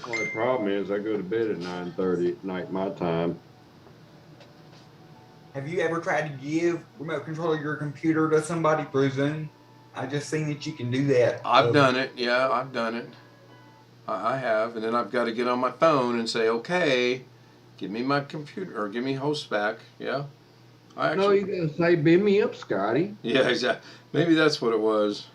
Only problem is I go to bed at 9:30 at night my time. Have you ever tried to give remote control of your computer to somebody through Zoom? I just seen that you can do that. I've done it. Yeah, I've done it. I have. And then I've got to get on my phone and say, okay, give me my computer or give me host back. Yeah. No, you gotta say, beam me up, Scotty. Yeah, exactly. Maybe that's what it was.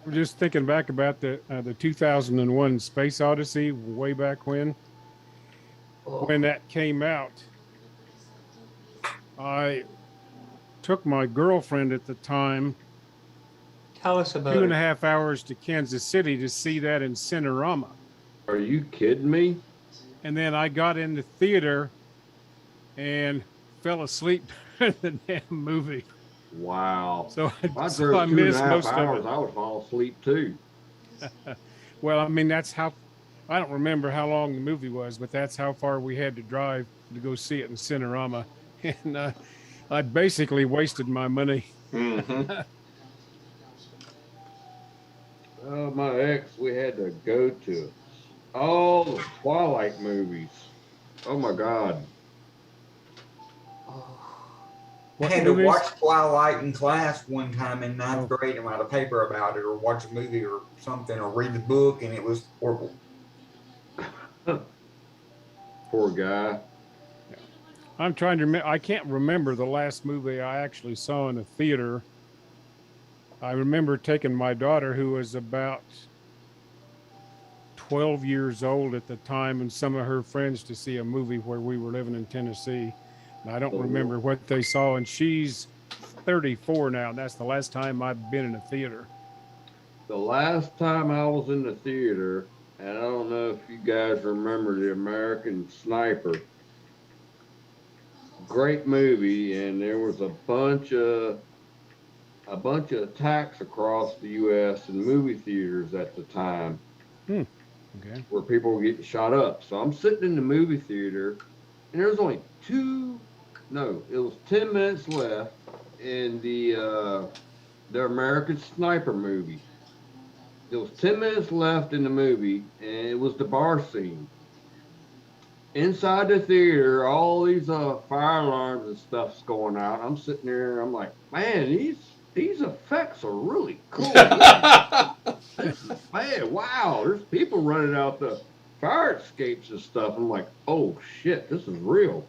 I'm just thinking back about the 2001 Space Odyssey way back when that came out. I took my girlfriend at the time Tell us about 2.5 hours to Kansas City to see that in Cinerama. Are you kidding me? And then I got in the theater and fell asleep in the damn movie. Wow. So If I so drove I 2.5 missed most hours, of it. I would fall asleep too. Well, I mean, that's how, I don't remember how long the movie was, but that's how far we had to drive to go see it in Cinerama. And I basically wasted my money. Mm-hmm. My ex, we had to go to all the Twilight movies. Oh my God. I had to watch Twilight in class one time in ninth grade and write a paper about it, or watch a movie or something, or read the book, and it was horrible. Poor guy. I'm trying to remember. I can't remember the last movie I actually saw in a theater. I remember taking my daughter, who was about 12 years old at the time, and some of her friends to see a movie where we were living in Tennessee. And I don't remember what they saw, and she's 34 now. And that's the last time I've been in a theater. The last time I was in the theater, and I don't know if you guys remember the American Sniper. Great movie, and there was a bunch of attacks across the U.S. in movie theaters at the time. Okay. Where people were getting shot up. So I'm sitting in the movie theater, and there's only it was 10 minutes left in the American Sniper movie. There was 10 minutes left in the movie, and it was the bar scene. Inside the theater, all these fire alarms and stuff's going out. I'm sitting there, I'm like, man, these effects are really cool. Man, wow, there's people running out the fire escapes and stuff. I'm like, oh shit, this is real.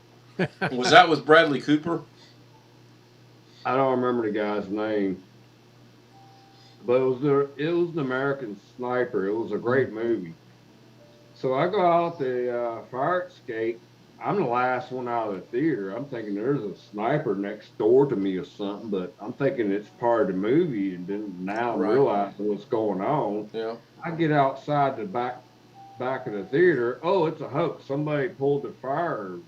Was that with Bradley Cooper? I don't remember the guy's name, but it was an American Sniper. It was a great movie. So I go out the fire escape. I'm the last one out of the theater. I'm thinking there's a sniper next door to me or something, but I'm thinking it's part of the movie, and then now I'm realizing what's going on. Yeah. I get outside the back of the theater. Oh, it's a hoax. Somebody pulled the fire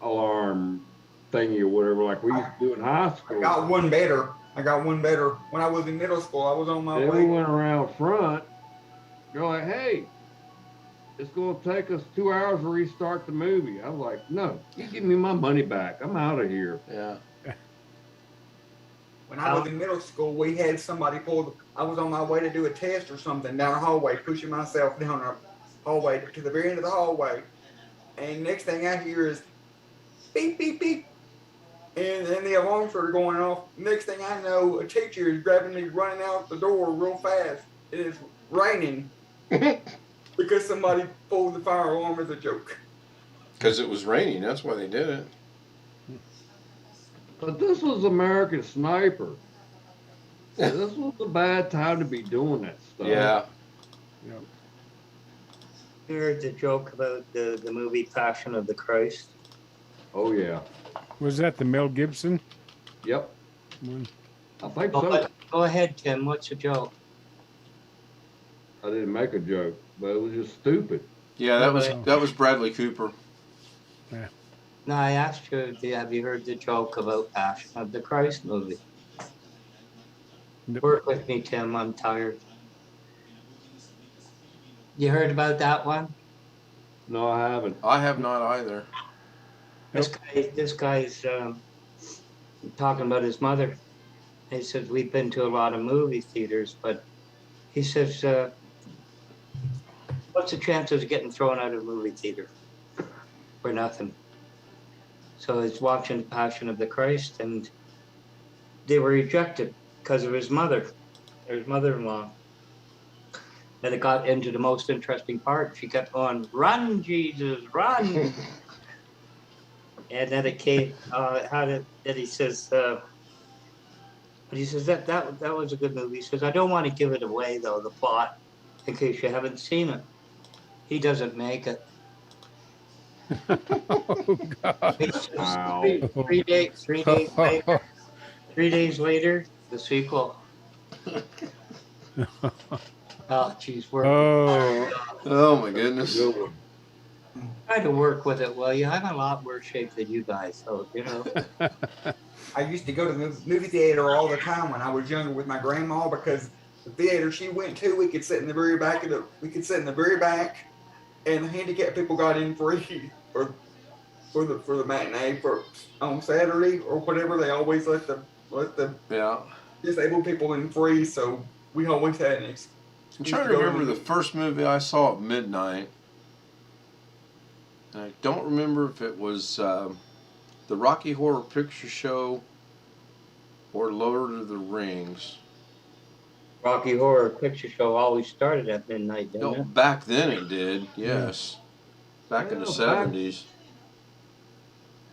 alarm thingy or whatever, like we used to do in high school. I got one better. When I was in middle school, I was on my way. Then we went around front. They're like, hey, it's going to take us 2 hours to restart the movie. I was like, no, you give me my money back. I'm out of here. Yeah. When I was in middle school, we had somebody I was on my way to do a test or something down a hallway, pushing myself down a hallway to the very end of the hallway. And next thing I hear is beep, beep, beep. And then the alarm started going off. Next thing I know, a teacher is grabbing me, running out the door real fast. It is raining. Because somebody pulled the fire alarm as a joke. Because it was raining. That's why they did it. But this was American Sniper. This was a bad time to be doing that stuff. Yeah. Yep. You heard the joke about the movie Passion of the Christ? Oh, yeah. Was that the Mel Gibson? Yep. One? I think so. Go ahead, Tim. What's the joke? I didn't make a joke, but it was just stupid. Yeah, that was Bradley Cooper. Yeah. No, I asked you, have you heard the joke about Passion of the Christ movie? Nope. Work with me, Tim. I'm tired. You heard about that one? No, I haven't. I have not either. This guy's talking about his mother. He says, we've been to a lot of movie theaters, but he says, what's the chances of getting thrown out of a movie theater for nothing? So he's watching Passion of the Christ, and they were ejected because of his mother, or his mother-in-law. And it got into the most interesting part. She kept going, run, Jesus, run. And then it came, then he says, that was a good movie. He says, I don't want to give it away, though, the plot, in case you haven't seen it. He doesn't make it. Oh, God. Wow. Three days later, the sequel. Oh, geez, Oh my goodness. try to work with it, will you? I'm in a lot worse shape than you guys, so you know. I used to go to the movie theater all the time when I was younger with my grandma, because the theater she went to, we could sit in the very back and the handicapped people got in free for the matinee on Saturday or whatever. They always let the disabled people in free, so we always had an excuse. I'm trying to remember the first movie I saw at midnight. And I don't remember if it was the Rocky Horror Picture Show or Lord of the Rings. Rocky Horror Picture Show always started at midnight, didn't it? Back then it did, yes. Back in the 70s.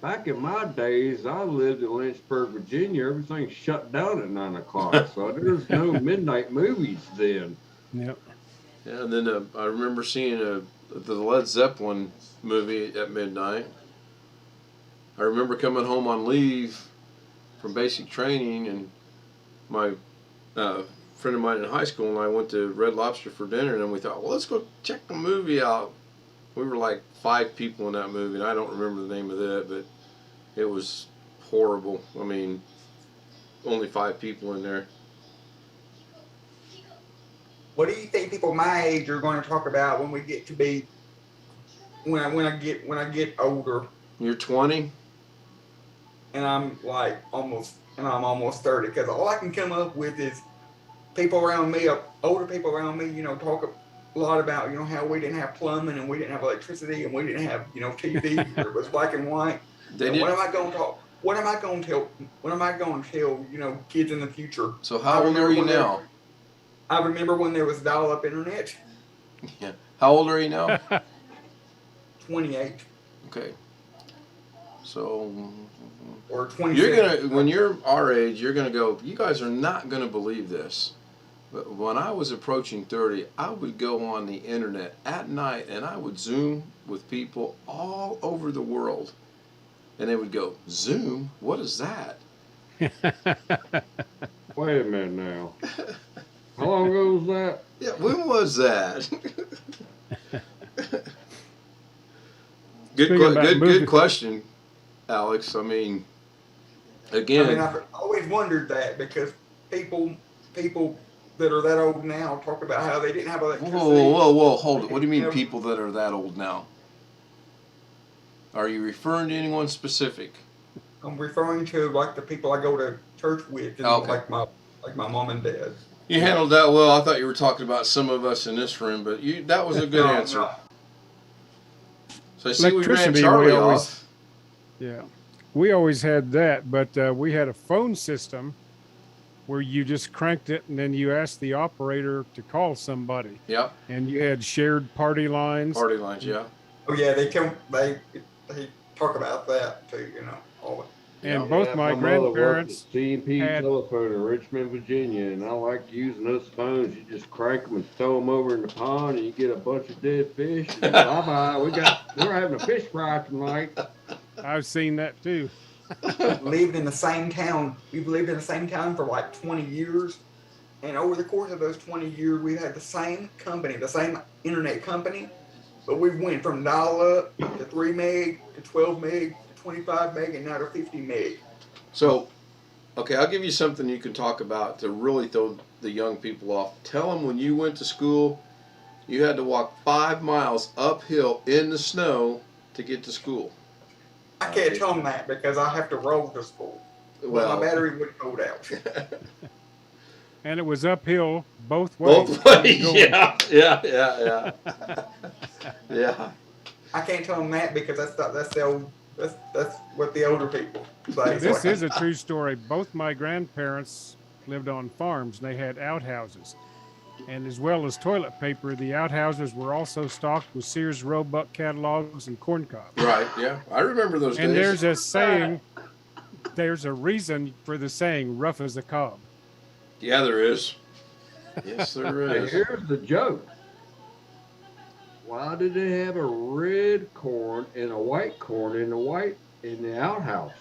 Back in my days, I lived in Lynchburg, Virginia. Everything shut down at 9 o'clock, so there's no midnight movies then. Yep. Yeah, and then I remember seeing the Led Zeppelin movie at midnight. I remember coming home on leave from basic training, and my friend of mine in high school and I went to Red Lobster for dinner, and then we thought, well, let's go check the movie out. We were like 5 people in that movie, and I don't remember the name of it, but it was horrible. I mean, only 5 people in there. What do you think people my age are going to talk about when we get to be when I get older? You're 20? And I'm almost 30, because all I can come up with is people around me, older people around me, talk a lot about, how we didn't have plumbing and we didn't have electricity and we didn't have, TV. It was black and white. What am I going to talk? What am I going to tell? What am I going to tell, kids in the future? So how old are you now? I remember when there was dial-up internet. Yeah. How old are you now? 28. Okay. So or 27. You're gonna, when you're our age, you're gonna go, you guys are not gonna believe this. But when I was approaching 30, I would go on the internet at night and I would Zoom with people all over the world. And they would go, Zoom? What is that? Wait a minute now. How long ago was that? Yeah, when was that? Good question, Alex. I mean, again, I've always wondered that, because people that are that old now talk about how they didn't have electricity. Whoa, hold it. What do you mean people that are that old now? Are you referring to anyone specific? I'm referring to the people I go to church with, and okay. like my mom and dad. You handled that well. I thought you were talking about some of us in this room, but that was a good answer. No. So I see we ran Charlie off. Yeah, we always had that, but we had a phone system where you just cranked it and then you asked the operator to call somebody. Yep. And you had shared party lines. Party lines, yeah. Oh yeah, they talk about that too, all and both my grandparents C&P had telephone in Richmond, Virginia, and I like using those phones. You just crank them and throw them over in the pond, and you get a bunch of dead fish. And bye-bye. We're having a fish fry tonight. I've seen that too. We've lived in the same town for like 20 years. And over the course of those 20 years, we've had the same company, the same internet company, but we've went from dial-up to 3 meg to 12 meg to 25 meg and now to 50 meg. So, okay, I'll give you something you can talk about to really throw the young people off. Tell them when you went to school, you had to walk 5 miles uphill in the snow to get to school. I can't tell them that because I have to roll to school. Well, my battery would hold out. And it was uphill both ways. Both ways, yeah. Yeah. I can't tell them that because that's what the older people say. This is a true story. Both my grandparents lived on farms and they had outhouses. And as well as toilet paper, the outhouses were also stocked with Sears Roebuck catalogs and corn cobs. Right, yeah. I remember those days. And there's a saying, there's a reason for the saying, rough as a cob. Yeah, there is. Yes, there is. Here's the joke. Why did they have a red corn and a white corn in the outhouse?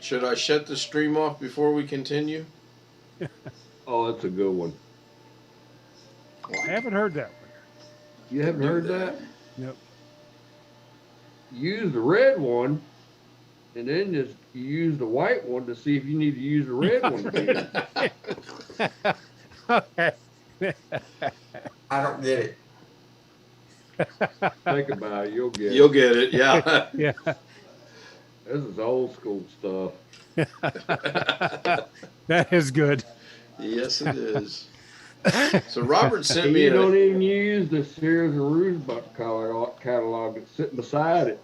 Should I shut the stream off before we continue? Oh, that's a good one. I haven't heard that one. You haven't heard that? Nope. Use the red one, and then just use the white one to see if you need to use the red one again. Okay. I don't get it. Think about it, you'll get it. You'll get it, yeah. Yeah. This is old school stuff. That is good. Yes, it is. So Robert sent me You don't even use the Sears and Roebuck catalog that's sitting beside it.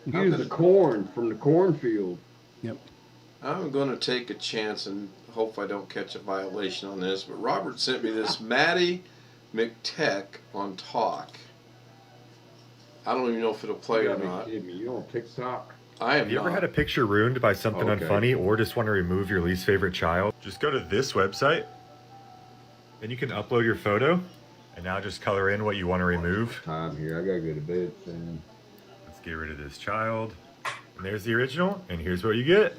Use the corn from the cornfield. Yep. I'm going to take a chance and hope I don't catch a violation on this, but Robert sent me this Maddie McTech on Talk. I don't even know if it'll play or not. You on TikTok? I am Have you not. ever had a picture ruined by something unfunny or just want to remove your least favorite child? Just go to this website Then you can upload your photo, and now just color in what you want to remove. Time here. I gotta go to bed soon. Let's get rid of this child. And there's the original, and here's what you get.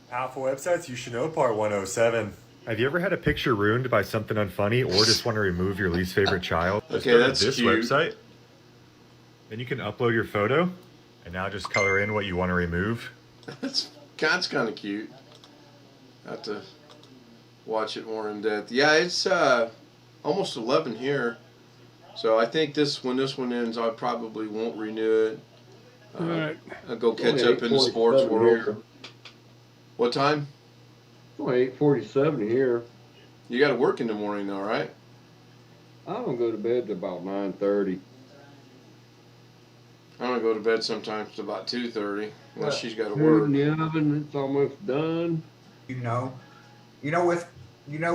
Powerful websites you should know, part 107. Have you ever had a picture ruined by something unfunny or just want to remove your least favorite child? Just Okay, go to that's this cute. website. Then you can upload your photo, and now just color in what you want to remove. That's kind of cute. I have to watch it more in depth. Yeah, it's almost 11 here, so I think when this one ends, I probably won't renew it. All right. I'll go catch up in the sports world. Here. What time? It's only 8:47 here. You got to work in the morning, though, right? I don't go to bed till about 9:30. I'm gonna go to bed sometimes till about 2:30, unless she's got to Food work. in the oven, it's almost done. You know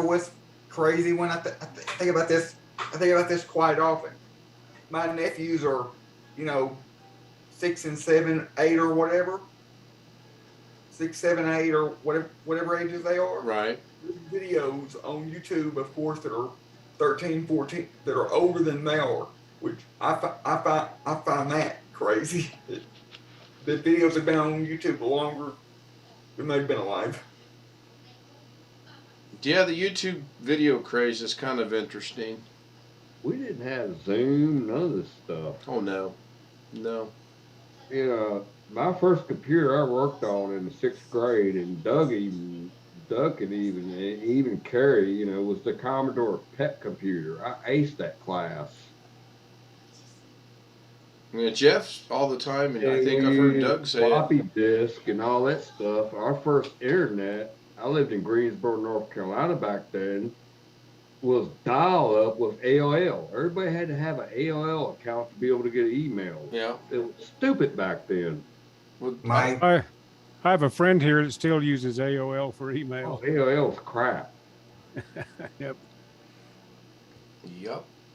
what's crazy when I think about this. I think about this quite often. My nephews are, 6 and 7, 8 or whatever. 6, 7, 8 or whatever ages they are. Right. There's videos on YouTube, of course, that are 13, 14, that are older than they are, which I find that crazy. The videos have been on YouTube longer than they've been alive. Yeah, the YouTube video craze is kind of interesting. We didn't have Zoom, none of this stuff. Oh no. My first computer I worked on in the 6th grade, and Doug could even carry, was the Commodore PET computer. I aced that class. Yeah, Jeff's all the time, and I think I've heard Doug say floppy disk and all that stuff. Our first internet, I lived in Greensboro, North Carolina back then, was dial-up with AOL. Everybody had to have an AOL account to be able to get emails. Yeah. It was stupid back then. I have a friend here that still uses AOL for email. Oh, AOL's crap. Yep.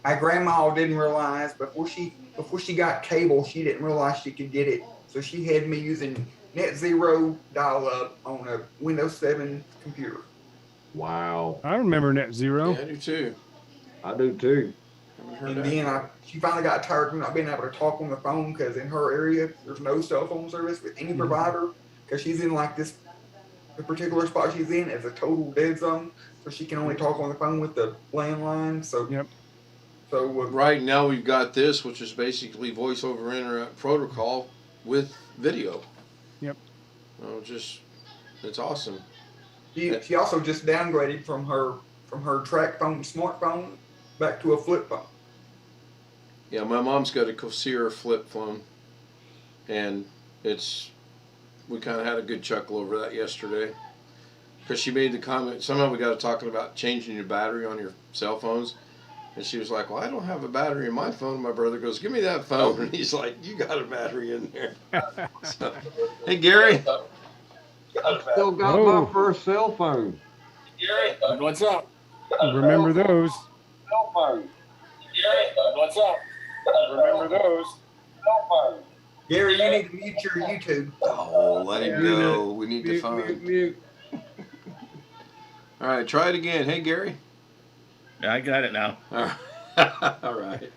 My grandma didn't realize before she got cable, she didn't realize she could get it. So she had me using Net Zero dial-up on a Windows 7 computer. Wow. I remember Net Zero. Yeah, I do too. I do too. And then she finally got tired of not being able to talk on the phone because in her area there's no cell phone service with any provider because she's in like the particular spot she's in is a total dead zone, so she can only talk on the phone with the landline. So yep. So right now we've got this, which is basically voice over internet protocol with video. Yep. It's awesome. She also just downgraded from her track phone smartphone back to a flip phone. Yeah, my mom's got a Corsair flip phone, and we kind of had a good chuckle over that yesterday because she made the comment. Somehow we got to talking about changing your battery on your cell phones, and she was like, "Well, I don't have a battery in my phone." My brother goes, "Give me that phone," and he's like, "You got a battery in there." So, hey, Gary. Still got my first cell phone. Gary, what's up? Remember those? Cell phone. Gary, what's up? Remember those? Cell phone. Gary, you need to mute your YouTube. Oh, let him go. We need to find. Mute. All right, try it again. Hey, Gary. I got it now. All right.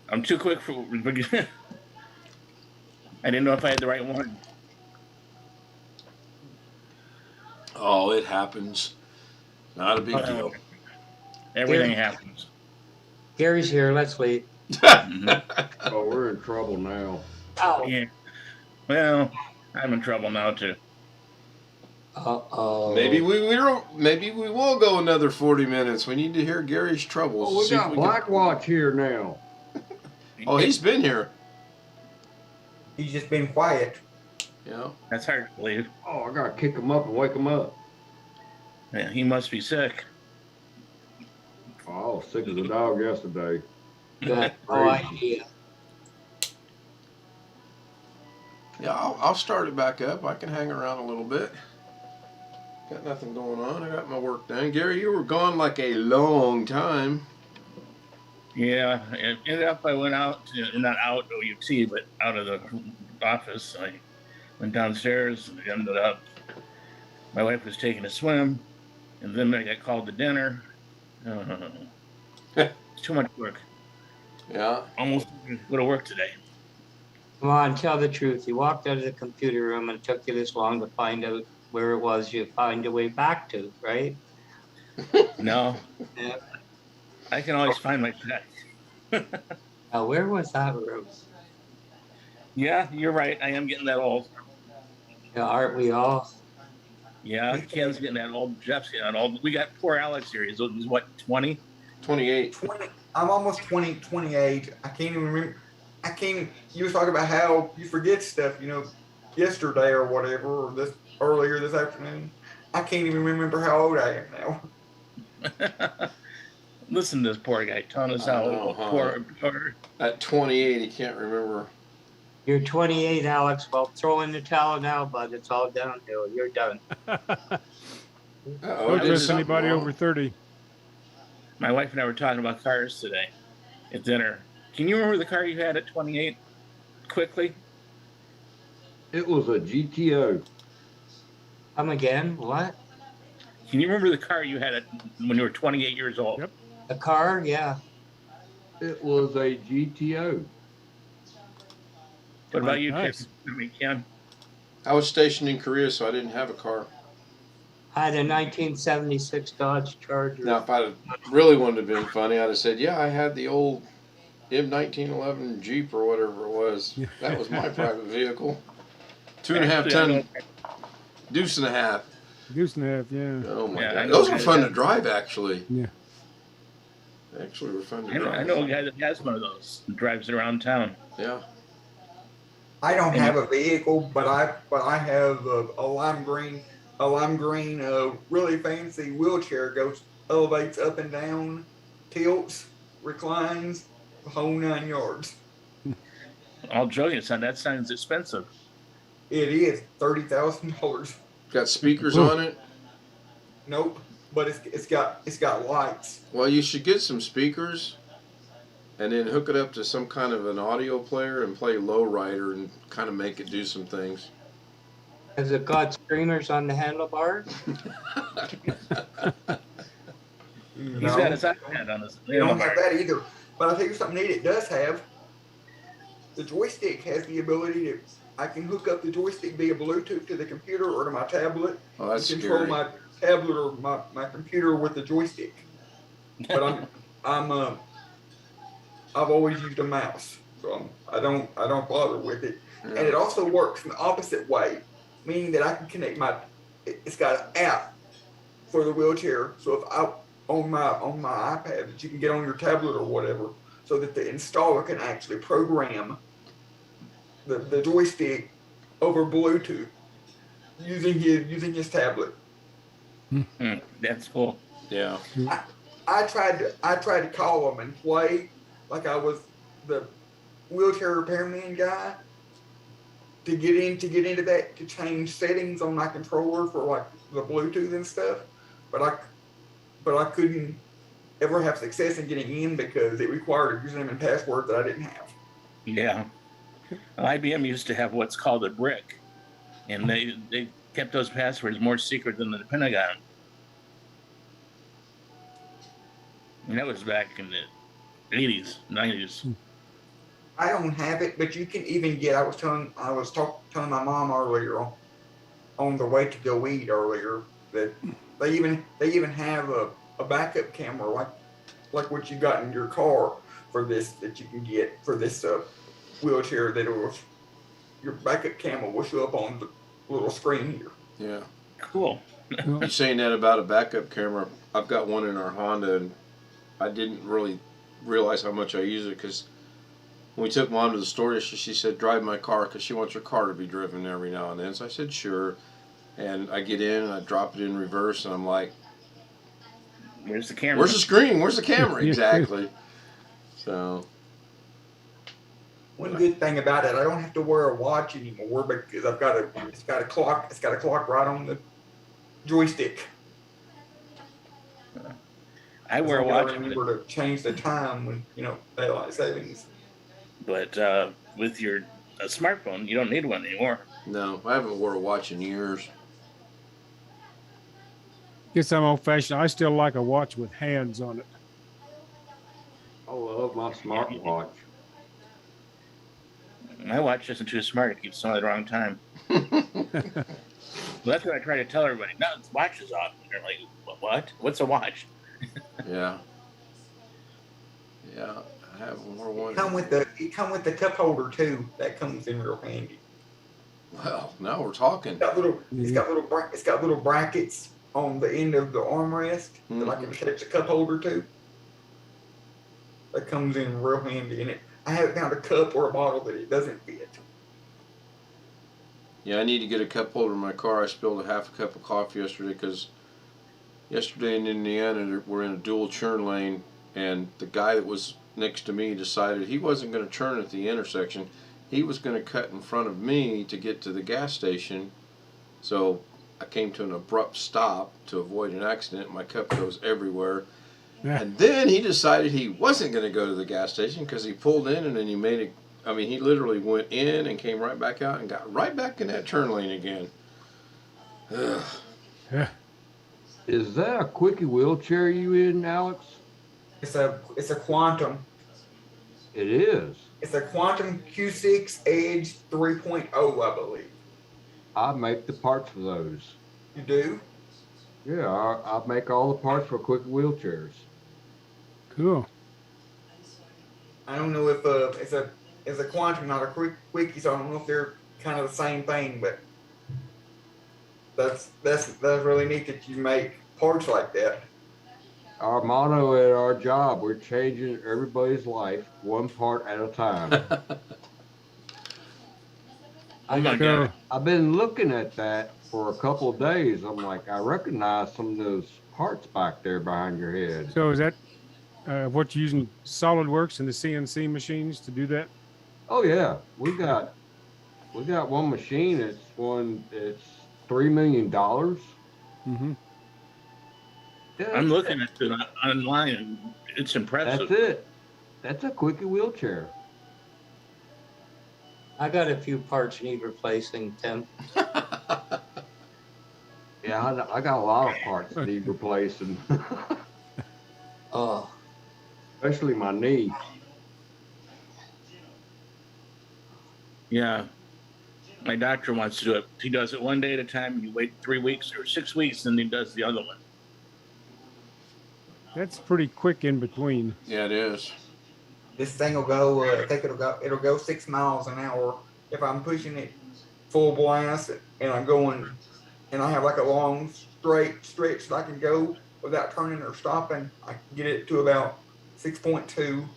I'm too quick for. I didn't know if I had the right one. Oh, it happens. Not a big deal. Everything happens. Gary's here. Let's wait. Oh, we're in trouble now. Oh. Yeah. Well, I'm in trouble now too. Uh-oh. Maybe we will go another 40 minutes. We need to hear Gary's troubles. Oh, we got Blackwatch here now. Oh, he's been here. He's just been quiet. Yeah. That's hard to believe. Oh, I gotta kick him up and wake him up. Yeah, he must be sick. Oh, I was sick as a dog yesterday. Got no idea. Yeah, I'll start it back up. I can hang around a little bit. Got nothing going on. I got my work done. Gary, you were gone like a long time. Yeah, it ended up I went out, not out OUT, but out of the office. I went downstairs and ended up, my wife was taking a swim, and then I got called to dinner. Too much work. Yeah. Almost go to work today. Come on, tell the truth. You walked out of the computer room and it took you this long to find out where it was you find a way back to, right? No, Yeah. I can always find my check. Now, where was that room? Yeah, you're right. I am getting that old. Yeah, aren't we all? Yeah, Ken's getting that old. Jeff's getting that old. We got poor Alex here. He's what, 20? 28. 20. I'm almost 28. I can't even remember. I can't. You was talking about how you forget stuff, yesterday or whatever, or earlier this afternoon. I can't even remember how old I am now. Listen to this poor guy telling us how old. Poor. At 28, he can't remember. You're 28, Alex. Well, throw in the towel now, bud. It's all downhill. You're done. Don't trust anybody over 30. My wife and I were talking about cars today at dinner. Can you remember the car you had at 28? Quickly. It was a GTO. Come again? What? Can you remember the car you had when you were 28 years old? Yep. A car? Yeah. It was a GTO. What about you, Nice. Ken? I was stationed in Korea, so I didn't have a car. I had a 1976 Dodge Charger. Now, if I'd really wanted to have been funny, I'd have said, yeah, I had the old M1911 Jeep or whatever it was. That was my private vehicle. 2.5 ton, deuce and a half. Deuce and a half, yeah. Oh my God. Those were fun to drive, actually. Yeah. They actually were fun to drive. I know a guy that has one of those and drives it around town. Yeah. I don't have a vehicle, but I have a lime green, really fancy wheelchair. Elevates up and down, tilts, reclines, the whole 9 yards. All joking aside, that sounds expensive. It is $30,000. Got speakers on it? Nope, but it's got lights. Well, you should get some speakers and then hook it up to some kind of an audio player and play Lowrider and kind of make it do some things. Has it got streamers on the handlebars? He's got his iPad on his. You don't have that either. But I'll tell you something neat it does have. The joystick has the ability to. I can hook up the joystick via Bluetooth to the computer or to my tablet. Oh, that's control scary. my tablet or my computer with the joystick. But I've always used a mouse, so I don't bother with it. Yeah. And it also works in the opposite way, meaning that I can connect it's got an app for the wheelchair. So if I on my iPad that you can get on your tablet or whatever, so that the installer can actually program the joystick over Bluetooth using his tablet. That's cool. Yeah. I tried to call them and play like I was the wheelchair repairman guy to get into that, to change settings on my controller for like the Bluetooth and stuff, but I couldn't ever have success in getting in because it required a username and password that I didn't have. Yeah. IBM used to have what's called a brick, and they kept those passwords more secret than the Pentagon. And that was back in the 80s, 90s. I don't have it, but you can even get. I was telling my mom earlier on the way to go eat earlier that they even have a backup camera like what you got in your car for this that you can get for this wheelchair that your backup camera will show up on the little screen here. Yeah. Cool. You're saying that about a backup camera. I've got one in our Honda, and I didn't really realize how much I use it because when we took Mom to the store, she said, drive my car because she wants her car to be driven every now and then. So I said, sure. And I get in and I drop it in reverse, and I'm like, where's the camera? Where's the screen? Where's the camera? Exactly. So. One good thing about it, I don't have to wear a watch anymore because it's got a clock right on the joystick. I wear a watch. I remember to change the time when daylight savings. But with your smartphone, you don't need one anymore. No, I haven't wore a watch in years. Guess I'm old fashioned. I still like a watch with hands on it. I love my smartwatch. My watch isn't too smart. It keeps on at the wrong time. Well, that's what I try to tell everybody. No, the watch is off. And they're like, what? What's a watch? Yeah. Yeah. I have more one. It come with the cup holder too. That comes in real handy. Well, now we're talking. It's got little brackets on the end of the armrest that I can attach a cup holder to. That comes in real handy. And I haven't found a cup or a bottle that it doesn't fit. Yeah, I need to get a cup holder in my car. I spilled a half a cup of coffee yesterday because yesterday in Indiana we're in a dual churn lane, and the guy that was next to me decided he wasn't going to turn at the intersection. He was going to cut in front of me to get to the gas station. So I came to an abrupt stop to avoid an accident. My cup goes everywhere. Yeah. And then he decided he wasn't going to go to the gas station because he pulled in and then he made it. I mean, he literally went in and came right back out and got right back in that turn lane again. Ugh. Yeah. Is that a quickie wheelchair you in, Alex? It's a Quantum. It is. It's a Quantum Q6 Edge 3.0, I believe. I make the parts for those. You do? Yeah, I make all the parts for quickie wheelchairs. Cool. I don't know if it's a Quantum, not a quickie, so I don't know if they're kind of the same thing, but that's really neat that you make parts like that. Our motto at our job, we're changing everybody's life one part at a time. I've been looking at that for a couple of days. I'm like, I recognize some of those parts back there behind your head. So is that what you're using SolidWorks and the CNC machines to do that? Oh yeah, we got one machine. It's $3 million. Mm-hmm. Yeah, I'm looking at it online, and it's impressive. That's it. That's a quickie wheelchair. I got a few parts need replacing, Tim. Yeah, I got a lot of parts that need replacing. Oh. Especially my knee. Yeah. My doctor wants to do it. He does it one day at a time. You wait 3 weeks or 6 weeks, and he does the other one. That's pretty quick in between. Yeah, it is. This thing will go. I think it'll go 6 miles an hour if I'm pushing it full blast and I'm going, and I have like a long straight stretch that I can go without turning or stopping. I can get it to about 6.2.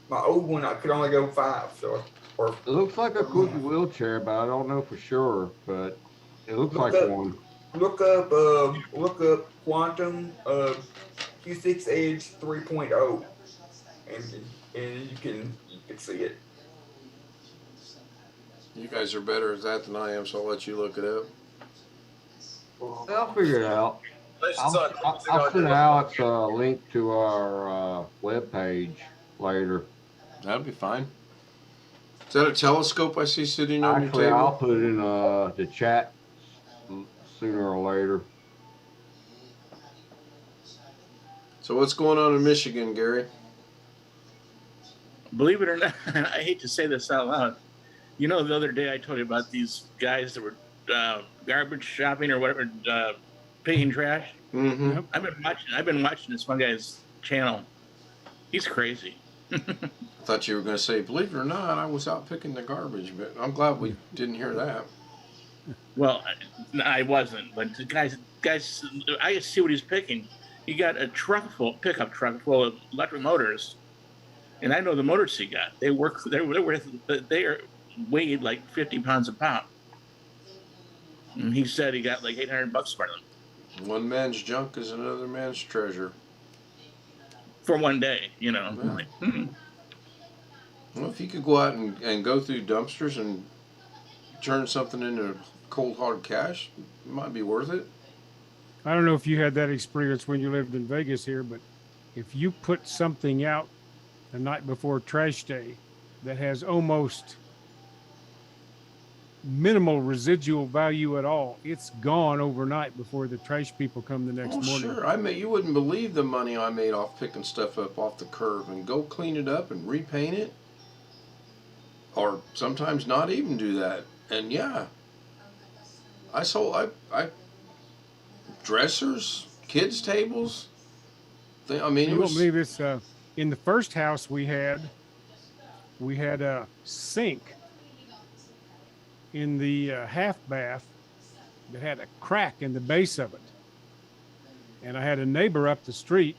My old one I could only go 5. So, it looks like a quickie wheelchair, but I don't know for sure. But it looks like one. Look up Quantum Q6 Edge 3.0, and you can see it. You guys are better at that than I am, so I'll let you look it up. I'll figure it out. I'll send Alex a link to our webpage later. That'll be fine. Is that a telescope I see sitting on your Actually, table? I'll put it in the chat sooner or later. So what's going on in Michigan, Gary? Believe it or not, I hate to say this out loud. You know, the other day I told you about these guys that were garbage shopping or whatever, picking trash. Mm-hmm. I've been watching this one guy's channel. He's crazy. I thought you were going to say, believe it or not, I was out picking the garbage, but I'm glad we didn't hear that. Well, I wasn't, but the guys, I see what he's picking. He got a pickup truck full of electric motors, and I know the motors he got. They are weighed like 50 pounds a pop. And he said he got like $800 for them. One man's junk is another man's treasure. For one day, you know. Yeah. Like, Well, if you could go out and go through dumpsters and turn something into cold hard cash, it might be worth it. I don't know if you had that experience when you lived in Vegas here, but if you put something out the night before trash day that has almost minimal residual value at all. It's gone overnight before the trash people come the next morning. Sure. You wouldn't believe the money I made off picking stuff up off the curb and go clean it up and repaint it. Or sometimes not even do that. And yeah, I sold I dressers, kids tables. I mean, You it won't was. believe this. In the first house we had a sink in the half bath that had a crack in the base of it. And I had a neighbor up the street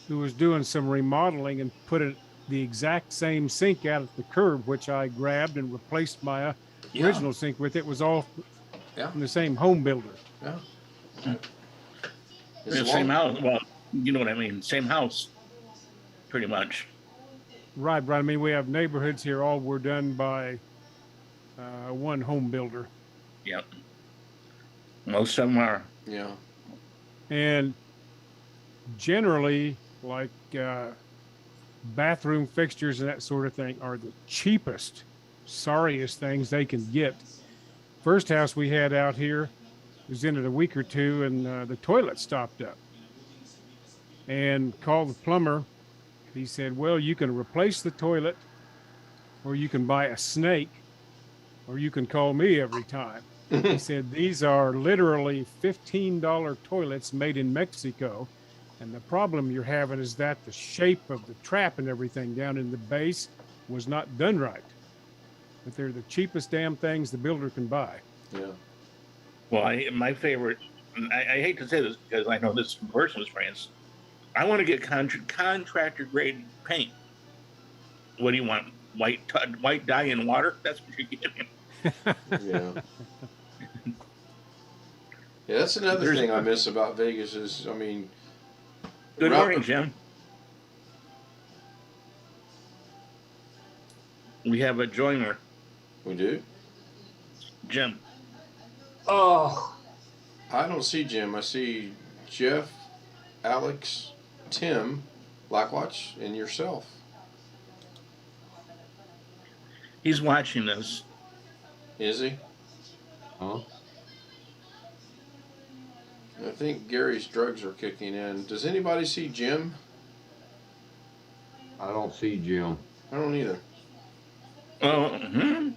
who was doing some remodeling and put the exact same sink out at the curb, which I grabbed and replaced my original sink with. It was all from the same home builder. Yeah. The same house. Well, you know what I mean. Same house, pretty much. Right. I mean, we have neighborhoods here. All were done by one home builder. Yep. Most of them are. Yeah. And generally, like bathroom fixtures and that sort of thing are the cheapest, sorriest things they can get. First house we had out here was in it a week or two, and the toilet stopped up. And called the plumber. He said, well, you can replace the toilet, or you can buy a snake, or you can call me every time. He said, these are literally $15 toilets made in Mexico. And the problem you're having is that the shape of the trap and everything down in the base was not done right. But they're the cheapest damn things the builder can buy. Yeah. Well, my favorite, I hate to say this because I know this from personal experience. I want to get contractor grade paint. What do you want? White dye in water? That's what you're getting. Yeah. Yeah, that's another thing I miss about Vegas is, I mean. Good morning, Jim. We have a joiner. We do? Jim. Oh. I don't see Jim. I see Jeff, Alex, Tim, Blackwatch, and yourself. He's watching this. Is he? Huh? I think Gary's drugs are kicking in. Does anybody see Jim? I don't see Jim. I don't either. I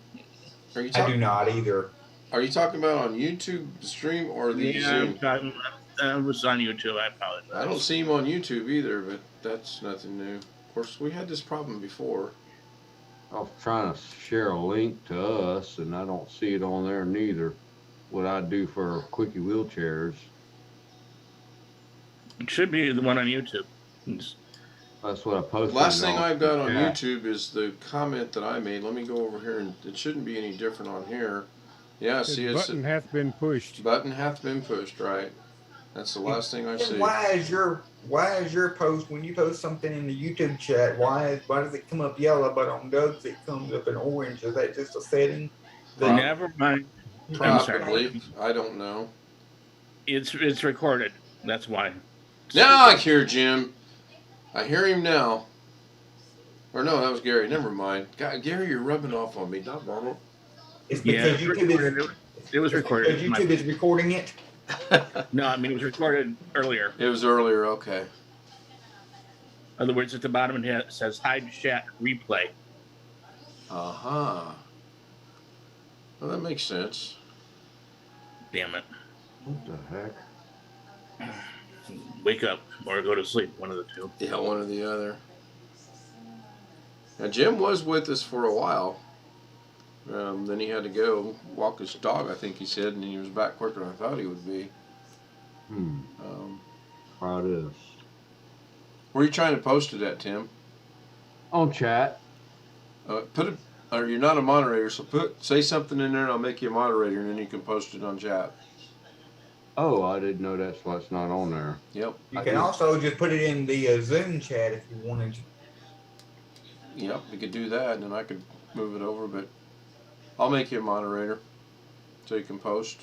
do not either. Are you talking about on YouTube stream or the Zoom? I was on YouTube. I apologize. I don't see him on YouTube either, but that's nothing new. Of course, we had this problem before. I was trying to share a link to us, and I don't see it on there neither. What I do for quickie wheelchairs. It should be the one on YouTube. That's what I posted. Last thing I've got on YouTube is the comment that I made. Let me go over here, and it shouldn't be any different on here. Yeah, see, it's button hath been pushed. Button hath been pushed, right? That's the last thing I see. Why is your post, when you post something in the YouTube chat, why does it come up yellow, but on Doug's it comes up in orange? Is that just a setting? Never mind. Probably. I don't know. It's recorded. That's why. Now I hear Jim. I hear him now. Or no, that was Gary. Never mind. God, Gary, you're rubbing off on me. Doggone it. It's because it was recorded. Because YouTube is recording it. No, I mean it was recorded earlier. It was earlier. Okay. In other words, at the bottom it says hide chat replay. Well, that makes sense. Damn it. What the heck? Wake up or go to sleep, one of the two. Yeah, one or the other. Now, Jim was with us for a while. Then he had to go walk his dog, I think he said, and he was back quicker than I thought he would be. Try this. Where are you trying to post it at, Tim? On chat. Or you're not a moderator, so say something in there and I'll make you a moderator, and then you can post it on chat. Oh, I didn't know that's why it's not on there. Yep. You can also just put it in the Zoom chat if you wanted to. Yep, we could do that, and then I could move it over, but I'll make you a moderator so you can post.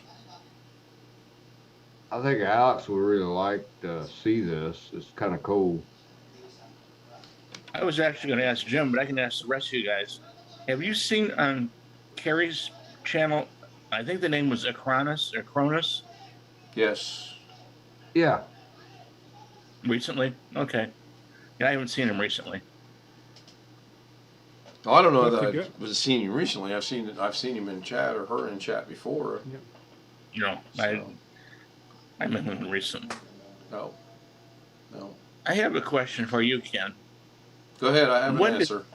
I think Alex would really like to see this. It's kind of cool. I was actually going to ask Jim, but I can ask the rest of you guys. Have you seen on Carrie's channel, I think the name was Acronis or Cronus Yes. Yeah. recently. Okay. Yeah, I haven't seen him recently. Oh, I don't know That's a that good- I was seen him recently. I've seen him in chat or her in chat before. No, So, I met him recently. no. I have a question for you, Ken. Go ahead. I have an answer.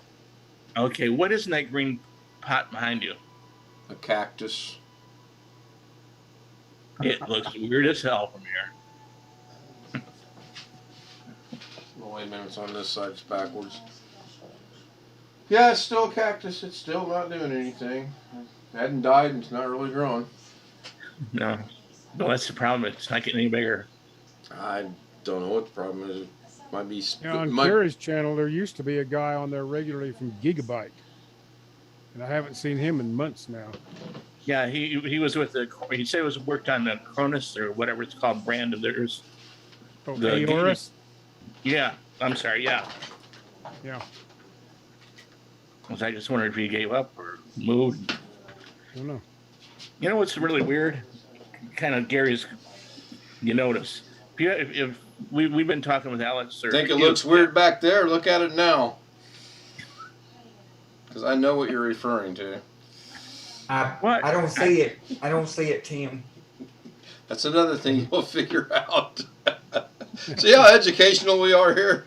Okay, what is in that green pot behind you? A cactus. It looks weird as hell from here. Oh, wait a minute. It's on this side. It's backwards. Yeah, it's still a cactus. It's still not doing anything. It hadn't died and it's not really growing. No, that's the problem. It's not getting any bigger. I don't know what the problem is. It might be. On Carrie's channel, there used to be a guy on there regularly from Gigabyte, and I haven't seen him in months now. Yeah, he was with he said it was worked on the Cronus or whatever it's called brand of theirs. Oh, Aorus? Yeah, I'm sorry. Yeah. Yeah. I just wondered if he gave up or moved. I don't know. You know what's really weird? Kind of Gary's. You notice if we've been talking with Alex. Or Think it looks weird back there? Look at it now. Because I know what you're referring to. I don't see it. I don't see it, Tim. That's another thing you'll figure out. See how educational we are here?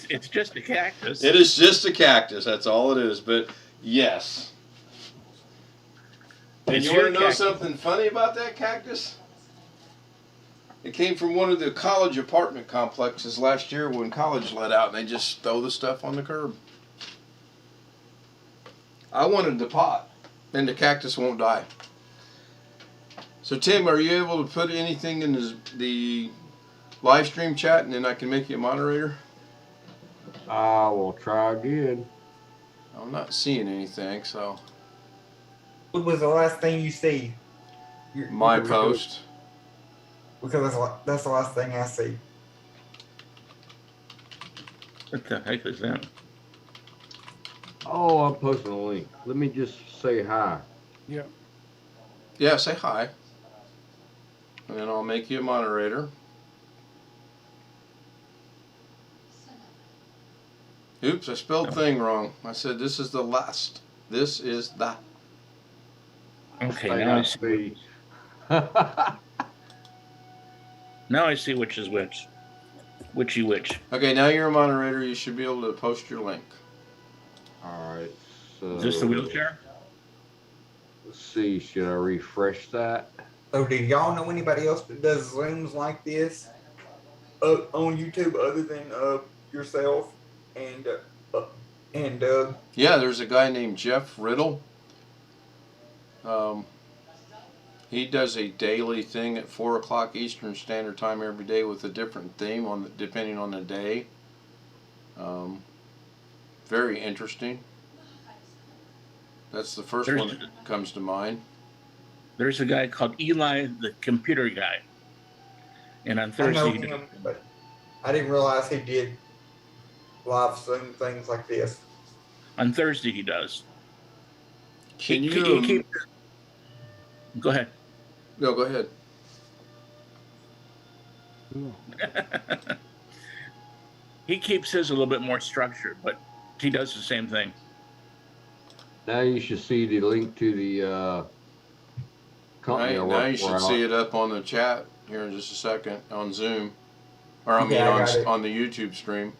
It's just a cactus. It is just a cactus. That's all it is. But yes. And you want to know something funny about that cactus? It came from one of the college apartment complexes last year when college let out, and they just throw the stuff on the curb. I wanted the pot, and the cactus won't die. So Tim, are you able to put anything in the live stream chat, and then I can make you a moderator? I will try again. I'm not seeing anything, so. What was the last thing you see? My post. Because that's the last thing I see. What the heck is that? Oh, I'm posting a link. Let me just say hi. Yeah. Yeah, say hi. And then I'll make you a moderator. Oops, I spelled thing wrong. I said this is the last. This is the. Okay, now I see. Now I see which is which. Whichy which. Okay, now you're a moderator. You should be able to post your link. All right. So Is this the wheelchair? Let's see. Should I refresh that? So, do y'all know anybody else that does Zooms like this on YouTube other than yourself and Doug? Yeah, there's a guy named Jeff Riddle. He does a daily thing at 4 o'clock Eastern Standard Time every day with a different theme depending on the day. Very interesting. That's the first one that comes to mind. There's a guy called Eli, the computer guy. And on Thursday, I know him, but I didn't realize he did live Zoom things like this. On Thursday, he does. Can you? Go ahead. No, go ahead. He keeps his a little bit more structured, but he does the same thing. Now you should see the link to the company. Right, now you should see it up on the chat here in just a second on Zoom, or I mean on the YouTube stream.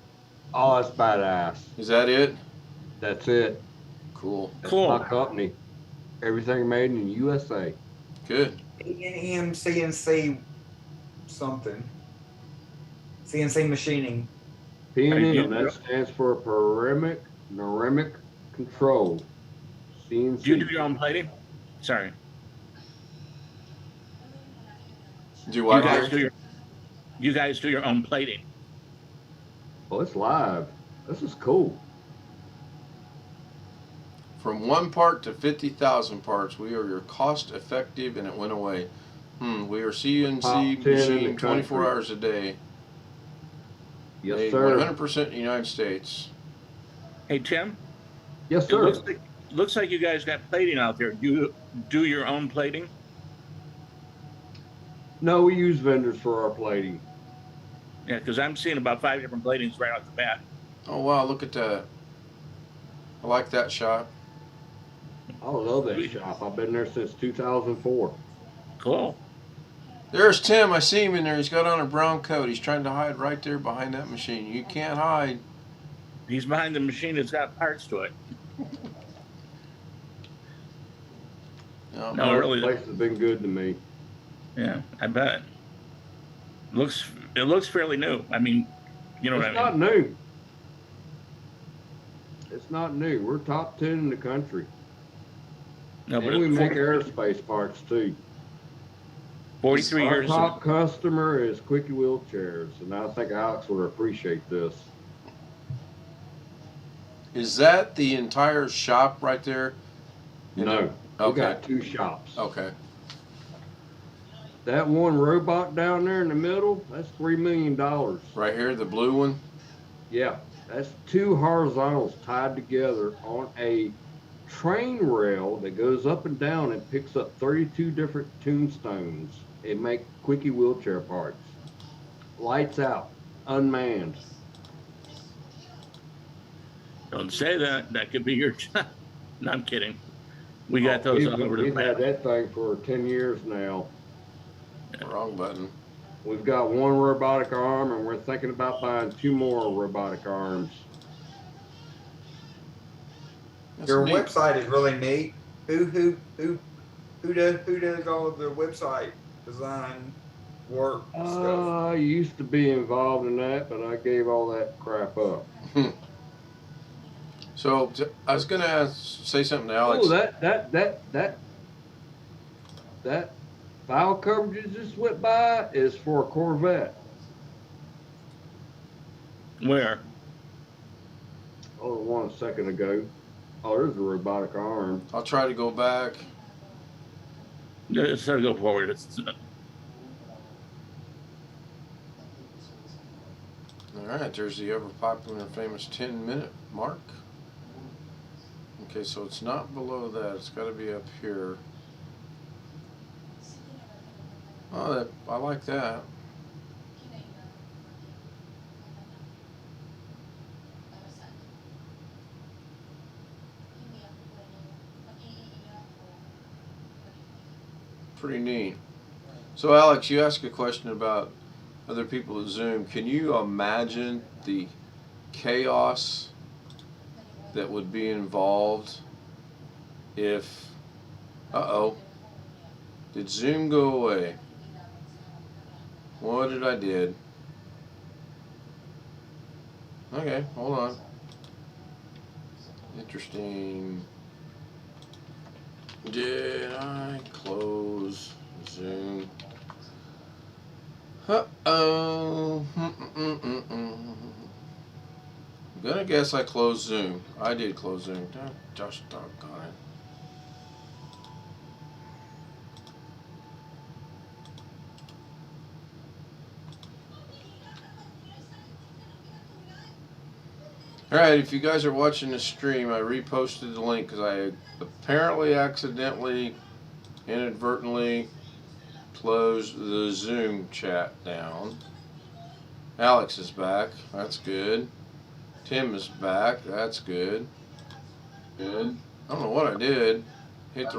Oh, that's badass. Is that it? That's it. Cool. That's my company. Everything made in the USA. Good. E&M CNC something. CNC machining. P&M, that stands for Panoramic Control. CNC. Do you do your own plating? Sorry. Do what? You guys do your own plating. Oh, it's live. This is cool. From 1 part to 50,000 parts, we are your cost-effective, and it went away. We are CNC machine 24 hours a day. Yes, sir. 100% in the United States. Hey, Tim? Yes, sir. looks like you guys got plating out there. Do you do your own plating? No, we use vendors for our plating. Yeah, because I'm seeing about 5 different platings right off the bat. Oh wow, look at that. I like that shot. I love that shop. I've been there since 2004. Cool. There's Tim. I see him in there. He's got on a brown coat. He's trying to hide right there behind that machine. You can't hide. He's behind the machine that's got parts to it. No, really. The place has been good to me. Yeah, I bet. It looks fairly new. I mean, you know what I mean? It's not new. It's not new. We're top 10 in the country. No, and we make aerospace parts too. 43 years. Our top customer is Quickie Wheelchairs, and I think Alex would appreciate this. Is that the entire shop right there? No. Okay. We got 2 shops. Okay. That one robot down there in the middle, that's $3 million. Right here, the blue one? Yeah. That's 2 horizontals tied together on a train rail that goes up and down and picks up 32 different tombstones and make Quickie wheelchair parts. Lights out, unmanned. Don't say that. That could be your job. No, I'm kidding. We got those all over the We've map. had that thing for 10 years now. Wrong button. We've got 1 robotic arm, and we're thinking about buying 2 more robotic arms. Your website is really neat. Who does all of the website design work stuff? I used to be involved in that, but I gave all that crap up. So I was gonna say something to Alex. Oh, that file coverage that just went by is for a Corvette. Where? Oh, the one a second ago. Oh, there's a robotic arm. I'll try to go back. Instead of go forward. All right, there's the ever popular and famous 10-minute mark. Okay, so it's not below that. It's got to be up here. Oh, I like that. Pretty neat. So, Alex, you asked a question about other people at Zoom. Can you imagine the chaos that would be involved if... Uh-oh. Did Zoom go away? What did I did? Okay, hold on. Interesting. Did I close Zoom? Uh-oh. I'm gonna guess I closed Zoom. I did close Zoom. Josh, doggone it. Alright, if you guys are watching the stream, I reposted the link because I apparently accidentally, inadvertently closed the Zoom chat down. Alex is back. That's good. Tim is back. That's good. Good. I don't know what I did. Hit the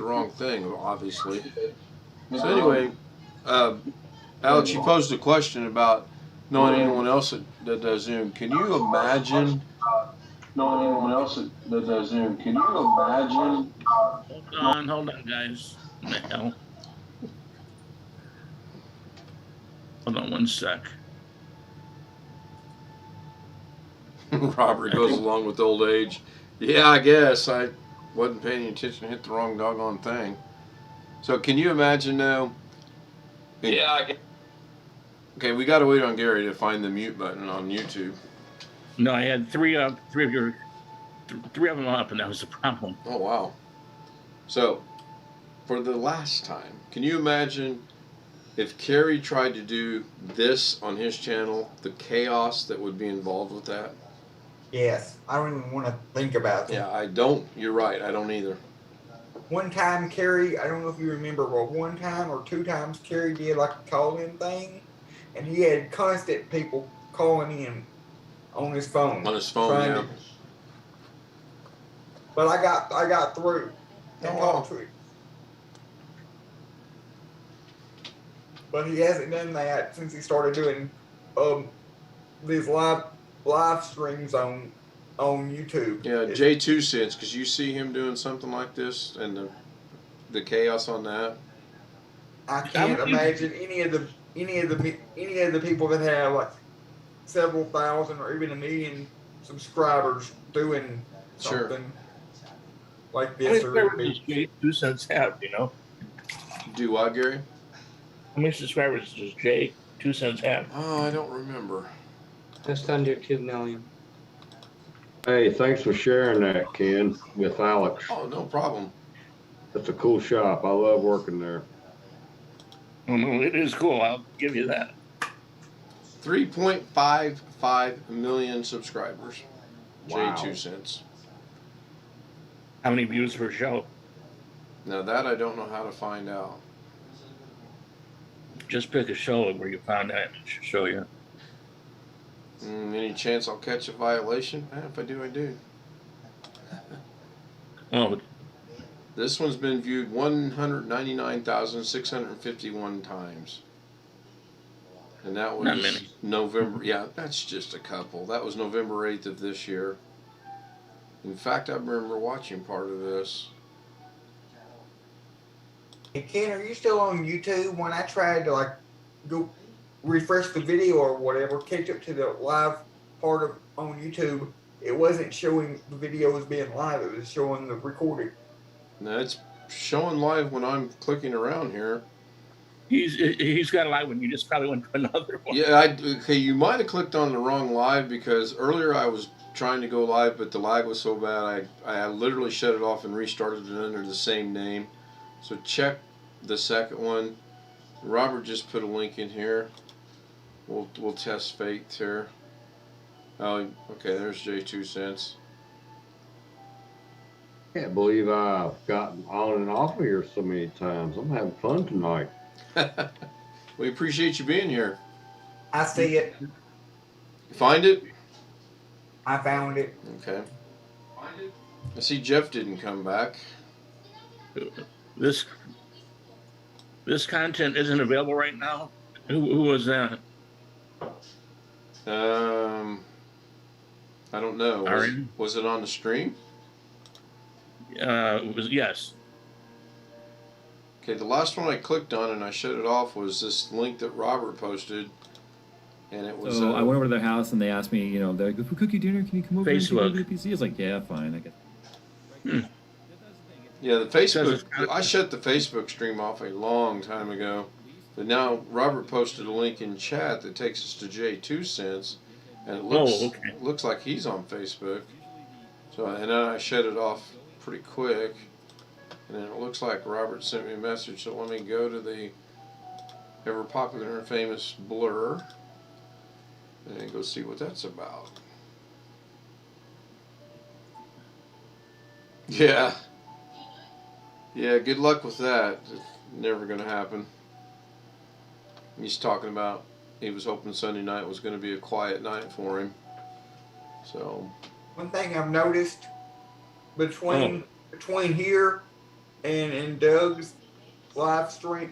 wrong thing, obviously. So anyway, Alex, you posed a question about knowing anyone else that does Zoom. Can you imagine knowing anyone else that does Zoom? Can you imagine? Hold on, guys. What the hell? Hold on 1 sec. Robert goes along with old age. Yeah, I guess I wasn't paying attention, hit the wrong doggone thing. So can you imagine now? Yeah, I guess. Okay, we got to wait on Gary to find the mute button on YouTube. No, I had three of them up, and that was the problem. Oh, wow. So, for the last time, can you imagine if Kerry tried to do this on his channel, the chaos that would be involved with that? Yes, I don't even want to think about them. Yeah, I don't. You're right. I don't either. One time, Kerry, I don't know if you remember, but one time or two times, Kerry did like a call-in thing, and he had constant people calling in on his phone. On his phone, trying yeah. to. But I got through and talked to him. But he hasn't done that since he started doing these live streams on YouTube. Yeah, J2 cents, because you see him doing something like this and the chaos on that. I can't imagine any of the people that have like several thousand or even 1 million subscribers doing something like this. How many subscribers does Jay 2 Cents have? You know? Do what, Gary? How many subscribers does Jay 2 Cents have? Oh, I don't remember. Just under 2 million. Hey, thanks for sharing that, Ken, with Alex. Oh, no problem. That's a cool shop. I love working there. It is cool. I'll give you that. 3.55 million subscribers. Wow. J2 cents. How many views per show? Now that I don't know how to find out. Just pick a show where you found that and it should show you. Any chance I'll catch a violation? If I do, I do. Oh. This one's been viewed 199,651 times. And that was Not many. November. Yeah, that's just a couple. That was November 8th of this year. In fact, I remember watching part of this. Hey, Ken, are you still on YouTube? When I tried to like go refresh the video or whatever, catch up to the live part of on YouTube, it wasn't showing the video as being live. It was showing the recording. Now it's showing live when I'm clicking around here. He's got a live one. You just probably went to another one. Yeah, okay. You might have clicked on the wrong live because earlier I was trying to go live, but the lag was so bad I literally shut it off and restarted it under the same name. So check the second one. Robert just put a link in here. We'll test fate here. Oh, okay. There's J2 cents. Can't believe I've gotten on and off of here so many times. I'm having fun tonight. We appreciate you being here. I see it. You find it? I found it. Okay. I see Jeff didn't come back. This content isn't available right now. Who was that? I don't know. Was it on the stream? It was, yes. Okay, the last one I clicked on and I shut it off was this link that Robert posted, and it was. So I went over to their house and they asked me, you know, they're like, if we cook you dinner, can you come over Facebook. and take a PC? I was like, yeah, fine, I guess. Yeah, the Facebook. I shut the Facebook stream off a long time ago, but now Robert posted a link in chat that takes us to J2 cents, and it looks like he's on Facebook. So and then I shut it off pretty quick. And then it looks like Robert sent me a message, so let me go to the ever popular and famous Blur and go see what that's about. Yeah. Yeah, good luck with that. It's never going to happen. He's talking about he was hoping Sunday night was going to be a quiet night for him. So. One thing I've noticed between here and Doug's live stream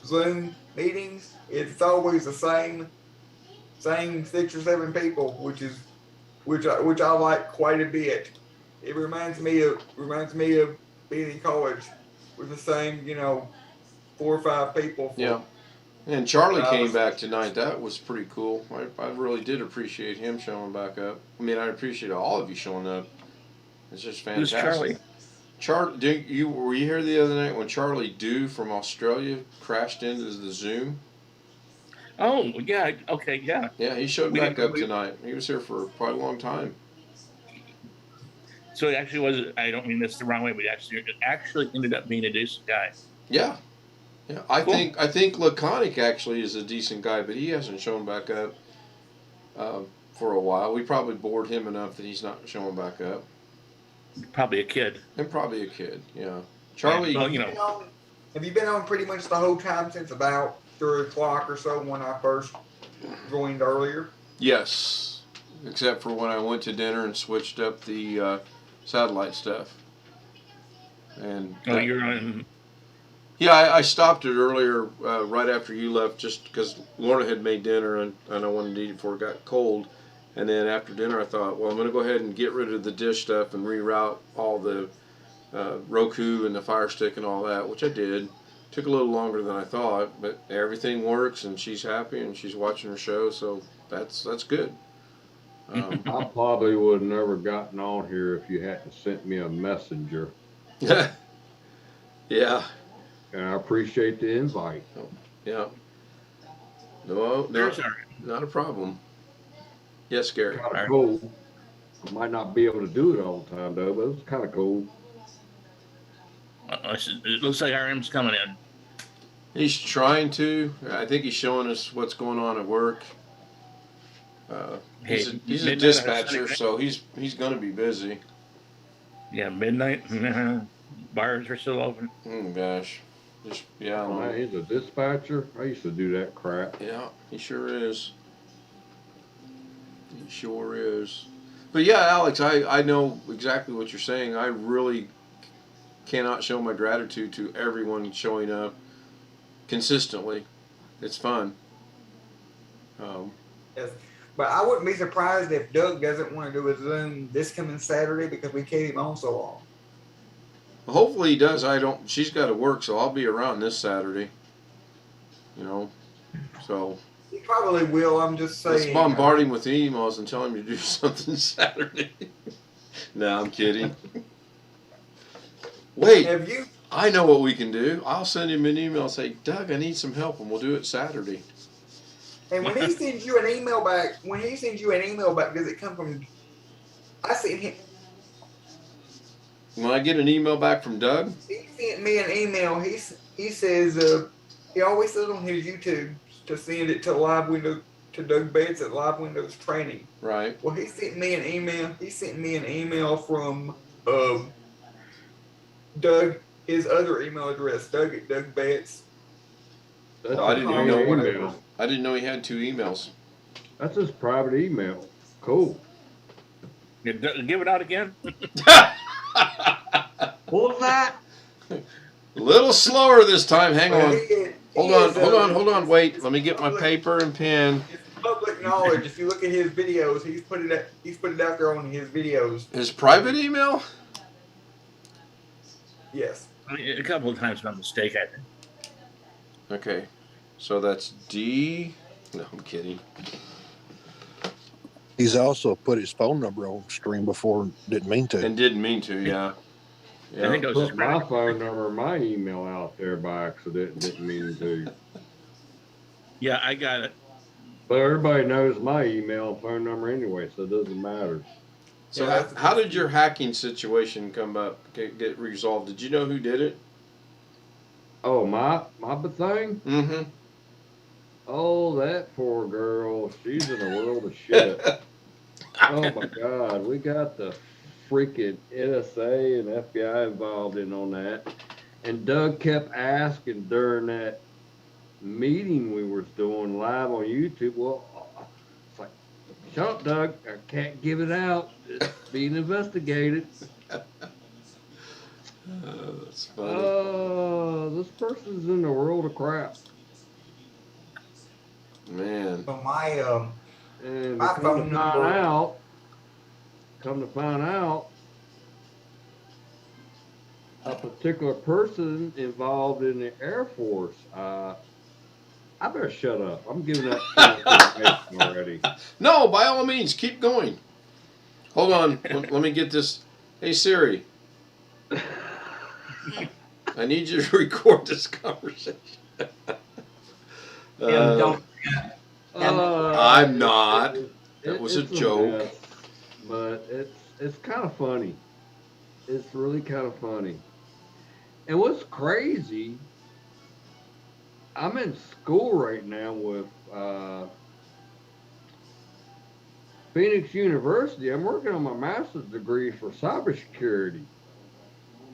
Zoom meetings, it's always the same 6 or 7 people, which I like quite a bit. It reminds me of being in college with the same 4 or 5 people. Yeah, and Charlie came back tonight. That was pretty cool. I really did appreciate him showing back up. I mean, I appreciate all of you showing up. It's just fantastic. Who's Charlie? Were you here the other night when Charlie Dew from Australia crashed into the Zoom? Oh yeah, okay, yeah. Yeah, he showed back up tonight. He was here for quite a long time. So he actually was. I don't mean this the wrong way, but he actually ended up being a decent guy. Yeah, yeah. I think Laconic actually is a decent guy, but he hasn't shown back up. for a while. We probably bored him enough that he's not showing back up. Probably a kid. And probably a kid, yeah. Charlie, well, you know. Have you been on pretty much the whole time since about 3 o'clock or so when I first joined earlier? Yes, except for when I went to dinner and switched up the satellite stuff. And you're on. Yeah, I stopped it earlier, right after you left, just because Lorna had made dinner and I wanted to eat it before it got cold. And then after dinner, I thought, well, I'm going to go ahead and get rid of the dish stuff and reroute all the Roku and the Fire Stick and all that, which I did. Took a little longer than I thought, but everything works and she's happy and she's watching her show, so that's good. I probably would have never gotten on here if you hadn't sent me a messenger. Yeah. And I appreciate the invite. Yeah. No, not a problem. Yes, Gary. Kind of cool. I might not be able to do it all the time, though, but it's kind of cool. It looks like RM's coming in. He's trying to. I think he's showing us what's going on at work. He's a dispatcher, so he's going to be busy. Yeah, midnight. Bars are still open. Oh gosh. Man, he's a dispatcher. I used to do that crap. Yeah, he sure is. He sure is. But yeah, Alex, I know exactly what you're saying. I really cannot show my gratitude to everyone showing up consistently. It's fun. Yes. But I wouldn't be surprised if Doug doesn't want to do a Zoom this coming Saturday because we kept him on so long. Hopefully he does. She's got to work, so I'll be around this Saturday. You know, so. He probably will. I'm just saying. Let's bombard him with emails and tell him to do something Saturday. No, I'm kidding. Wait, I know what we can do. I'll send him an email and say, Doug, I need some help, and we'll do it Saturday. And when he sends you an email back, does it come from? I sent him. When I get an email back from Doug, he sent me an email. He says he always says on his YouTube to send it to Live Windows to Doug Bates at Live Windows Training. Right. Well, he sent me an email. He sent me an email from Doug. His other email address, Doug at Doug Bates. I didn't even know what I didn't know he had 2 emails. That's his private email. Cool. Give it out again. What was that? A little slower this time. Hang on. Hold on. Wait. Let me get my paper and pen. It's public knowledge. If you look at his videos, he's put it out there on his videos. His private email? Yes. A couple of times by mistake, I think. Okay. So that's D. No, I'm kidding. He's also put his phone number on stream before, didn't mean to. And didn't mean to, yeah. I think put my phone number, my email out there by accident, didn't mean to. Yeah, I got it. But everybody knows my email and phone number anyway, so it doesn't matter. So how did your hacking situation come up, get resolved? Did you know who did it? Oh, my thing? Mm-hmm. Oh, that poor girl. She's in a world of shit. Oh, my God. We got the freaking NSA and FBI involved in on that. And Doug kept asking during that meeting we was doing live on YouTube, well, it's like, shut up, Doug. I can't give it out. It's being investigated. That's funny. This person's in a world of crap. Man. So my phone number. Come to find out, a particular person involved in the Air Force. I better shut up. I'm giving that information already. No, by all means, keep going. Hold on. Let me get this. Hey, Siri. I need you to record this conversation. I'm not. That was a joke. Mess, but it's kind of funny. It's really kind of funny. And what's crazy, I'm in school right now with Phoenix University. I'm working on my master's degree for cybersecurity.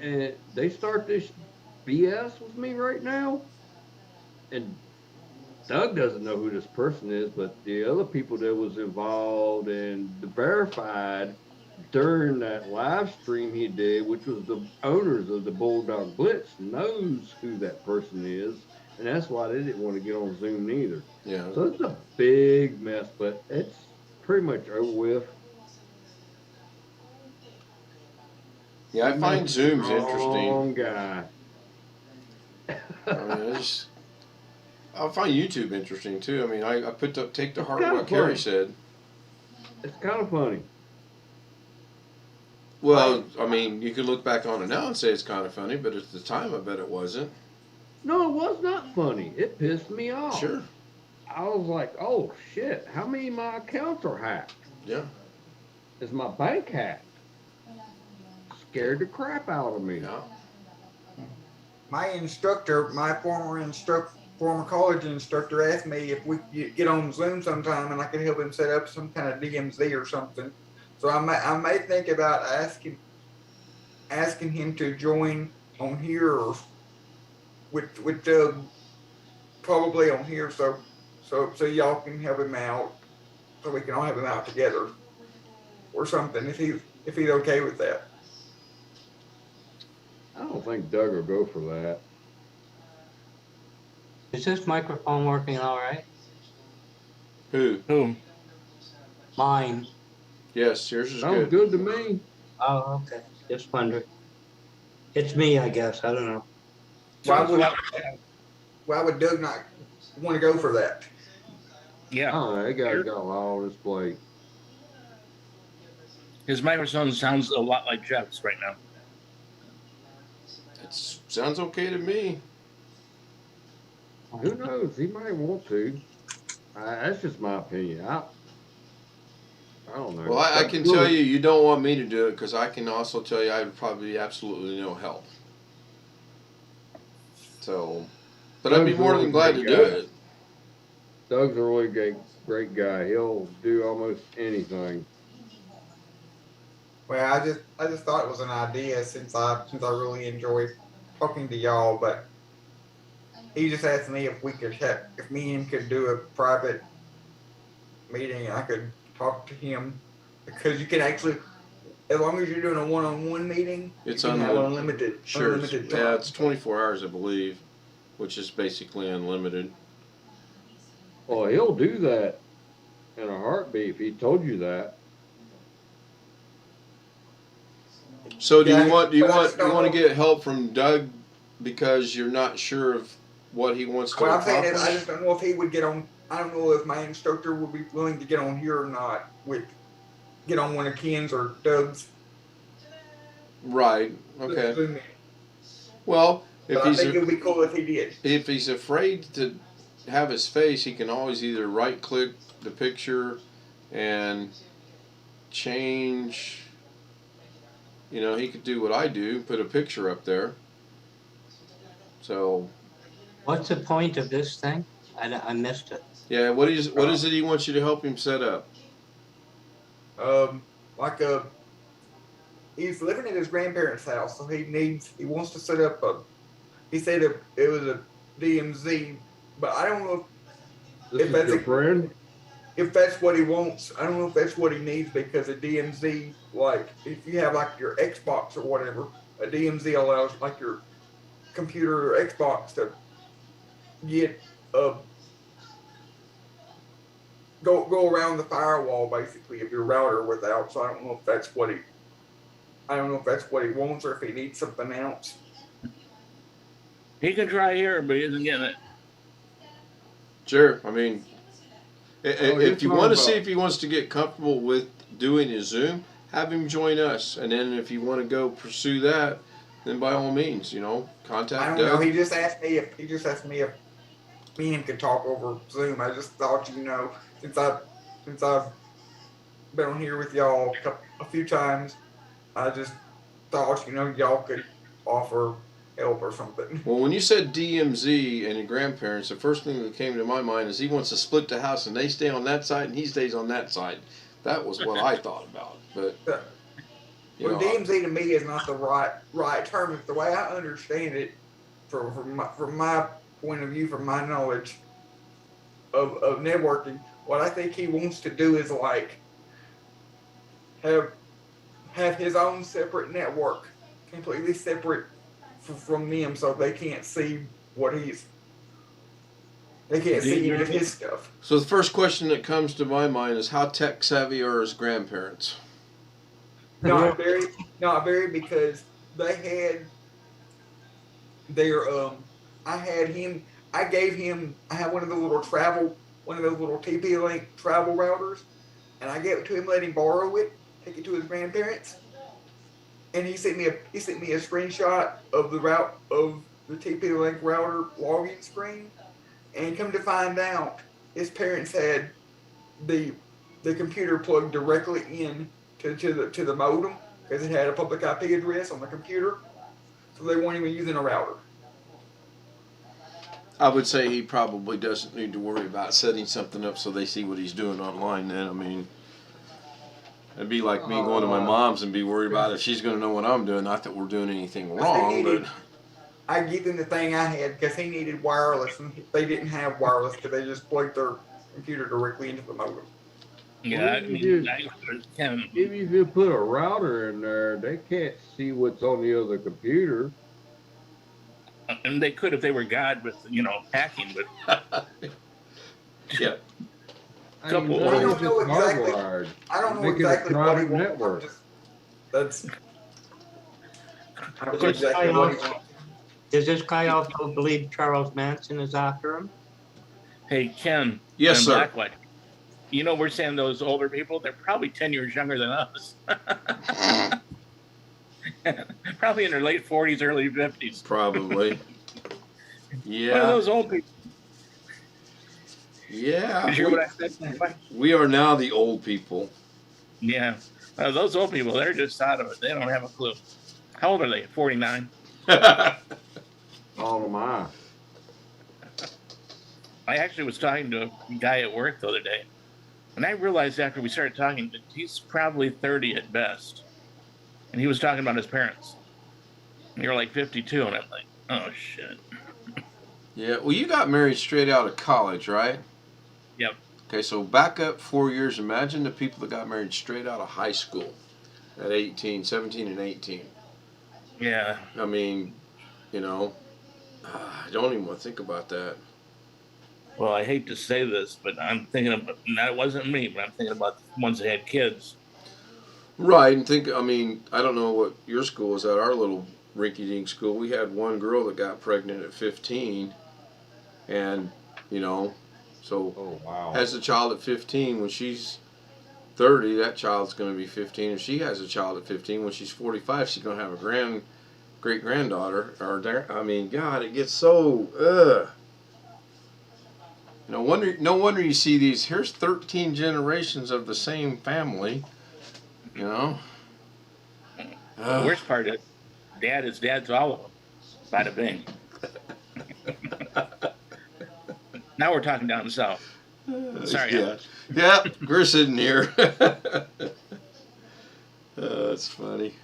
And they start this BS with me right now. And Doug doesn't know who this person is, but the other people that was involved and verified during that live stream he did, which was the owners of the Bulldog Blitz, knows who that person is. And that's why they didn't want to get on Zoom either. Yeah. So it's a big mess, but it's pretty much over with. Yeah, I find Zoom's interesting. Wrong guy. I find YouTube interesting too. I mean, I take to heart kinda what Kerry funny. said. It's kind of funny. Well, I mean, you can look back on it now and say it's kind of funny, but at the time, I bet it wasn't. No, it was not funny. It pissed me off. Sure. I was like, oh shit, how many of my accounts are hacked? Yeah. Is my bank hacked? Scared the crap out of me. Yeah. My instructor, my former college instructor, asked me if we could get on Zoom sometime and I could help him set up some kind of DMZ or something. So I may think about asking him to join on here or with Doug, probably on here, so y'all can help him out, so we can all have him out together or something if he's okay with that. I don't think Doug will go for that. Is this microphone working all right? Who? Mine. Yes, yours is Sounds good to me. Oh, okay. Just wondering. It's me, I guess. I don't know. Why would Doug not want to go for that? Yeah. Oh, that guy's got all this plate. His microphone sounds a lot like Jeff's right now. It sounds okay to me. Who knows? He might want to. That's just my opinion. I don't know. Well, I can tell you don't want me to do it because I can also tell you I would probably be absolutely no help. So, but I'd be more than glad to do it. Doug's a really great guy. He'll do almost anything. Well, I just thought it was an idea since I really enjoy talking to y'all, but he just asked me if me and him could do a private meeting and I could talk to him, because you can actually, as long as you're doing a one-on-one meeting, It's you can have unlimited. Sure. Unlimited time. Yeah, it's 24 hours, I believe, which is basically unlimited. Well, he'll do that in a heartbeat if he told you that. So do you want to get help from Doug because you're not sure of what he wants to What I'm accomplish? saying is, I just don't know if he would get on. I don't know if my instructor would be willing to get on here or not. Get on one of Ken's or Doug's. Right. Okay. Well, I think it would be cool if he did. If he's afraid to have his face, he can always either right-click the picture and change. You know, he could do what I do, put a picture up there. So. What's the point of this thing? I missed it. Yeah, what is it he wants you to help him set up? He's living at his grandparents' house, so he wants to set up he said it was a DMZ, but I don't know if that's your friend. If that's what he wants. I don't know if that's what he needs, because a DMZ, like if you have like your Xbox or whatever, a DMZ allows like your computer or Xbox to get go around the firewall basically of your router without. So I don't know if that's what he wants or if he needs something else. He can try here, but he isn't getting it. Sure. I mean, if you want to see if he wants to get comfortable with doing his Zoom, have him join us. And then if you want to go pursue that, then by all means, contact I don't Doug. know. He just asked me if me and him could talk over Zoom. I just thought, since I've been on here with y'all a few times, I just thought, y'all could offer help or something. Well, when you said DMZ and your grandparents, the first thing that came to my mind is he wants to split the house and they stay on that side and he stays on that side. That was what I thought about. But well, DMZ to me is not the right term. The way I understand it, from my point of view, from my knowledge of networking, what I think he wants to do is like have his own separate network, completely separate from them, so they can't see what they can't see any of his stuff. So the first question that comes to my mind is, how tech savvy are his grandparents? Not very, because they had their I had one of the little one of those little TP-Link travel routers, and I gave it to him, let him borrow it, take it to his grandparents, and he sent me a screenshot of the TP-Link router login screen, and come to find out, his parents had the computer plugged directly in to the modem, because it had a public IP address on the computer, so they weren't even using a router. I would say he probably doesn't need to worry about setting something up so they see what he's doing online then. I mean, it'd be like me going to my mom's and be worried about if she's going to know what I'm doing. Not that we're doing anything wrong, but... I give them the thing I had because he needed wireless, and they didn't have wireless because they just plugged their computer directly into the modem. Yeah, if you put a router in there, they can't see what's on the other computer. And they could if they were God with, hacking, but yeah. I don't know exactly. I don't know exactly what he wants. That's. I don't know exactly what he wants. Does this guy also believe Charles Manson is after him? Hey, Ken. Yes, sir. Blacklight. We're saying those older people, they're probably 10 years younger than us. Probably in their late 40s, early 50s. Probably. Yeah. One of those old people. Yeah. Did you hear what I said? We are now the old people. Yeah. Those old people, they're just out of it. They don't have a clue. How old are they? 49? Oh, my. I actually was talking to a guy at work the other day, and I realized after we started talking that he's probably 30 at best. And he was talking about his parents. And you're like 52, and I'm like, oh, shit. Yeah, well, you got married straight out of college, right? Yep. Okay, so back up 4 years. Imagine the people that got married straight out of high school at 17 and 18. Yeah. I mean, I don't even want to think about that. Well, I hate to say this, but I'm thinking about, that wasn't me, but I'm thinking about the ones that had kids. Right, and I don't know what your school was at. Our little rinky-dink school, we had one girl that got pregnant at 15, and, so has a child at 15. When she's 30, that child's going to be 15. If she has a child at 15, when she's 45, she's going to have a great-granddaughter. God, it gets so, No wonder you see these. Here's 13 generations of the same family. The worst part is, dad's all of them. Bada bing. Now we're talking down south. Sorry. Yeah, we're sitting here. That's funny.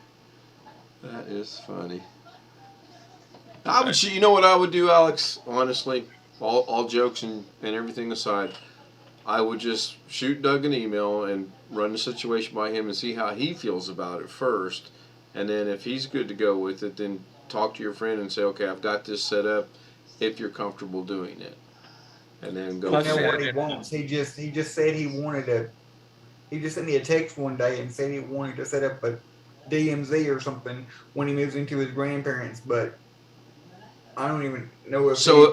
That is funny. You know what I would do, Alex? Honestly, all jokes and everything aside, I would just shoot Doug an email and run the situation by him and see how he feels about it first. And then if he's good to go with it, then talk to your friend and say, okay, I've got this set up if you're comfortable doing it. And then go. I know what he wants. He just said he wanted to. He just sent me a text one day and said he wanted to set up a DMZ or something when he moves into his grandparents, but I don't even know if. So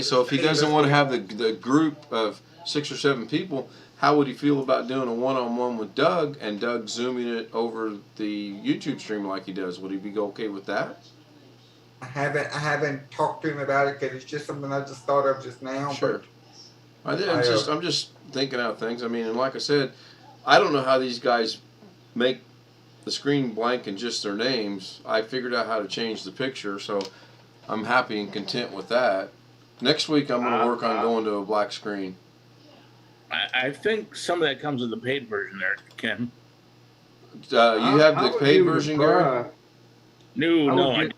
So if he doesn't want to have the group of 6 or 7 people, how would he feel about doing a one-on-one with Doug and Doug zooming it over the YouTube stream like he does? Would he be okay with that? I haven't talked to him about it because it's just something I just thought of just now. Sure. I'm just thinking out things. I mean, and like I said, I don't know how these guys make the screen blank and just their names. I figured out how to change the picture, so I'm happy and content with that. Next week, I'm going to work on going to a black screen. I think some of that comes with the paid version there, Ken. You have the paid version, Gary? No,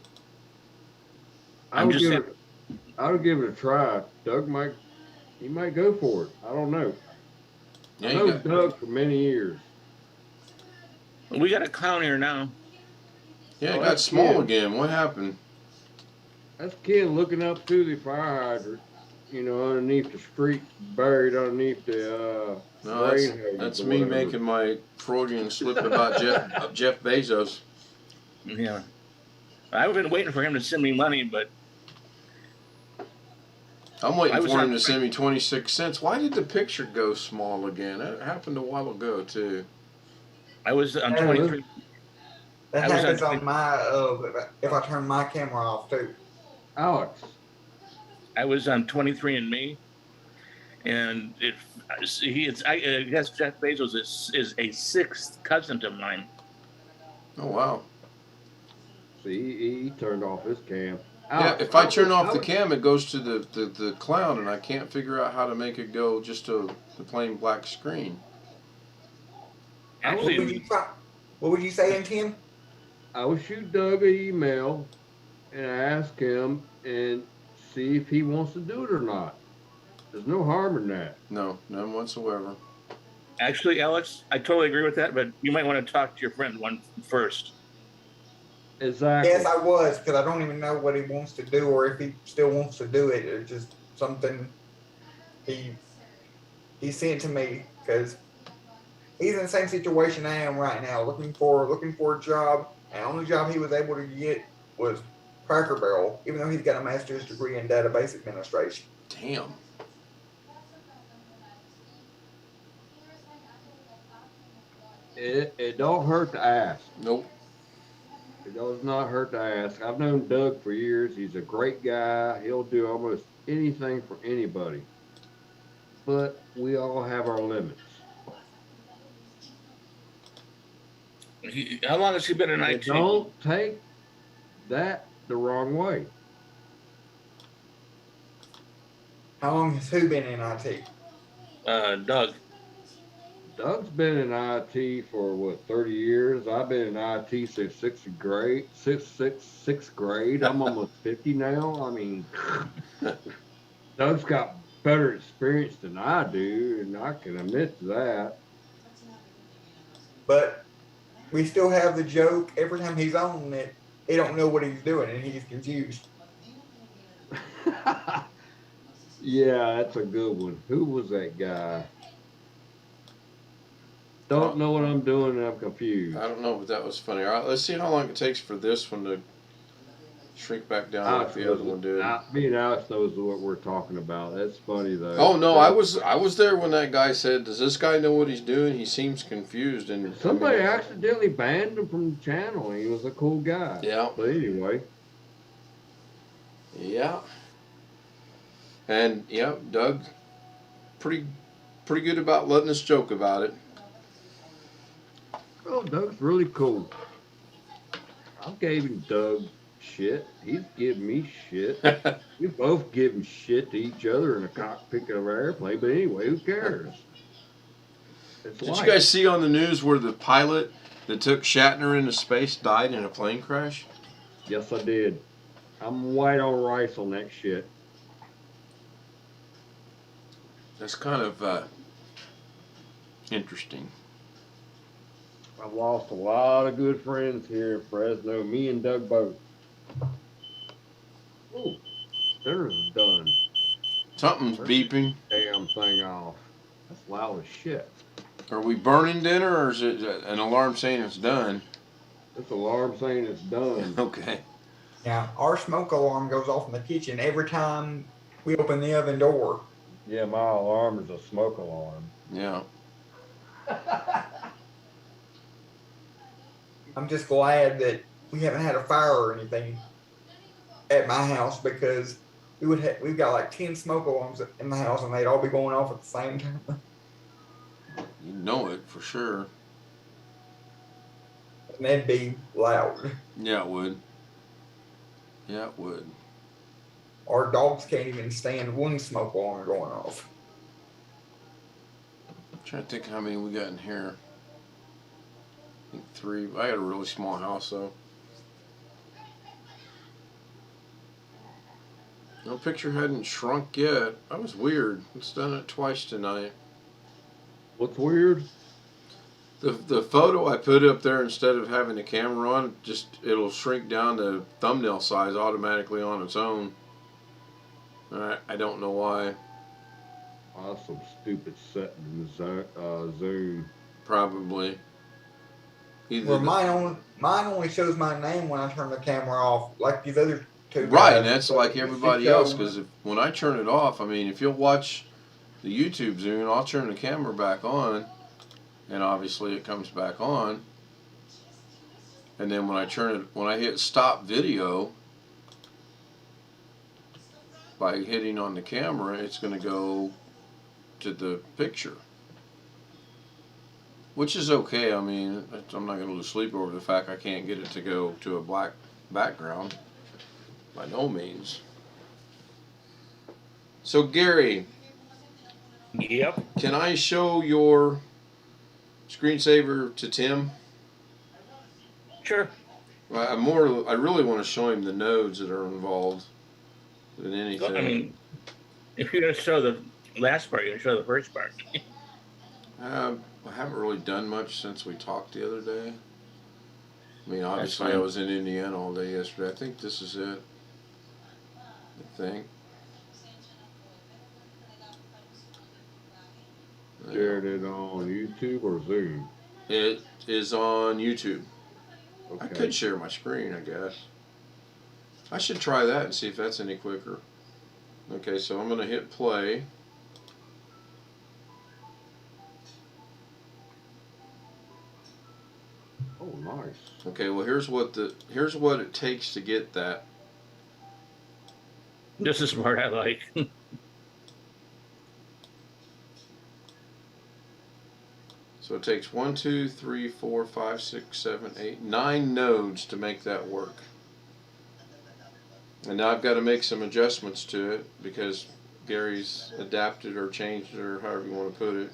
I would give it a try. Doug might go for it. I don't know. Yeah, I know Doug for many years. We got a clown here now. Yeah, it got small again. What happened? That's Ken looking up through the fire hydrant, underneath the street, buried underneath the No, that's me making my Freudian slip about Jeff Bezos. Yeah. I've been waiting for him to send me money, but I'm waiting for him to send me 26 cents. Why did the picture go small again? That happened a while ago, too. I was on 23. That happens on my, if I turn my camera off, too. Alex. I was on 23andMe, and I guess Jeff Bezos is a sixth cousin of mine. Oh, wow. See, he turned off his cam. Yeah, if I turn off the cam, it goes to the clown, and I can't figure out how to make it go just to the plain black screen. Actually, what would you say, Tim? I would shoot Doug an email and ask him and see if he wants to do it or not. There's no harm in that. No, none whatsoever. Actually, Alex, I totally agree with that, but you might want to talk to your friend first. Exactly. Yes, I was, because I don't even know what he wants to do or if he still wants to do it. It's just something he sent to me because he's in the same situation I am right now, looking for a job. And the only job he was able to get was Cracker Barrel, even though he's got a master's degree in database administration. Damn. It don't hurt to ask. Nope. It does not hurt to ask. I've known Doug for years. He's a great guy. He'll do almost anything for anybody. But we all have our limits. How long has he been in IT? Don't take that the wrong way. How long has who been in IT? Doug. Doug's been in IT for 30 years. I've been in IT since sixth grade. I'm almost 50 now. I mean, Doug's got better experience than I do, and I can admit to that. But we still have the joke every time he's on that he don't know what he's doing and he's confused. Yeah, that's a good one. Who was that guy? Don't know what I'm doing and I'm confused. I don't know, but that was funny. All right, let's see how long it takes for this one to shrink back down like the other one did. Me and Alex knows what we're talking about. That's funny though. Oh no, I was there when that guy said, "Does this guy know what he's doing? He seems confused." And somebody accidentally banned him from the channel. He was a cool guy. Yeah. But anyway. Yeah. And yeah, Doug, pretty good about letting us joke about it. Oh, Doug's really cool. I gave him Doug shit. He's giving me shit. We both giving shit to each other in the cockpit of our airplane. But anyway, who cares? Did you guys see on the news where the pilot that took Shatner into space died in a plane crash? Yes, I did. I'm white on rice on that shit. That's kind of interesting. I've lost a lot of good friends here in Fresno. Me and Doug both. Oh, dinner's done. Something's beeping. Damn thing off. That's loud as shit. Are we burning dinner, or is it an alarm saying it's done? It's an alarm saying it's done. Okay. Yeah, our smoke alarm goes off in the kitchen every time we open the oven door. Yeah, my alarm is a smoke alarm. Yeah. I'm just glad that we haven't had a fire or anything at my house because we've got like 10 smoke alarms in the house and they'd all be going off at the same time. You know it for sure. And that'd be loud. Yeah, it would. Yeah, it would. Our dogs can't even stand one smoke alarm going off. Trying to think how many we got in here. I think 3. I got a really small house though. No picture hadn't shrunk yet. That was weird. It's done it twice tonight. What's weird? The photo I put up there, instead of having the camera on, it'll shrink down to thumbnail size automatically on its own. I don't know why. Oh, that's some stupid setting in the Zoom. Probably. Well, mine only shows my name when I turn the camera off, like these other two. Right, guys. and that's like everybody else, because when I turn it off, I mean, if you'll watch the YouTube Zoom, I'll turn the camera back on, and obviously it comes back on. And then when I hit stop video by hitting on the camera, it's going to go to the picture, which is okay. I mean, I'm not going to lose sleep over the fact I can't get it to go to a black background, by no means. So Gary, yep. Can I show your screensaver to Tim? Sure. I really want to show him the nodes that are involved than anything. I mean, if you're going to show the last part, you're going to show the first part. I haven't really done much since we talked the other day. I mean, obviously I was in Indiana all day yesterday. I think this is it. I think. Shared it on YouTube or Zoom? It is on YouTube. Okay. I could share my screen, I guess. I should try that and see if that's any quicker. Okay, so I'm going to hit play. Oh, nice. Okay, well here's what it takes to get that. This is the part I like. So it takes 1, 2, 3, 4, 5, 6, 7, 8, 9 nodes to make that work. And now I've got to make some adjustments to it because Gary's adapted or changed it, or however you want to put it.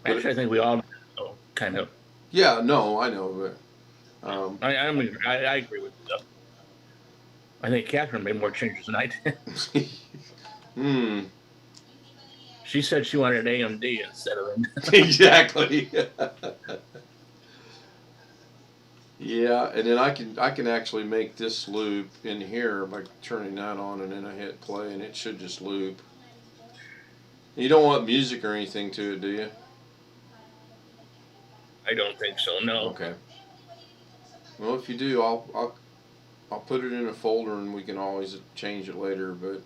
Actually, I think we all know, kind of. Yeah, no, I know, but I agree with you. I think Catherine made more changes than I did. She said she wanted AMD instead of Exactly. Yeah, and then I can actually make this loop in here by turning that on, and then I hit play, and it should just loop. You don't want music or anything to it, do you? I don't think so. No. Okay. Well, if you do, I'll put it in a folder, and we can always change it later. But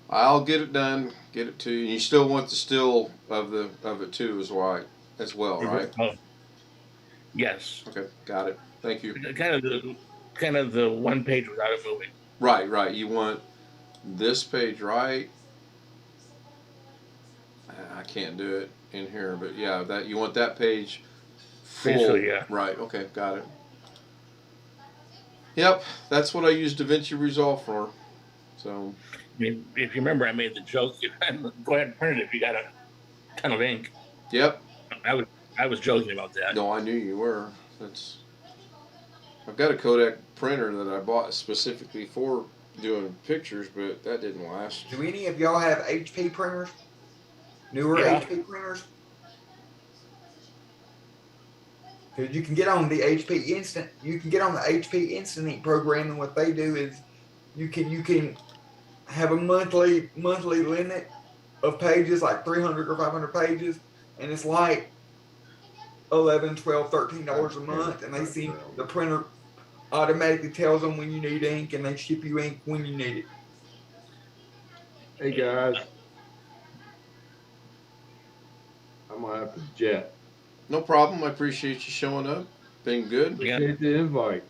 I'll get it done, get it to you. And you still want the still of it too, as well, right? Oh. Yes. Okay, got it. Thank you. Kind of the one page without it moving. Right. You want this page, right? I can't do it in here, but yeah, that you want that page full. Basically, yeah. Right. Okay, got it. Yep, that's what I use DaVinci Resolve for. So. I mean, if you remember, I made the joke. Go ahead and print it if you got a ton of ink. Yep. I was joking about that. No, I knew you were. I've got a Kodak printer that I bought specifically for doing pictures, but that didn't last. Do any of y'all have HP printers? Newer HP printers? Because you can get on the HP Instant. You can get on the HP Instant Ink program, and what they do is you can have a monthly limit of pages, like 300 or 500 pages, and it's like $11, $12, $13 a month, and they see the printer automatically tells them when you need ink, and they ship you ink when you need it. Hey guys, I'm gonna have to jet. No problem. I appreciate you showing up. Been good. Appreciate the invite.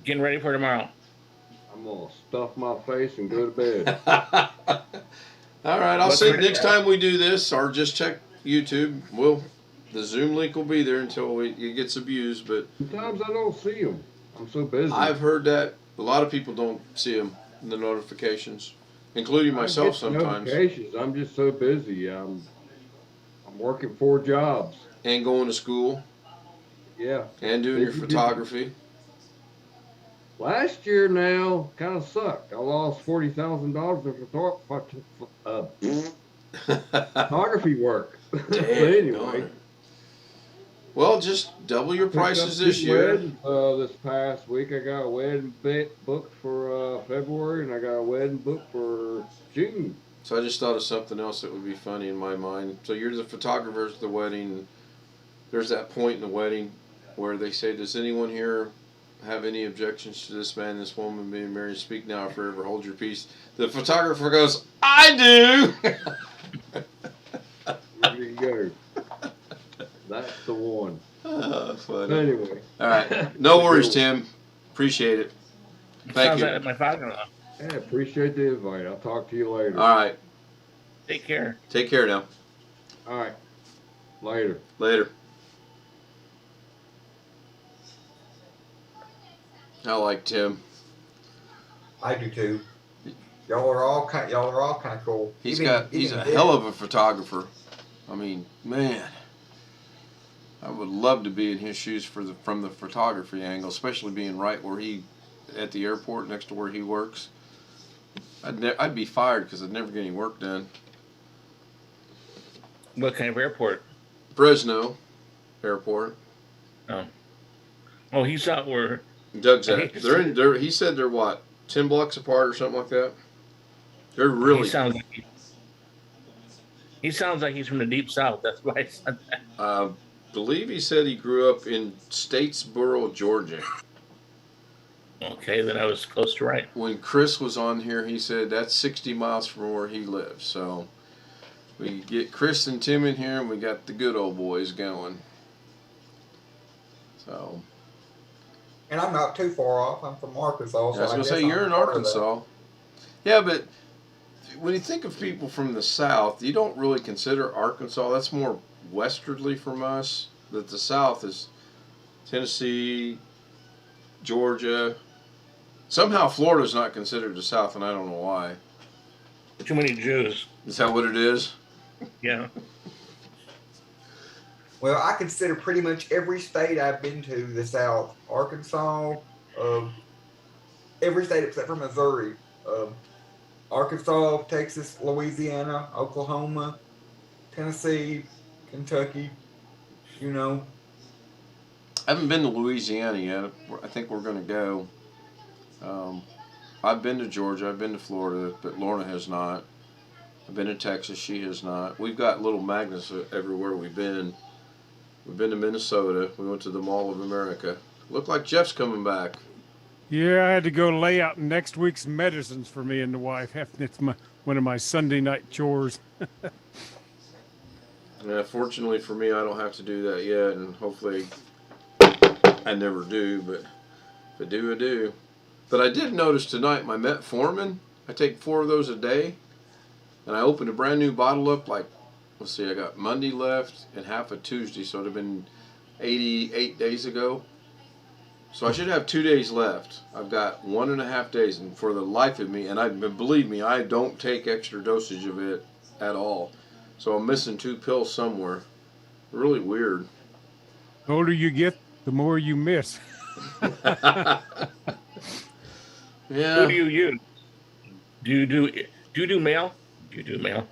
Getting ready for tomorrow. I'm gonna stuff my face and go to bed. All right, I'll say next time we do this, or just check YouTube. The Zoom link will be there until it gets abused. But sometimes I don't see them. I'm so busy. I've heard that a lot of people don't see them in the notifications, including I myself get sometimes. notifications. I'm just so busy. I'm working 4 jobs. And going to school. Yeah. And doing your Busy. photography. Last year now kind of sucked. I lost $40,000 in photography work. But anyway. Well, just double your prices this year. Weddings, this past week, I got a wedding booked for February, and I got a wedding booked for June. So I just thought of something else that would be funny in my mind. So you're the photographer at the wedding. There's that point in the wedding where they say, does anyone here have any objections to this man and this woman being married? Speak now or forever hold your peace. The photographer goes, I do! There you go. That's the one. Funny. Anyway. All right. No worries, Tim. Appreciate it. Thank Sounds you. like my father-in-law. Yeah, appreciate the invite. I'll talk to you later. All right. Take care. Take care now. All right. Later. Later. I like Tim. I do too. Y'all are all kind of cool. He's a hell of a photographer. I mean, man, I would love to be in his shoes from the photography angle, especially being right where at the airport next to where he works. I'd be fired because I'd never get any work done. What kind of airport? Fresno Airport. Oh, he's out where Doug's at. He said they're what, 10 blocks apart or something like that. They're really. He sounds like he's from the deep south. That's why I said that. I believe he said he grew up in Statesboro, Georgia. Okay, then I was close to right. When Chris was on here, he said that's 60 miles from where he lives. So we get Chris and Tim in here, and we got the good old boys going. So. And I'm not too far off. I'm from Arkansas. So I was going to say, you're in Arkansas. Yeah, but when you think of people from the South, you don't really consider Arkansas. That's more westerly from us. That the South is Tennessee, Georgia. Somehow Florida's not considered the South, and I don't know why. Too many Jews. Is that what it is? Yeah. Well, I consider pretty much every state I've been to the South. Arkansas, every state except for Missouri. Arkansas, Texas, Louisiana, Oklahoma, Tennessee, Kentucky, you know. I haven't been to Louisiana yet. I think we're going to go. I've been to Georgia. I've been to Florida, but Lorna has not. I've been to Texas. She has not. We've got little magnets everywhere we've been. We've been to Minnesota. We went to the Mall of America. Looked like Jeff's coming back. Yeah, I had to go lay out next week's medicines for me and the wife. It's one of my Sunday night chores. Yeah, fortunately for me, I don't have to do that yet, and hopefully I never do, but if I do, I do. But I did notice tonight my metformin, I take 4 of those a day, and I opened a brand new bottle up like, let's see, I got Monday left and half of Tuesday, so it would have been 88 days ago. So I should have 2 days left. I've got 1.5 days, and for the life of me, and believe me, I don't take extra dosage of it at all. So I'm missing 2 pills somewhere. Really weird. The older you get, the more you miss. Yeah. Who do you use? Do you do mail? Do you do mail?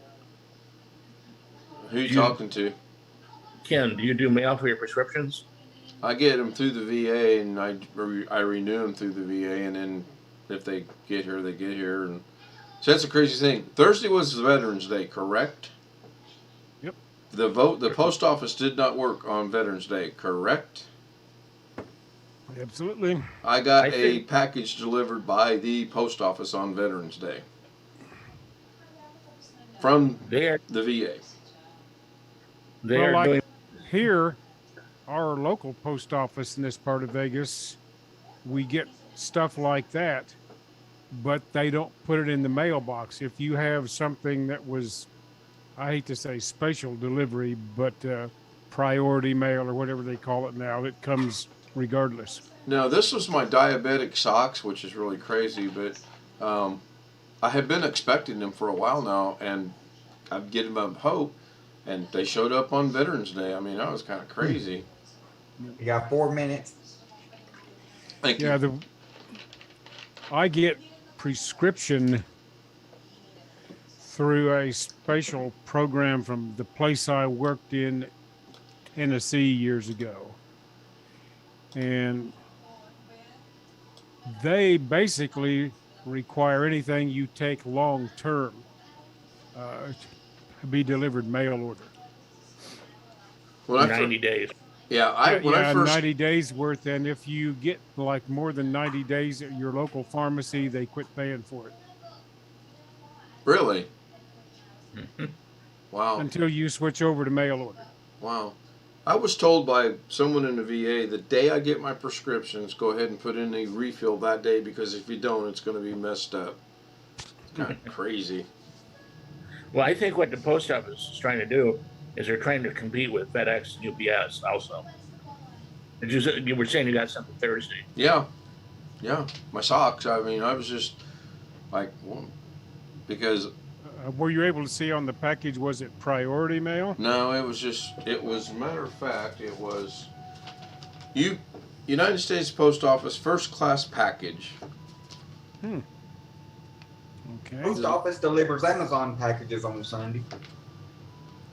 Who you talking to? Ken, do you do mail for your prescriptions? I get them through the VA, and I renew them through the VA, and then if they get here, they get here. And so that's a crazy thing. Thursday was Veterans Day, correct? Yep. The post office did not work on Veterans Day, correct? Absolutely. I got a package delivered by the post office on Veterans Day from the VA. Well, like here, our local post office in this part of Vegas, we get stuff like that, but they don't put it in the mailbox. If you have something that was, I hate to say special delivery, but priority mail or whatever they call it now, it comes regardless. Now, this was my diabetic socks, which is really crazy, but I had been expecting them for a while now, and I'm getting them hope, and they showed up on Veterans Day. I mean, that was kind of crazy. You got 4 minutes. Thank Yeah, you. I get prescription through a special program from the place I worked in Tennessee years ago. And they basically require anything you take long term to be delivered mail order. When 90 days. Yeah, when I first 90 days worth, and if you get like more than 90 days at your local pharmacy, they quit paying for it. Really? Wow. Until you switch over to mail order. Wow. I was told by someone in the VA the day I get my prescriptions, go ahead and put in a refill that day, because if you don't, it's going to be messed up. It's kind of crazy. Well, I think what the post office is trying to do is they're trying to compete with FedEx and UPS also. You were saying you got something Thursday. Yeah. My socks. I mean, I was just like, well, because. Were you able to see on the package, was it priority mail? No, it was, matter of fact, it was United States Post Office first class package. Okay. Post office delivers Amazon packages on Sunday.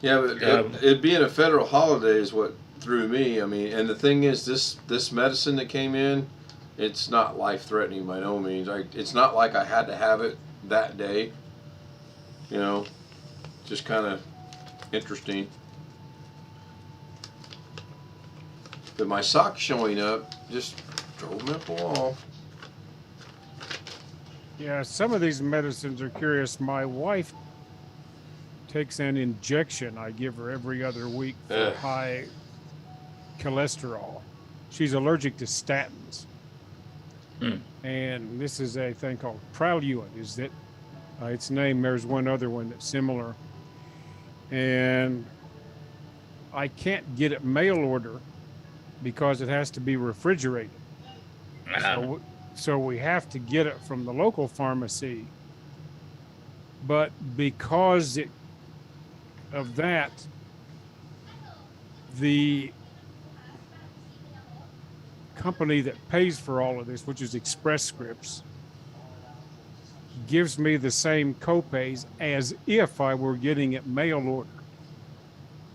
Yeah, but it being a federal holiday is what threw me. I mean, and the thing is, this medicine that came in, it's not life-threatening by no means. It's not like I had to have it that day. You know, just kind of interesting. But my socks showing up just drove me up the wall. Yeah, some of these medicines are curious. My wife takes an injection I give her every other week for high cholesterol. She's allergic to statins. And this is a thing called Praluent, is that its name. There's one other one that's similar. And I can't get it mail order because it has to be refrigerated. So we have to get it from the local pharmacy. But because of that, the company that pays for all of this, which is Express Scripts, gives me the same copays as if I were getting it mail order.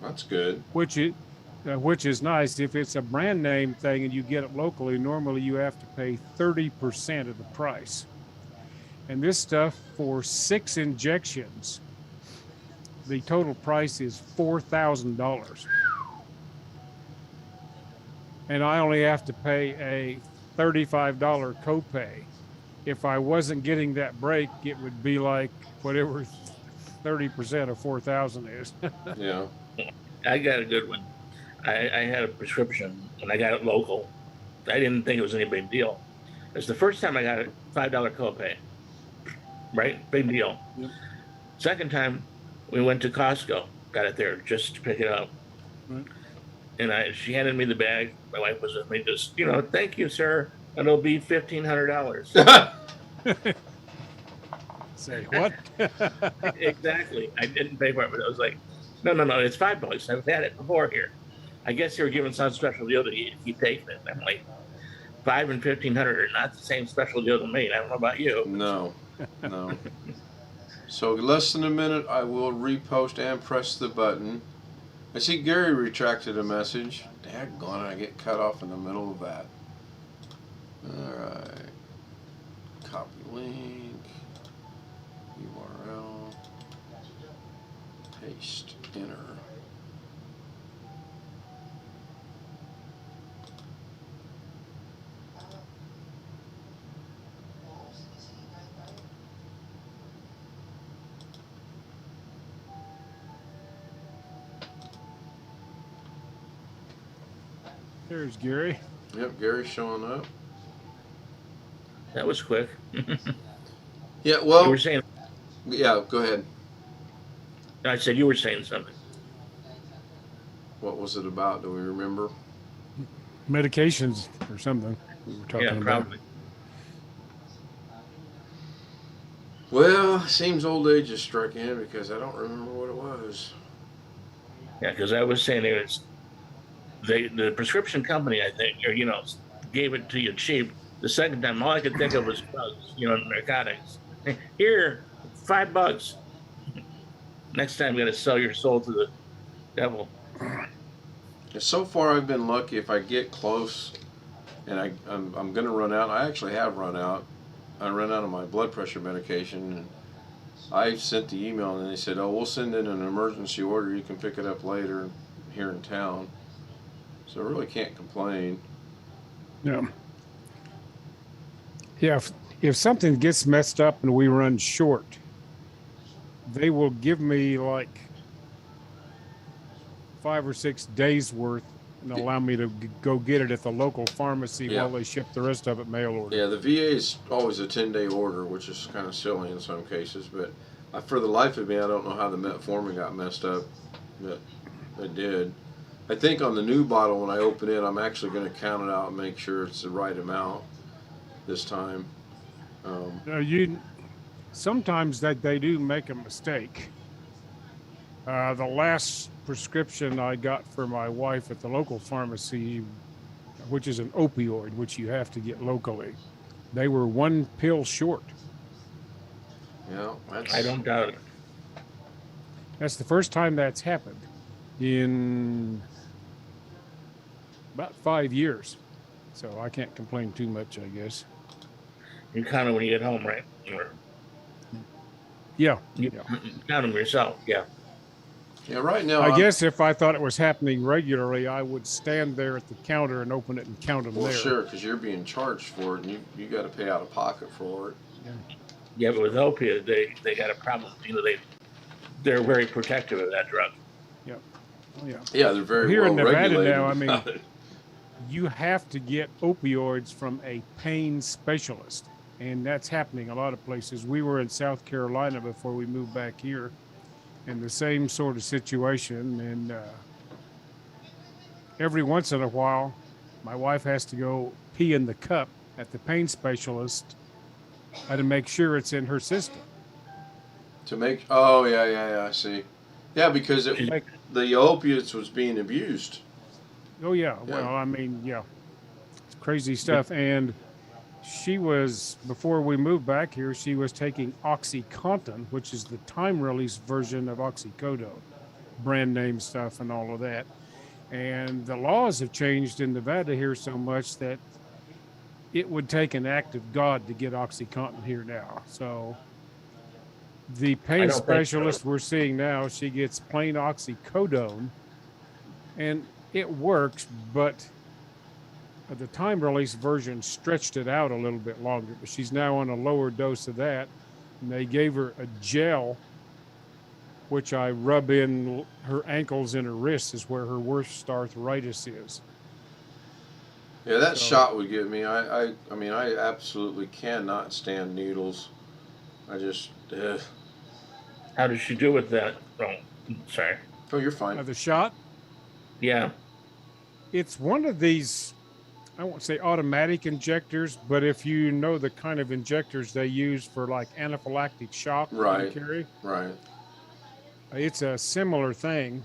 That's good. Which is nice. If it's a brand name thing and you get it locally, normally you have to pay 30% of the price. And this stuff, for 6 injections, the total price is $4,000. And I only have to pay a $35 copay. If I wasn't getting that break, it would be like whatever 30% of 4,000 is. Yeah. I got a good one. I had a prescription and I got it local. I didn't think it was any big deal. It's the first time I got a $5 copay. Right? Big deal. Yep. Second time, we went to Costco, got it there just to pick it up. Right. And she handed me the bag. My wife was with me, just, thank you, sir. And it'll be $1,500. Say what? Exactly. I didn't pay for it, but I was like, no, it's $5. I've had it before here. I guess they were giving some special deal to you to keep taking it. I'm like, $5 and $1,500 are not the same special deal to me. I don't know about you. No. So less than a minute, I will repost and press the button. I see Gary retracted a message. Daggone it, I get cut off in the middle of that. Alright. Copy link. URL. Paste. Enter. There's Gary. Yep, Gary's showing up. That was quick. Yeah, well. You were saying. Yeah, go ahead. I said you were saying something. What was it about? Do we remember? Medications or something we were talking about. Probably. Well, seems old age is striking in because I don't remember what it was. Yeah, because I was saying the prescription company, I think, or gave it to you cheap. The second time, all I could think of was drugs, narcotics. Here, $5. Next time, you got to sell your soul to the devil. So far, I've been lucky. If I get close, and I'm going to run out. I actually have run out. I ran out of my blood pressure medication, and I sent the email, and they said, "Oh, we'll send in an emergency order. You can pick it up later here in town." So I really can't complain. Yeah. Yeah. If something gets messed up and we run short, they will give me like 5 or 6 days worth and allow me to go get it at the local pharmacy while they ship the rest of it mail order. Yeah, the VA is always a 10-day order, which is kind of silly in some cases. But for the life of me, I don't know how the metformin got messed up, but it did. I think on the new bottle, when I open it, I'm actually going to count it out and make sure it's the right amount this time. Sometimes that they do make a mistake. The last prescription I got for my wife at the local pharmacy, which is an opioid, which you have to get locally, they were 1 pill short. Yeah, I don't doubt it. That's the first time that's happened in about 5 years. So I can't complain too much, I guess. You count them when you get home, right? Or yeah. You count them yourself, yeah. Yeah, right now. I guess if I thought it was happening regularly, I would stand there at the counter and open it and count them there. Well, sure, because you're being charged for it, and you got to pay out of pocket for it. Yeah, but with opiate, they got a problem. They're very protective of that drug. Yeah. Oh, yeah. Yeah, they're very here well in Nevada regulated. now. I mean, you have to get opioids from a pain specialist, and that's happening a lot of places. We were in South Carolina before we moved back here, in the same sort of situation, and every once in a while, my wife has to go pee in the cup at the pain specialist to make sure it's in her system. I see. Yeah, because the opiates was being abused. Oh yeah. Well, I mean, yeah, it's crazy stuff. And she was, before we moved back here, she was taking OxyContin, which is the time release version of oxycodone, brand name stuff and all of that. And the laws have changed in Nevada here so much that it would take an act of God to get OxyContin here now. So the pain specialist we're seeing now, she gets plain oxycodone, and it works, but the time release version stretched it out a little bit longer. But she's now on a lower dose of that, and they gave her a gel, which I rub in her ankles and her wrists, is where her worst arthritis is. Yeah, that shot would get me. I mean, I absolutely cannot stand needles. I just. How did she do with that? Oh, sorry. Oh, you're fine. The shot? Yeah. It's one of these, I won't say automatic injectors, but if you know the kind of injectors they use for like anaphylactic shock right. carry. Right. It's a similar thing.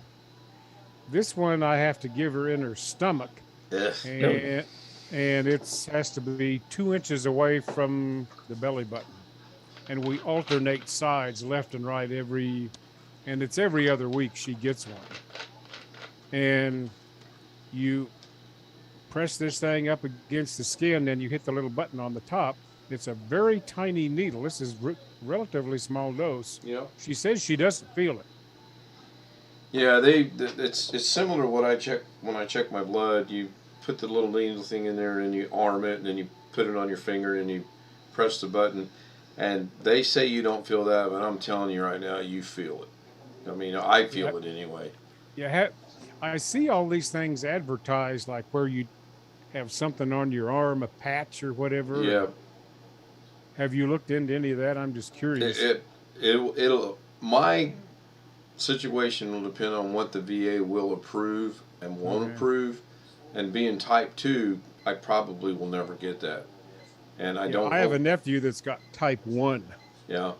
This one I have to give her in her stomach. Yes. And it has to be 2 inches away from the belly button. And we alternate sides left and right and it's every other week she gets one. And you press this thing up against the skin, and you hit the little button on the top. It's a very tiny needle. This is relatively small dose. Yeah. She says she doesn't feel it. Yeah, it's similar to what I check when I check my blood. You put the little needle thing in there, and you arm it, and then you put it on your finger, and you press the button. And they say you don't feel that, but I'm telling you right now, you feel it. I mean, I feel it anyway. Yeah, I see all these things advertised, like where you have something on your arm, a patch or whatever. Yeah. Have you looked into any of that? I'm just curious. It'll my situation will depend on what the VA will approve and won't approve. And being type 2, I probably will never get that. And I don't. I have a nephew that's got type 1. Yeah.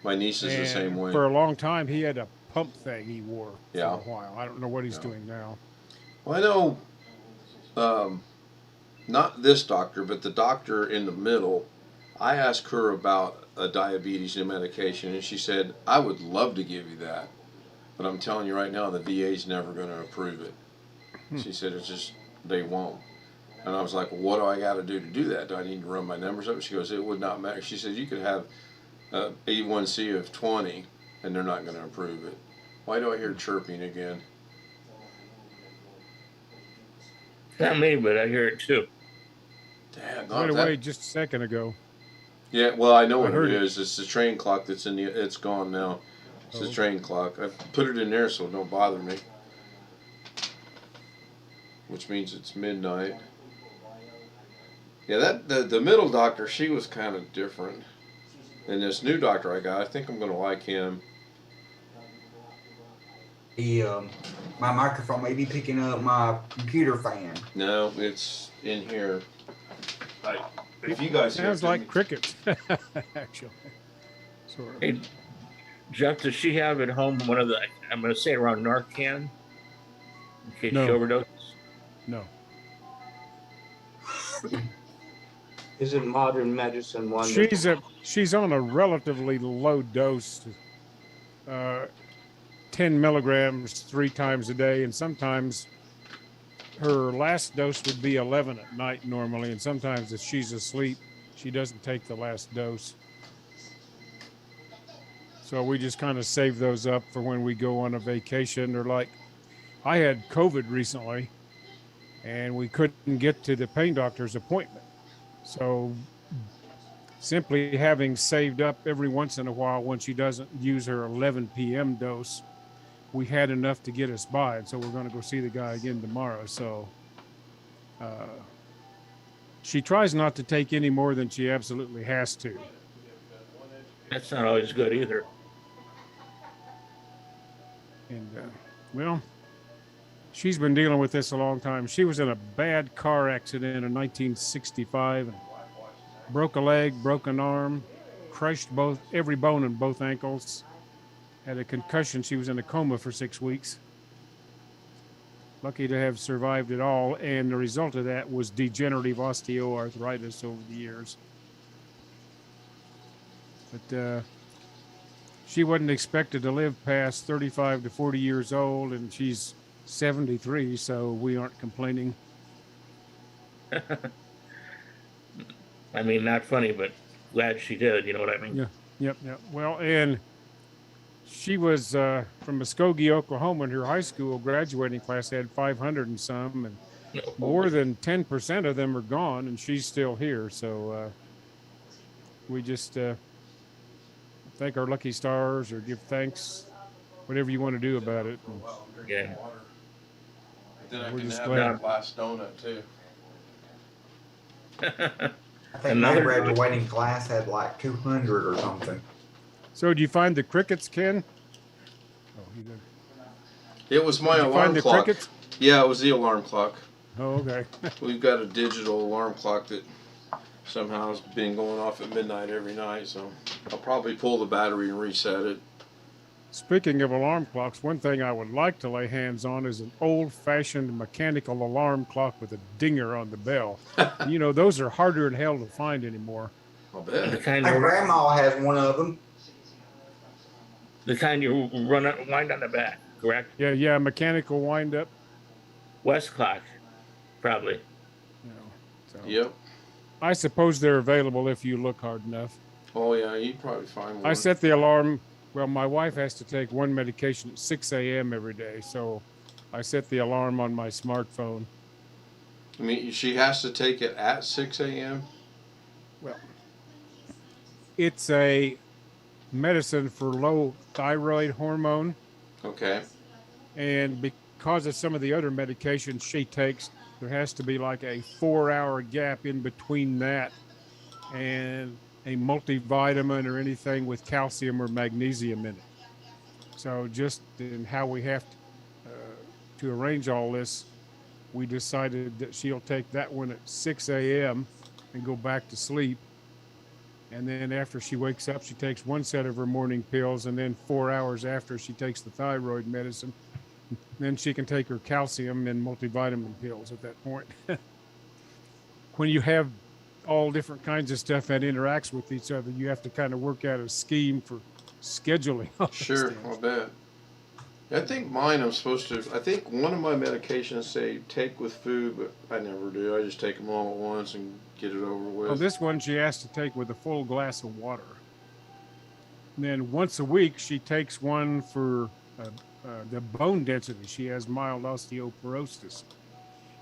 My niece is the same And way. for a long time, he had a pump thing he wore Yeah. for a while. I don't know what he's doing now. Well, I know, not this doctor, but the doctor in the middle. I asked her about a diabetes new medication, and she said, I would love to give you that, but I'm telling you right now, the VA's never going to approve it. She said, it's just, they won't. And I was like, well, what do I got to do that? Do I need to run my numbers up? She goes, it would not matter. She says, you could have A1C of 20, and they're not going to approve it. Why do I hear chirping again? Not me, but I hear it too. Damn, Went away just a second ago. Yeah, well, I know what heard it it. is. It's the train clock that's in the. It's gone now. It's the train clock. I put it in there so it don't bother me. Which means it's midnight. Yeah, the middle doctor, she was kind of different. And this new doctor I got, I think I'm gonna like him. My microphone may be picking up my computer fan. No, it's in here. If you guys sounds like crickets, actually. Sort of. Hey, Jeff, does she have at home one of the? I'm going to say around Narcan, in case No. she overdoses. No. Isn't modern medicine wonderful? She's on a relatively low dose, 10 milligrams 3 times a day, and sometimes her last dose would be 11 at night normally, and sometimes if she's asleep, she doesn't take the last dose. So we just kind of save those up for when we go on a vacation, or like I had COVID recently and we couldn't get to the pain doctor's appointment. So simply having saved up every once in a while when she doesn't use her 11 p.m. dose, we had enough to get us by. And so we're going to go see the guy again tomorrow. So she tries not to take any more than she absolutely has to. That's not always good either. And well, she's been dealing with this a long time. She was in a bad car accident in 1965 and broke a leg, broke an arm, crushed every bone in both ankles, had a concussion. She was in a coma for 6 weeks. Lucky to have survived it all, and the result of that was degenerative osteoarthritis over the years. But she wasn't expected to live past 35 to 40 years old, and she's 73, so we aren't complaining. I mean, not funny, but glad she did. You know what I mean? Yeah. Yep. Well, and she was from Muskogee, Oklahoma, and her high school graduating class had 500 and some, and more than 10% of them are gone, and she's still here. So we just thank our lucky stars, or give thanks, whatever you want to do about it. Yeah. Then I We're can just have glad. that last donut too. I think my graduating class had like 200 or something. So do you find the crickets, Ken? Oh, he did. It was my Did you alarm find the clock. crickets? Yeah, it was the alarm clock. Oh, okay. We've got a digital alarm clock that somehow has been going off at midnight every night, so I'll probably pull the battery and reset it. Speaking of alarm clocks, one thing I would like to lay hands on is an old-fashioned mechanical alarm clock with a dinger on the bell. You know, those are harder than hell to find anymore. I'll bet. My grandma has one of them. The kind you wind on the back, correct? Yeah, mechanical wind-up. West clock, probably. Yep. I suppose they're available if you look hard enough. Oh yeah, you'd probably find one. I set the alarm. Well, my wife has to take one medication at 6 a.m. every day, so I set the alarm on my smartphone. I mean, she has to take it at 6 a.m.? Well, it's a medicine for low thyroid hormone. Okay. And because of some of the other medications she takes, there has to be like a 4-hour gap in between that and a multivitamin or anything with calcium or magnesium in it. So just in how we have to arrange all this, we decided that she'll take that one at 6 a.m. and go back to sleep. And then after she wakes up, she takes one set of her morning pills, and then 4 hours after she takes the thyroid medicine, then she can take her calcium and multivitamin pills at that point. When you have all different kinds of stuff that interacts with each other, you have to kind of work out a scheme for scheduling. Sure, I'll bet. I think mine I'm supposed to, I think one of my medications say take with food, but I never do. I just take them all at once and get it over with. Well, this one she has to take with a full glass of water. And then once a week, she takes one for the bone density. She has mild osteoporosis.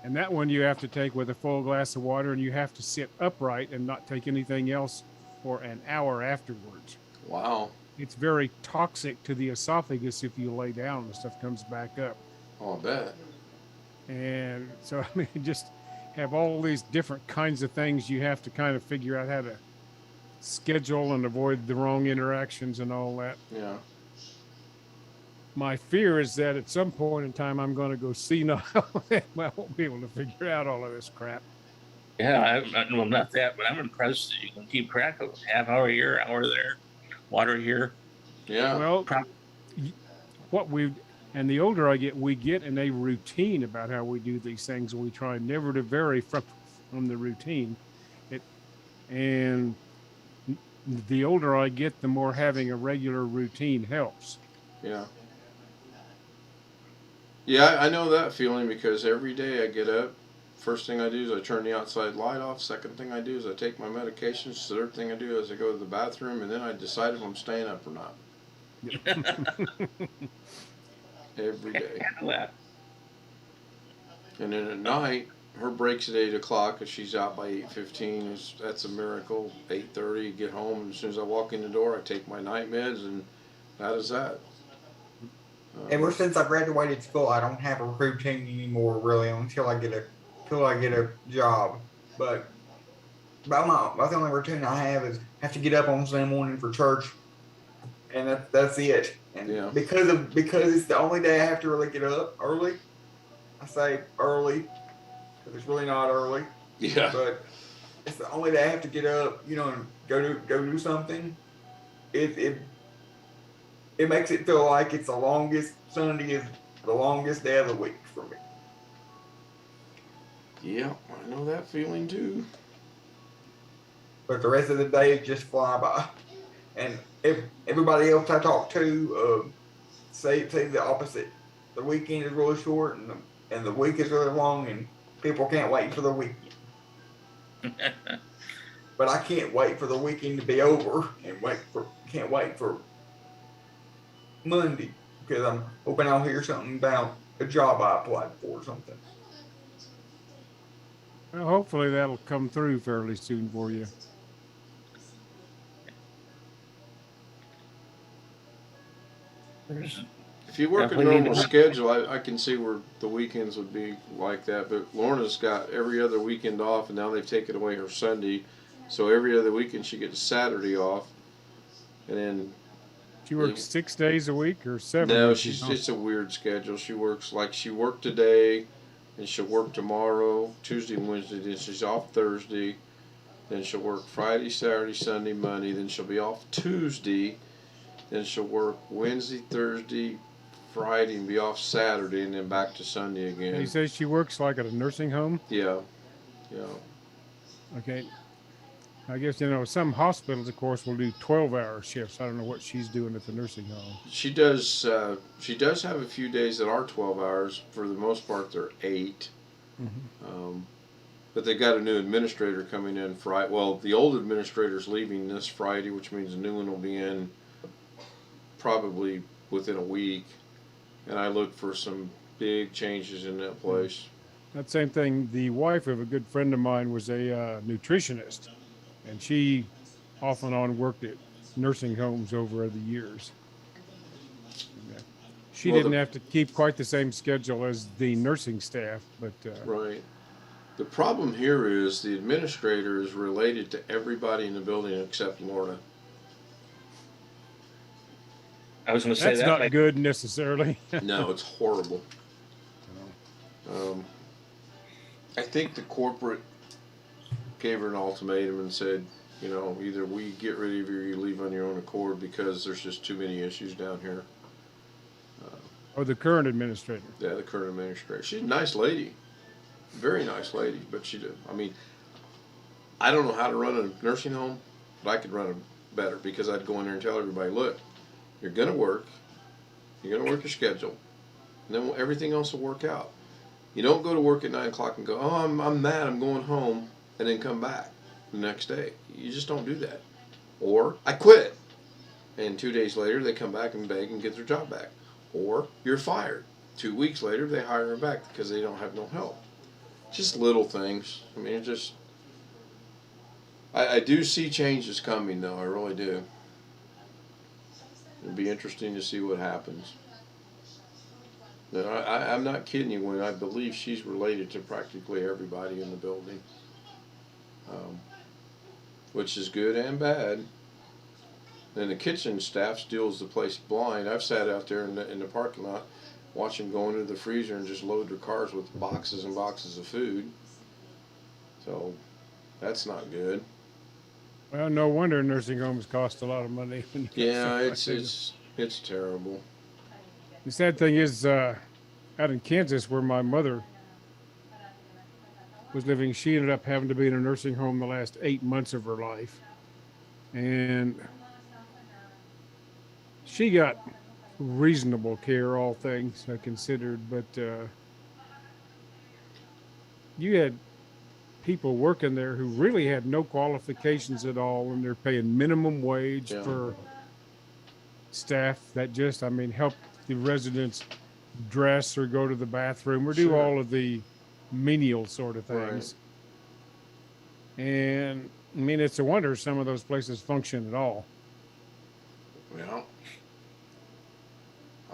And that one you have to take with a full glass of water, and you have to sit upright and not take anything else for an hour afterwards. Wow. It's very toxic to the esophagus if you lay down and stuff comes back up. Oh, I bet. And so, I mean, just have all these different kinds of things you have to kind of figure out how to schedule and avoid the wrong interactions and all that. Yeah. My fear is that at some point in time, I'm going to go senile and I won't be able to figure out all of this crap. Yeah, well, not that, but I'm impressed that you can keep track of half hour here, hour there, water here. Yeah. Well, and the older I get, we get in a routine about how we do these things, and we try never to vary from the routine. And the older I get, the more having a regular routine helps. Yeah. Yeah, I know that feeling because every day I get up, first thing I do is I turn the outside light off. Second thing I do is I take my medications. Third thing I do is I go to the bathroom, and then I decide if I'm staying up or not. Every day. And then at night, her break's at 8 o'clock, and she's out by 8:15. That's a miracle. 8:30, get home, and as soon as I walk in the door, I take my night meds, and that is that. Ever since I graduated school, I don't have a routine anymore, really, until I get a job. But about the only routine I have is have to get up on Sunday morning for church, and that's it. And yeah. because it's the only day I have to really get up early. I say early because it's really not early. Yeah. But it's the only day I have to get up, and go do something. It makes it feel like it's the longest Sunday is the longest day of the week for me. Yeah, I know that feeling too. But the rest of the day just fly by. And if everybody else I talk to say the opposite. The weekend is really short and the week is really long, and people can't wait for the weekend. But I can't wait for the weekend to be over and can't wait for Monday, because I'm hoping I'll hear something about a job I applied for or something. Well, hopefully that'll come through fairly soon for you. If you work a normal schedule, I can see where the weekends would be like that. But Lorna's got every other weekend off, and now they've taken away her Sunday. So every other weekend she gets Saturday off. And then she works 6 days a week or 7? No, it's a weird schedule. She works she worked today, and she'll work tomorrow, Tuesday and Wednesday. Then she's off Thursday. Then she'll work Friday, Saturday, Sunday, Monday. Then she'll be off Tuesday. Then she'll work Wednesday, Thursday, Friday, and be off Saturday, and then back to Sunday again. You say she works like at a nursing home? Yeah. Okay. I guess, some hospitals, of course, will do 12-hour shifts. I don't know what she's doing at the nursing home. She does have a few days that are 12 hours. For the most part, they're 8. Mm-hmm. But they got a new administrator coming in Friday. Well, the old administrator's leaving this Friday, which means the new one will be in probably within a week. And I look for some big changes in that place. That same thing, the wife of a good friend of mine was a nutritionist. And she off and on worked at nursing homes over the years. She didn't have to keep quite the same schedule as the nursing staff, but... Right. The problem here is the administrator is related to everybody in the building except Lorna. I was going to say that's not good necessarily. No, it's horrible. I think the corporate gave her an ultimatum and said, You know, either we get rid of you or you leave on your own accord because there's just too many issues down here. Or the current administrator. Yeah, the current administrator. She's a nice lady. Very nice lady. But I mean, I don't know how to run a nursing home, but I could run it better because I'd go in there and tell everybody, look, you're going to work. You're going to work your schedule. And then everything else will work out. You don't go to work at 9 o'clock and go, oh, I'm mad, I'm going home, and then come back the next day. You just don't do that. Or, I quit. And 2 days later, they come back and beg and get their job back. Or, you're fired. 2 weeks later, they hire them back because they don't have no help. Just little things. I mean, it just... I do see changes coming, though. I really do. It'll be interesting to see what happens. No, I'm not kidding you when I believe she's related to practically everybody in the building, which is good and bad. And the kitchen staff steals the place blind. I've sat out there in the parking lot, watch them go into the freezer and just load their cars with boxes and boxes of food. So that's not good. Well, no wonder nursing homes cost a lot of money. Yeah, it's terrible. The sad thing is, out in Kansas, where my mother was living, she ended up having to be in a nursing home the last 8 months of her life. And she got reasonable care, all things considered, but you had people working there who really had no qualifications at all, and they're paying minimum wage for staff that just, I mean, help the residents dress or go to the bathroom or do all of the menial sort of things. Right. And I mean, it's a wonder some of those places function at all. Well,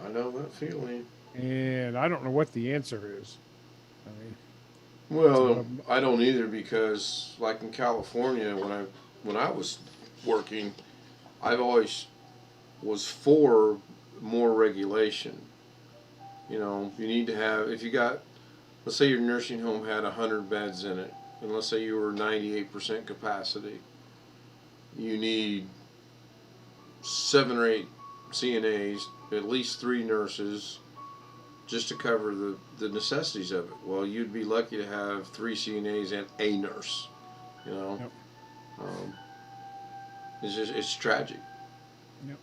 I know that feeling. And I don't know what the answer is. I mean, well, I don't either, because like in California, when I was working, I've always was for more regulation. You know, you need to have, if you got, let's say your nursing home had 100 beds in it, and let's say you were 98% capacity, you need 7 or 8 CNAs, at least 3 nurses, just to cover the necessities of it. Well, you'd be lucky to have 3 CNAs and a nurse, you know. Yep. It's tragic. Yep.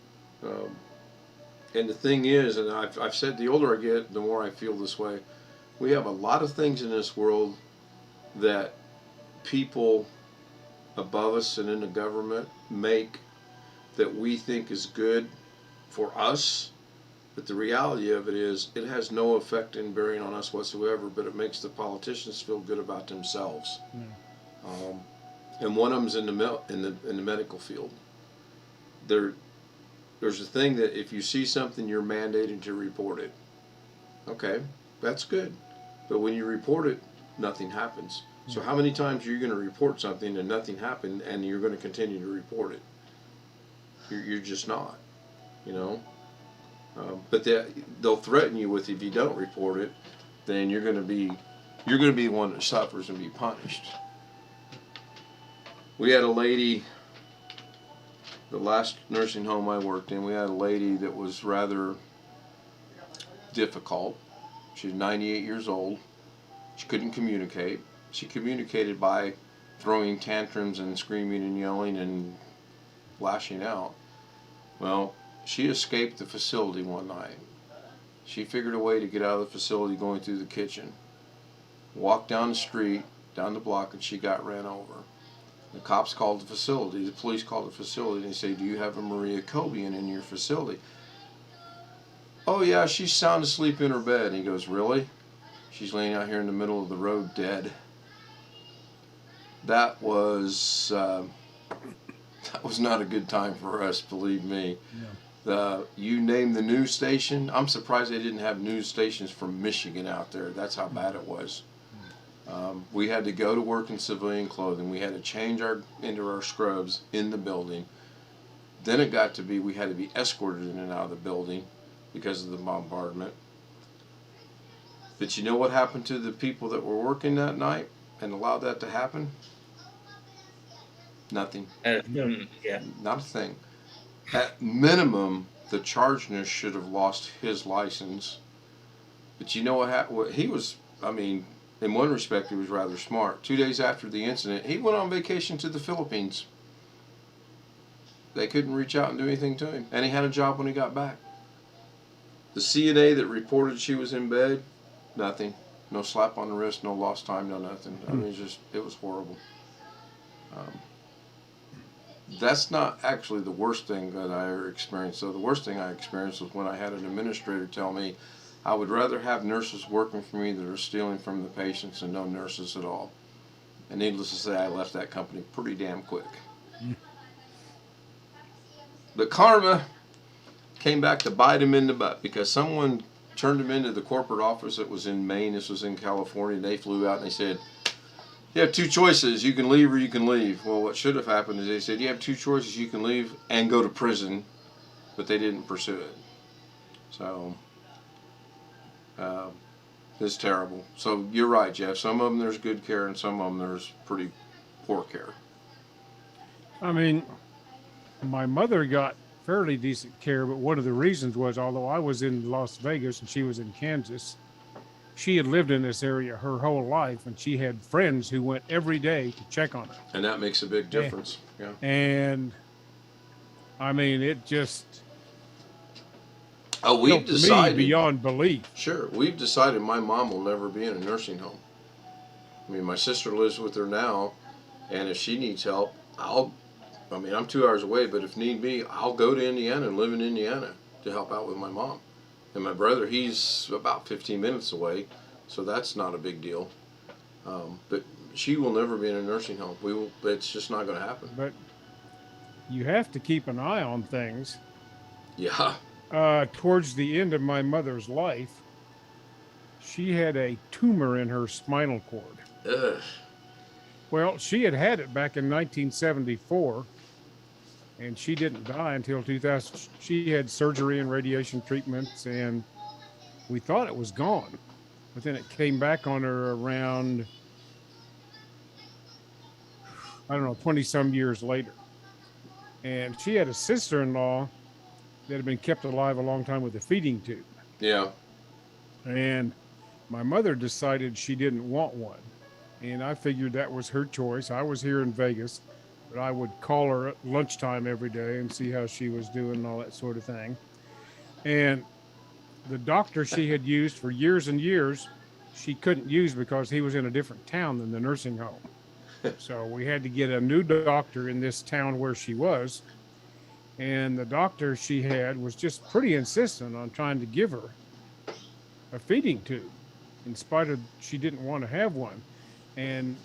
And the thing is, and I've said, the older I get, the more I feel this way. We have a lot of things in this world that people above us and in the government make that we think is good for us, but the reality of it is it has no effect and bearing on us whatsoever, but it makes the politicians feel good about themselves. Mm. And one of them's in the medical field. There's a thing that if you see something, you're mandated to report it. Okay, that's good. But when you report it, nothing happens. So how many times are you going to report something and nothing happened, and you're going to continue to report it? You're just not, you know. But they'll threaten you with, if you don't report it, then you're going to be the one that suffers and be punished. We had a lady, the last nursing home I worked in, we had a lady that was rather difficult. She was 98 years old. She couldn't communicate. She communicated by throwing tantrums and screaming and yelling and lashing out. Well, she escaped the facility one night. She figured a way to get out of the facility going through the kitchen. Walked down the street, down the block, and she got ran over. The cops called the facility. The police called the facility and they say, do you have a Maria Cobian in your facility? Oh yeah, she's sound asleep in her bed. And he goes, really? She's laying out here in the middle of the road dead. That was not a good time for us, believe me. No. You name the news station. I'm surprised they didn't have news stations from Michigan out there. That's how bad it was. We had to go to work in civilian clothing. We had to change into our scrubs in the building. Then it got to be we had to be escorted in and out of the building because of the bombardment. But you know what happened to the people that were working that night and allowed that to happen? Nothing. Yeah. Not a thing. At minimum, the charge nurse should have lost his license. But you know what happened? He was, I mean, in one respect, he was rather smart. 2 days after the incident, he went on vacation to the Philippines. They couldn't reach out and do anything to him. And he had a job when he got back. The CNA that reported she was in bed, nothing. No slap on the wrist, no lost time, no nothing. I mean, it was horrible. That's not actually the worst thing that I ever experienced. So the worst thing I experienced was when I had an administrator tell me I would rather have nurses working for me that are stealing from the patients than no nurses at all. And needless to say, I left that company pretty damn quick. But karma came back to bite him in the butt because someone turned him into the corporate office that was in Maine. This was in California. They flew out and they said, you have two choices. You can leave or you can leave. Well, what should have happened is they said, you have two choices. You can leave and go to prison. But they didn't pursue it. So, it's terrible. So, you're right, Jeff. Some of them there's good care and some of them there's pretty poor care. I mean, my mother got fairly decent care, but one of the reasons was, although I was in Las Vegas and she was in Kansas, she had lived in this area her whole life, and she had friends who went every day to check on her. And that makes a big difference. Yeah. And I mean, it just we've decided beyond belief. Sure, we've decided my mom will never be in a nursing home. I mean, my sister lives with her now, and if she needs help, I'm 2 hours away, but if need be, I'll go to Indiana and live in Indiana to help out with my mom. And my brother, he's about 15 minutes away, so that's not a big deal. But she will never be in a nursing home. It's just not going to happen. But you have to keep an eye on things. Yeah. Towards the end of my mother's life, she had a tumor in her spinal cord. Ugh. Well, she had it back in 1974. And she didn't die until 2000. She had surgery and radiation treatments, and we thought it was gone. But then it came back on her around, 20-some years later. And she had a sister-in-law that had been kept alive a long time with a feeding tube. Yeah. And my mother decided she didn't want one. And I figured that was her choice. I was here in Vegas. But I would call her at lunchtime every day and see how she was doing and all that sort of thing. And the doctor she had used for years and years, she couldn't use because he was in a different town than the nursing home. So we had to get a new doctor in this town where she was. And the doctor she had was just pretty insistent on trying to give her a feeding tube, in spite of she didn't want to have one. And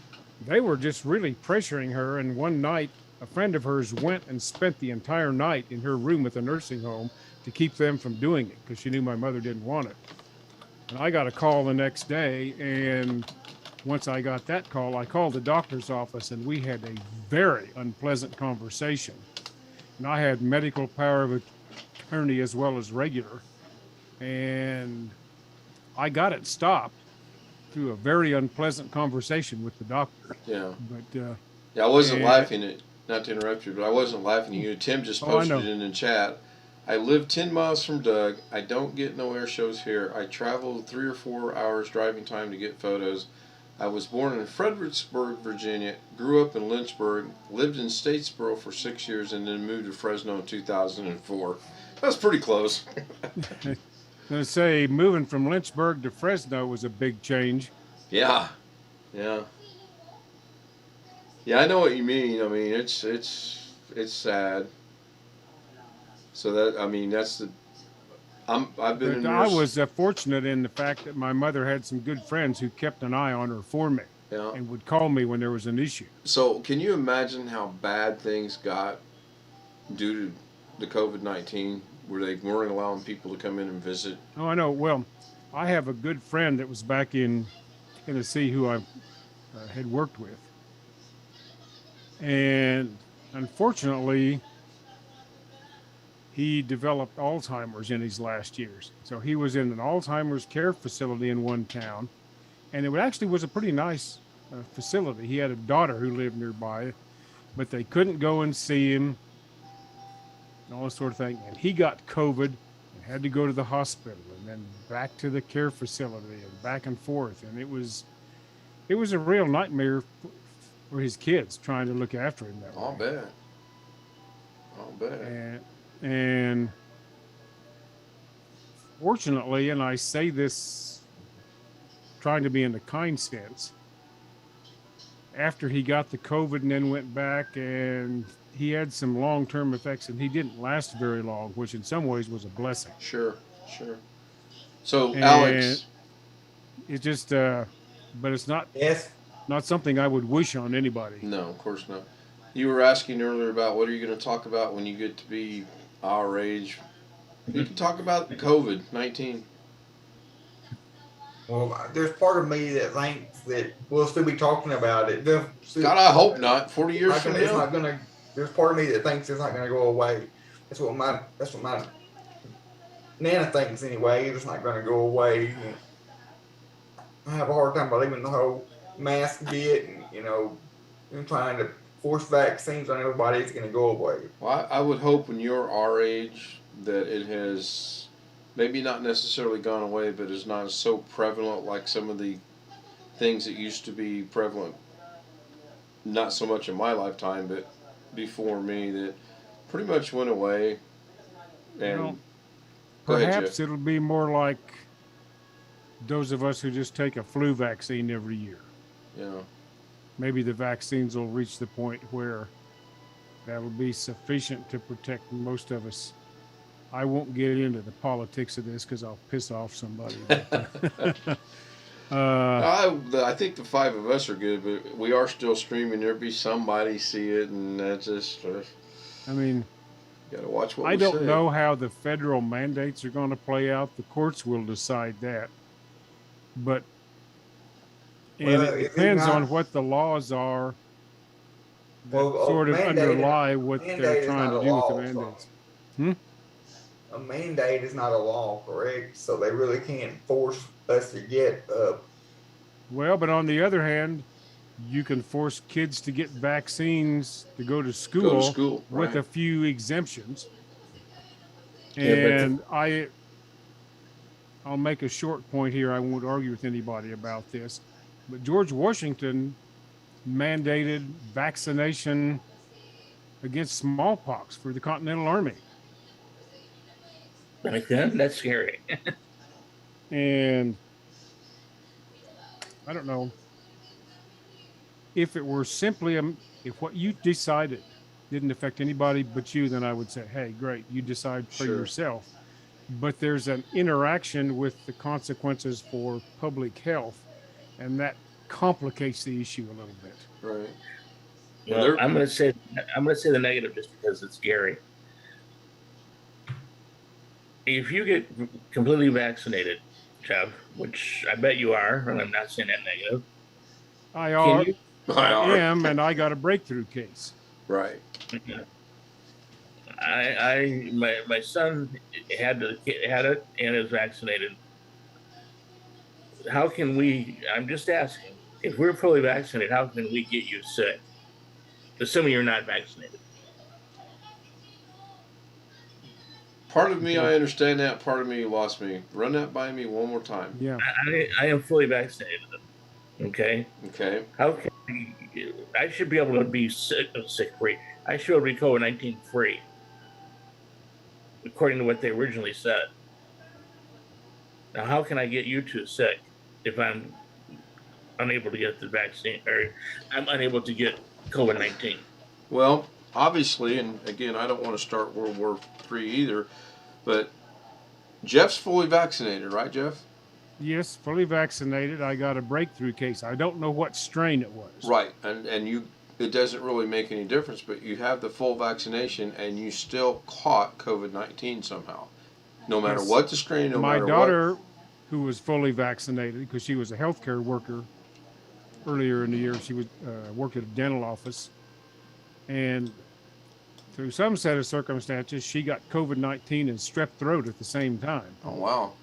they were just really pressuring her, and one night a friend of hers went and spent the entire night in her room at the nursing home to keep them from doing it because she knew my mother didn't want it. And I got a call the next day, and once I got that call, I called the doctor's office, and we had a very unpleasant conversation. And I had medical power of attorney as well as regular, and I got it stopped through a very unpleasant conversation with the doctor. Yeah. But I wasn't laughing at, not to interrupt you, but I wasn't laughing at you. Tim just posted it in the chat. I live 10 miles from Doug. I don't get no air shows here. I travel 3 or 4 hours driving time to get photos. I was born in Fredericksburg, Virginia, grew up in Lynchburg, lived in Statesboro for 6 years, and then moved to Fresno in 2004. That's pretty close. I'm going to say moving from Lynchburg to Fresno was a big change. Yeah. Yeah. Yeah, I know what you mean. I mean, it's sad. So that's I've been in I was fortunate in the fact that my mother had some good friends who kept an eye on her for me. Yeah. And would call me when there was an issue. So can you imagine how bad things got due to the COVID-19? Where they weren't allowing people to come in and visit. Oh, I know. Well, I have a good friend that was back in Tennessee who I had worked with. And unfortunately, he developed Alzheimer's in his last years. So he was in an Alzheimer's care facility in one town. And it actually was a pretty nice facility. He had a daughter who lived nearby. but they couldn't go and see him and all this sort of thing. And he got COVID and had to go to the hospital and then back to the care facility and back and forth. And it was a real nightmare for his kids trying to look after him that I'll way. bet. I'll bet. And fortunately, and I say this trying to be in the kind sense, after he got the COVID and then went back, and he had some long-term effects, and he didn't last very long, which in some ways was a blessing. Sure. So, And Alex, it's just, but it's not something I would wish on anybody. No, of course not. You were asking earlier about what are you going to talk about when you get to be our age. You can talk about COVID-19. Well, there's part of me that thinks that we'll still be talking about it. God, I hope not. 40 years from it's now. not gonna. There's part of me that thinks it's not gonna go away. That's what my Nana thinks anyway. It's not gonna go away. I have a hard time believing the whole mask bit, and trying to force vaccines on everybody. It's gonna go away. Well, I would hope when you're our age that it has maybe not necessarily gone away, but is not so prevalent like some of the things that used to be prevalent, not so much in my lifetime, but before me, that pretty much went away. And perhaps it'll be more like those of us who just take a flu vaccine every year. Yeah. Maybe the vaccines will reach the point where that'll be sufficient to protect most of us. I won't get into the politics of this because I'll piss off somebody. I think the five of us are good, but we are still streaming. There'll be somebody see it, and that's just. I mean, you gotta watch what I we don't say. know how the federal mandates are going to play out. The courts will decide that, but it depends on what the laws are that sort of underlie what they're trying to do with the mandates. A mandate is not a law, correct? So they really can't force us to get Well, but on the other hand, you can force kids to get vaccines to go to school, with right. a few exemptions. Yeah, And I'll make a short point here. I won't argue with anybody about this. But George Washington mandated vaccination against smallpox for the Continental Army. Back then, that's scary. And I don't know if it were simply if what you decided didn't affect anybody but you, then I would say, hey, great, you decide for yourself. But there's an interaction with the consequences for public health, and that complicates the issue a little bit. Right. Well, I'm going to say the negative just because it's scary. If you get completely vaccinated, Jeff, which I bet you are, and I'm not saying that negative. I am, and I got a breakthrough case. Right. My son had it and is vaccinated. How can we? I'm just asking. If we're fully vaccinated, how can we get you sick? Assuming you're not vaccinated. Part of me, I understand that. Part of me, lost me. Run that by me one more time. Yeah. I am fully vaccinated. Okay. Okay. How can I should be able to be sick free? I should be COVID-19 free, according to what they originally said. Now, how can I get you two sick if I'm unable to get the vaccine, or I'm unable to get COVID-19? Well, obviously, and again, I don't want to start World War III either, but Jeff's fully vaccinated, right, Jeff? Yes, fully vaccinated. I got a breakthrough case. I don't know what strain it was. Right, and you, it doesn't really make any difference, but you have the full vaccination and you still caught COVID-19 somehow. No matter what the strain, My daughter, who was fully vaccinated because she was a healthcare worker earlier in the year, she was worked at a dental office, and through some set of circumstances, she got COVID-19 and strep throat at the same time. Oh, wow.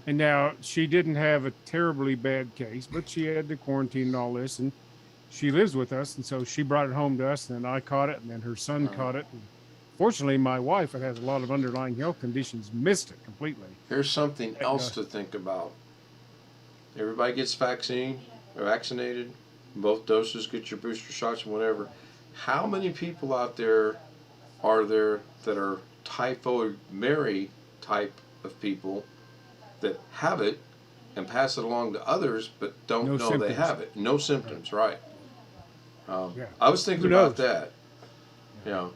And now she didn't have a terribly bad case, but she had to quarantine and all this. And she lives with us, and so she brought it home to us, and then I caught it, and then her son caught it. And fortunately, my wife, that has a lot of underlying health conditions, missed it completely. Here's something else to think about. Everybody gets vaccinated, both doses, get your booster shots and whatever. How many people out there are there that are typhoid Mary type of people that have it and pass it along to others but don't know symptoms. they have it? No symptoms, right. Yeah. I was thinking about that. You know,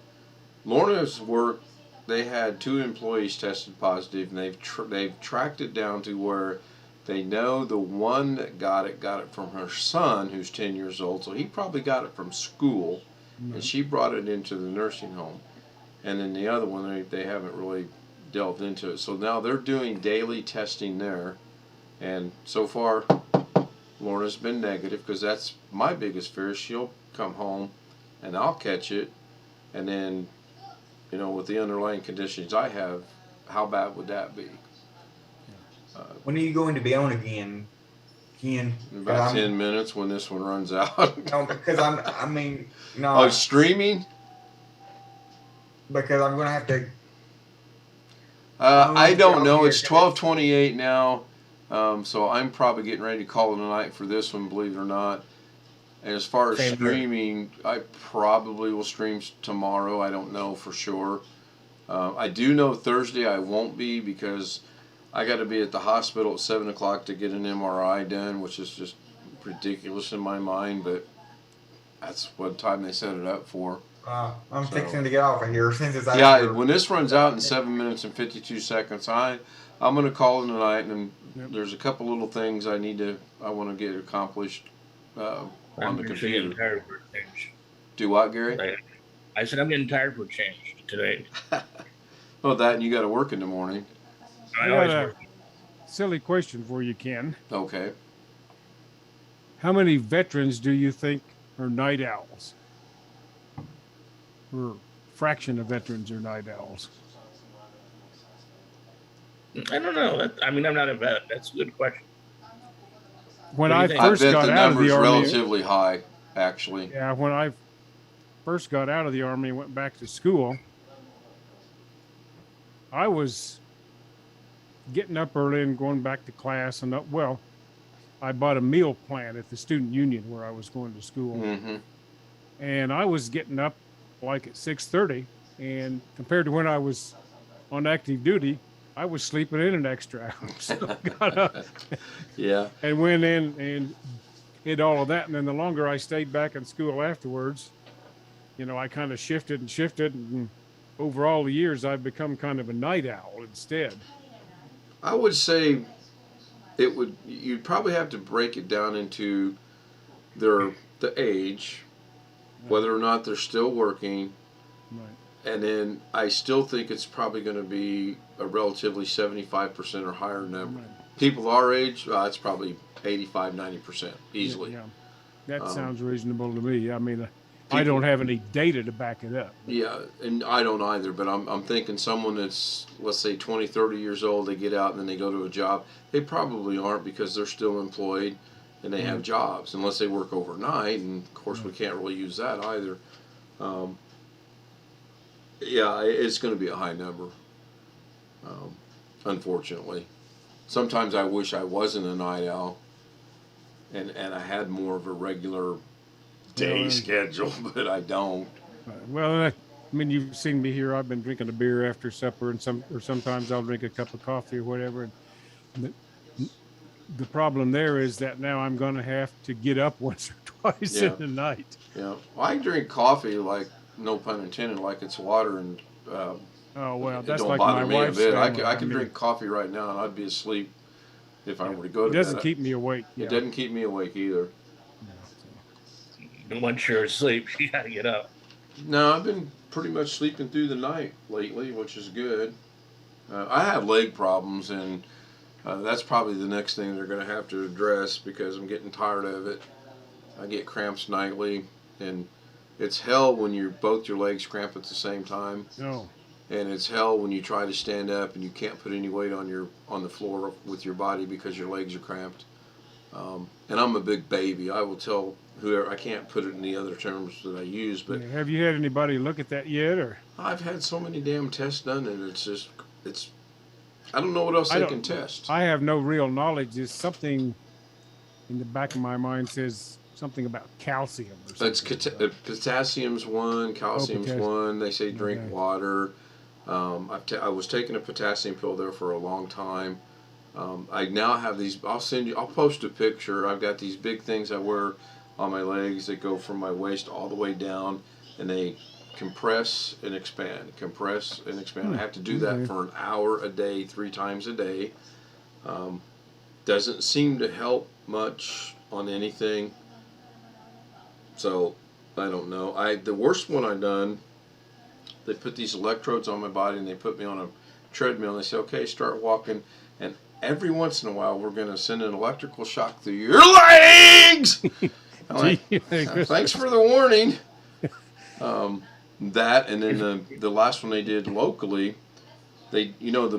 Lorna's work, they had 2 employees tested positive, and they've tracked it down to where they know the one that got it from her son, who's 10 years old, so he probably got it from school, and she brought it into the nursing home. And then the other one, they haven't really delved into it. So now they're doing daily testing there, and so far, Lorna's been negative, because that's my biggest fear. She'll come home, and I'll catch it, and then, you know, with the underlying conditions I have, how bad would that be? When are you going to be on again, Ken? About 10 minutes when this one runs out. No, because no. Oh, streaming? Because I'm going to have to. I don't know. It's 12:28 now, so I'm probably getting ready to call it a night for this one, believe it or not. And as far as streaming, I probably will stream tomorrow. I don't know for sure. I do know Thursday I won't be, because I got to be at the hospital at 7 o'clock to get an MRI done, which is just ridiculous in my mind, but that's what time they set it up for. I'm fixing to get off of here since it's after. When this runs out in 7 minutes and 52 seconds, I'm going to call it a night, and there's a couple little things I want to get accomplished on the computer. Getting tired for a change. Do what, Gary? I said I'm getting tired for a change today. Well, that and you got to work in the morning. I got a silly question for you, Ken. Okay. How many veterans do you think are night owls? Or fraction of veterans are night owls? I don't know. I'm not a vet. That's a good question. When I first got out of the Army, relatively high, actually. Yeah, when I first got out of the Army and went back to school, I was getting up early and going back to class, and I bought a meal plan at the student union where I was going to school, and I was getting up like at 6:30, and compared to when I was on active duty, I was sleeping in an extra hour. So I got up, and went in and did all of that, and then the longer I stayed back in school afterwards, you know, I kind of shifted, and over all the years, I've become kind of a night owl instead. I would say you'd probably have to break it down into the age, whether or not they're still working, and then I still think it's probably going to be a relatively 75% or higher number. People our age, it's probably 85, 90% easily. Yeah. That sounds reasonable to me. I mean, I don't have any data to back it up. Yeah, and I don't either, but I'm thinking someone that's, let's say, 20, 30 years old, they get out and then they go to a job. They probably aren't, because they're still employed and they have jobs, unless they work overnight, and of course we can't really use that either. It's going to be a high number, unfortunately. Sometimes I wish I wasn't a night owl and I had more of a regular day schedule, but I don't. Well, I mean, you've seen me here. I've been drinking a beer after supper, and sometimes I'll drink a cup of coffee or whatever. And the problem there is that now I'm going to have to get up once or twice in the night. Yeah, well, I drink coffee, like, no pun intended, like it's water, and that's don't like bother my me wife's a bit. family. I can drink coffee right now, and I'd be asleep if I were to go to bed. It doesn't keep me awake. It doesn't keep me awake either. Once you're asleep, you got to get up. No, I've been pretty much sleeping through the night lately, which is good. I have leg problems, and that's probably the next thing they're going to have to address, because I'm getting tired of it. I get cramps nightly, and it's hell when both your legs cramp at the same time. No. And it's hell when you try to stand up and you can't put any weight on the floor with your body because your legs are cramped. And I'm a big baby. I will tell whoever, I can't put it in the other terms that I use, but Have you had anybody look at that yet, or? I've had so many damn tests done, and it's I don't know what else they can test. I have no real knowledge. There's something in the back of my mind says something about calcium or something. It's potassium's one, calcium's one. They say drink water. I was taking a potassium pill there for a long time. I now have these. I'll post a picture. I've got these big things I wear on my legs that go from my waist all the way down, and they compress and expand, compress and expand. I have to do that for an hour a day, 3 times a day. Doesn't seem to help much on anything. So I don't know. The worst one I done, they put these electrodes on my body and they put me on a treadmill and they say, okay, start walking, and every once in a while we're going to send an electrical shock through your legs. I'm like, thanks for the warning. That, and then the last one they did locally, the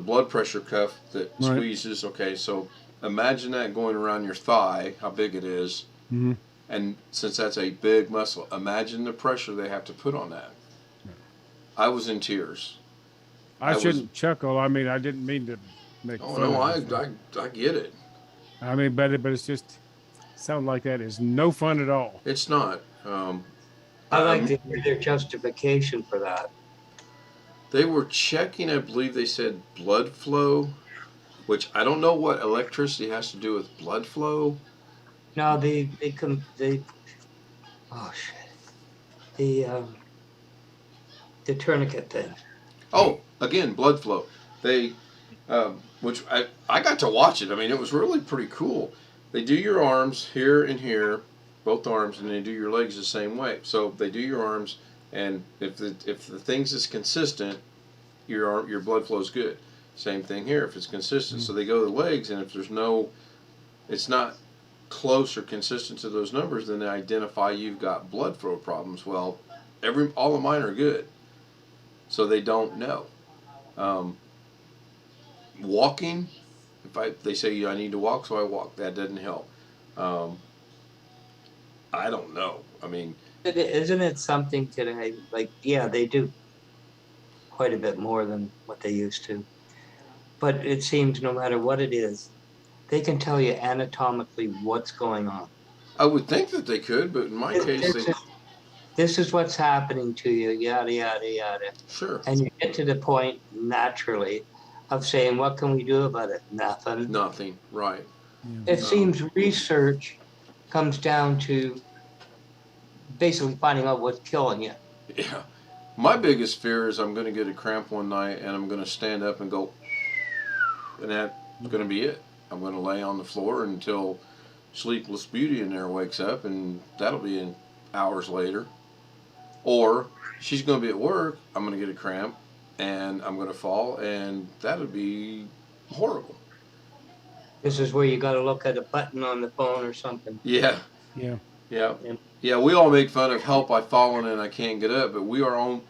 blood pressure cuff that squeezes. Okay, so imagine that going around your thigh, how big it is. Mm-hmm. And since that's a big muscle, imagine the pressure they have to put on that. I was in tears. I shouldn't chuckle. I mean, I didn't mean to make fun. No, I get it. I mean, but it's just sound like that is no fun at all. It's not. I like to hear their justification for that. They were checking, I believe they said blood flow, which I don't know what electricity has to do with blood flow. No, oh shit, the tourniquet thing. Oh, again, blood flow. They, which I got to watch it. I mean, it was really pretty cool. They do your arms here and here, both arms, and they do your legs the same way. So they do your arms, and if the things is consistent, your blood flow is good. Same thing here if it's consistent. So they go to the legs, and if it's not close or consistent to those numbers, then they identify you've got blood flow problems. Well, all of mine are good, so they don't know. Walking, they say I need to walk, so I walk. That doesn't help. I don't know. I mean, isn't it something today? Like, yeah, they do quite a bit more than what they used to, but it seems no matter what it is, they can tell you anatomically what's going on. I would think that they could, but in my case, this is what's happening to you, yada, yada, yada. Sure. And you get to the point, naturally, of saying, what can we do about it? Nothing. Nothing, right. It seems research comes down to basically finding out what's killing you. Yeah. My biggest fear is I'm going to get a cramp one night and I'm going to stand up and go, and that's going to be it. I'm going to lay on the floor until Sleepless Beauty in there wakes up, and that'll be in hours later. Or she's going to be at work, I'm going to get a cramp, and I'm going to fall, and that'll be horrible. This is where you got to look at a button on the phone or something. Yeah. Yeah. Yeah. Yeah, we all make fun of help, I've fallen and I can't get up, but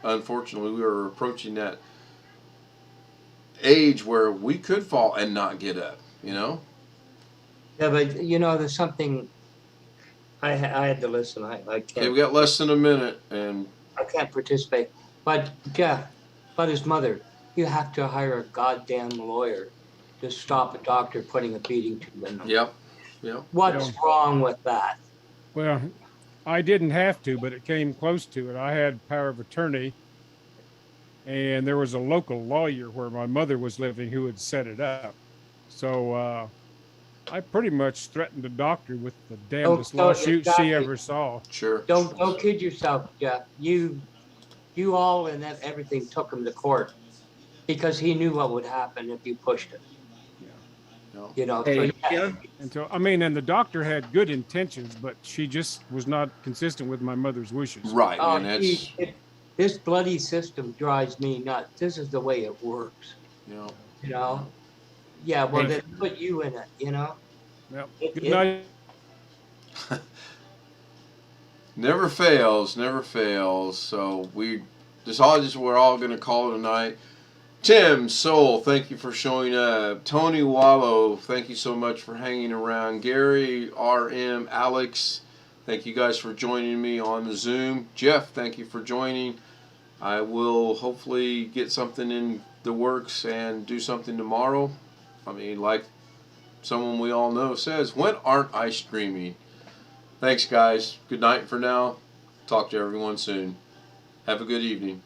unfortunately, we are approaching that age where we could fall and not get up, Yeah, but there's something I had to listen. I can't. Okay, we got less than a minute, and I can't participate. But Jeff, but his mother, you have to hire a goddamn lawyer to stop a doctor putting a feeding tube in them. Yep. What's wrong with that? Well, I didn't have to, but it came close to it. I had power of attorney, and there was a local lawyer where my mother was living who had set it up. So I pretty much threatened the doctor with the damnedest lawsuit she ever saw. Sure. Don't kid yourself, Jeff. You all and everything took him to court because he knew what would happen if you pushed it. No. Hey, and the doctor had good intentions, but she just was not consistent with my mother's wishes. Right, and that's... This bloody system drives me nuts. This is the way it works. Yeah, well, they put you in it, Yep. Good night. Never fails. So we're all going to call it a night. Tim Soul, thank you for showing up. Tony Wallow, thank you so much for hanging around. Gary, RM, Alex, Thank you guys for joining me on the Zoom. Jeff, thank you for joining. I will hopefully get something in the works and do something tomorrow. I mean, like someone we all know says, when aren't I streaming? Thanks, guys. Good night for now. Talk to everyone soon. Have a good evening.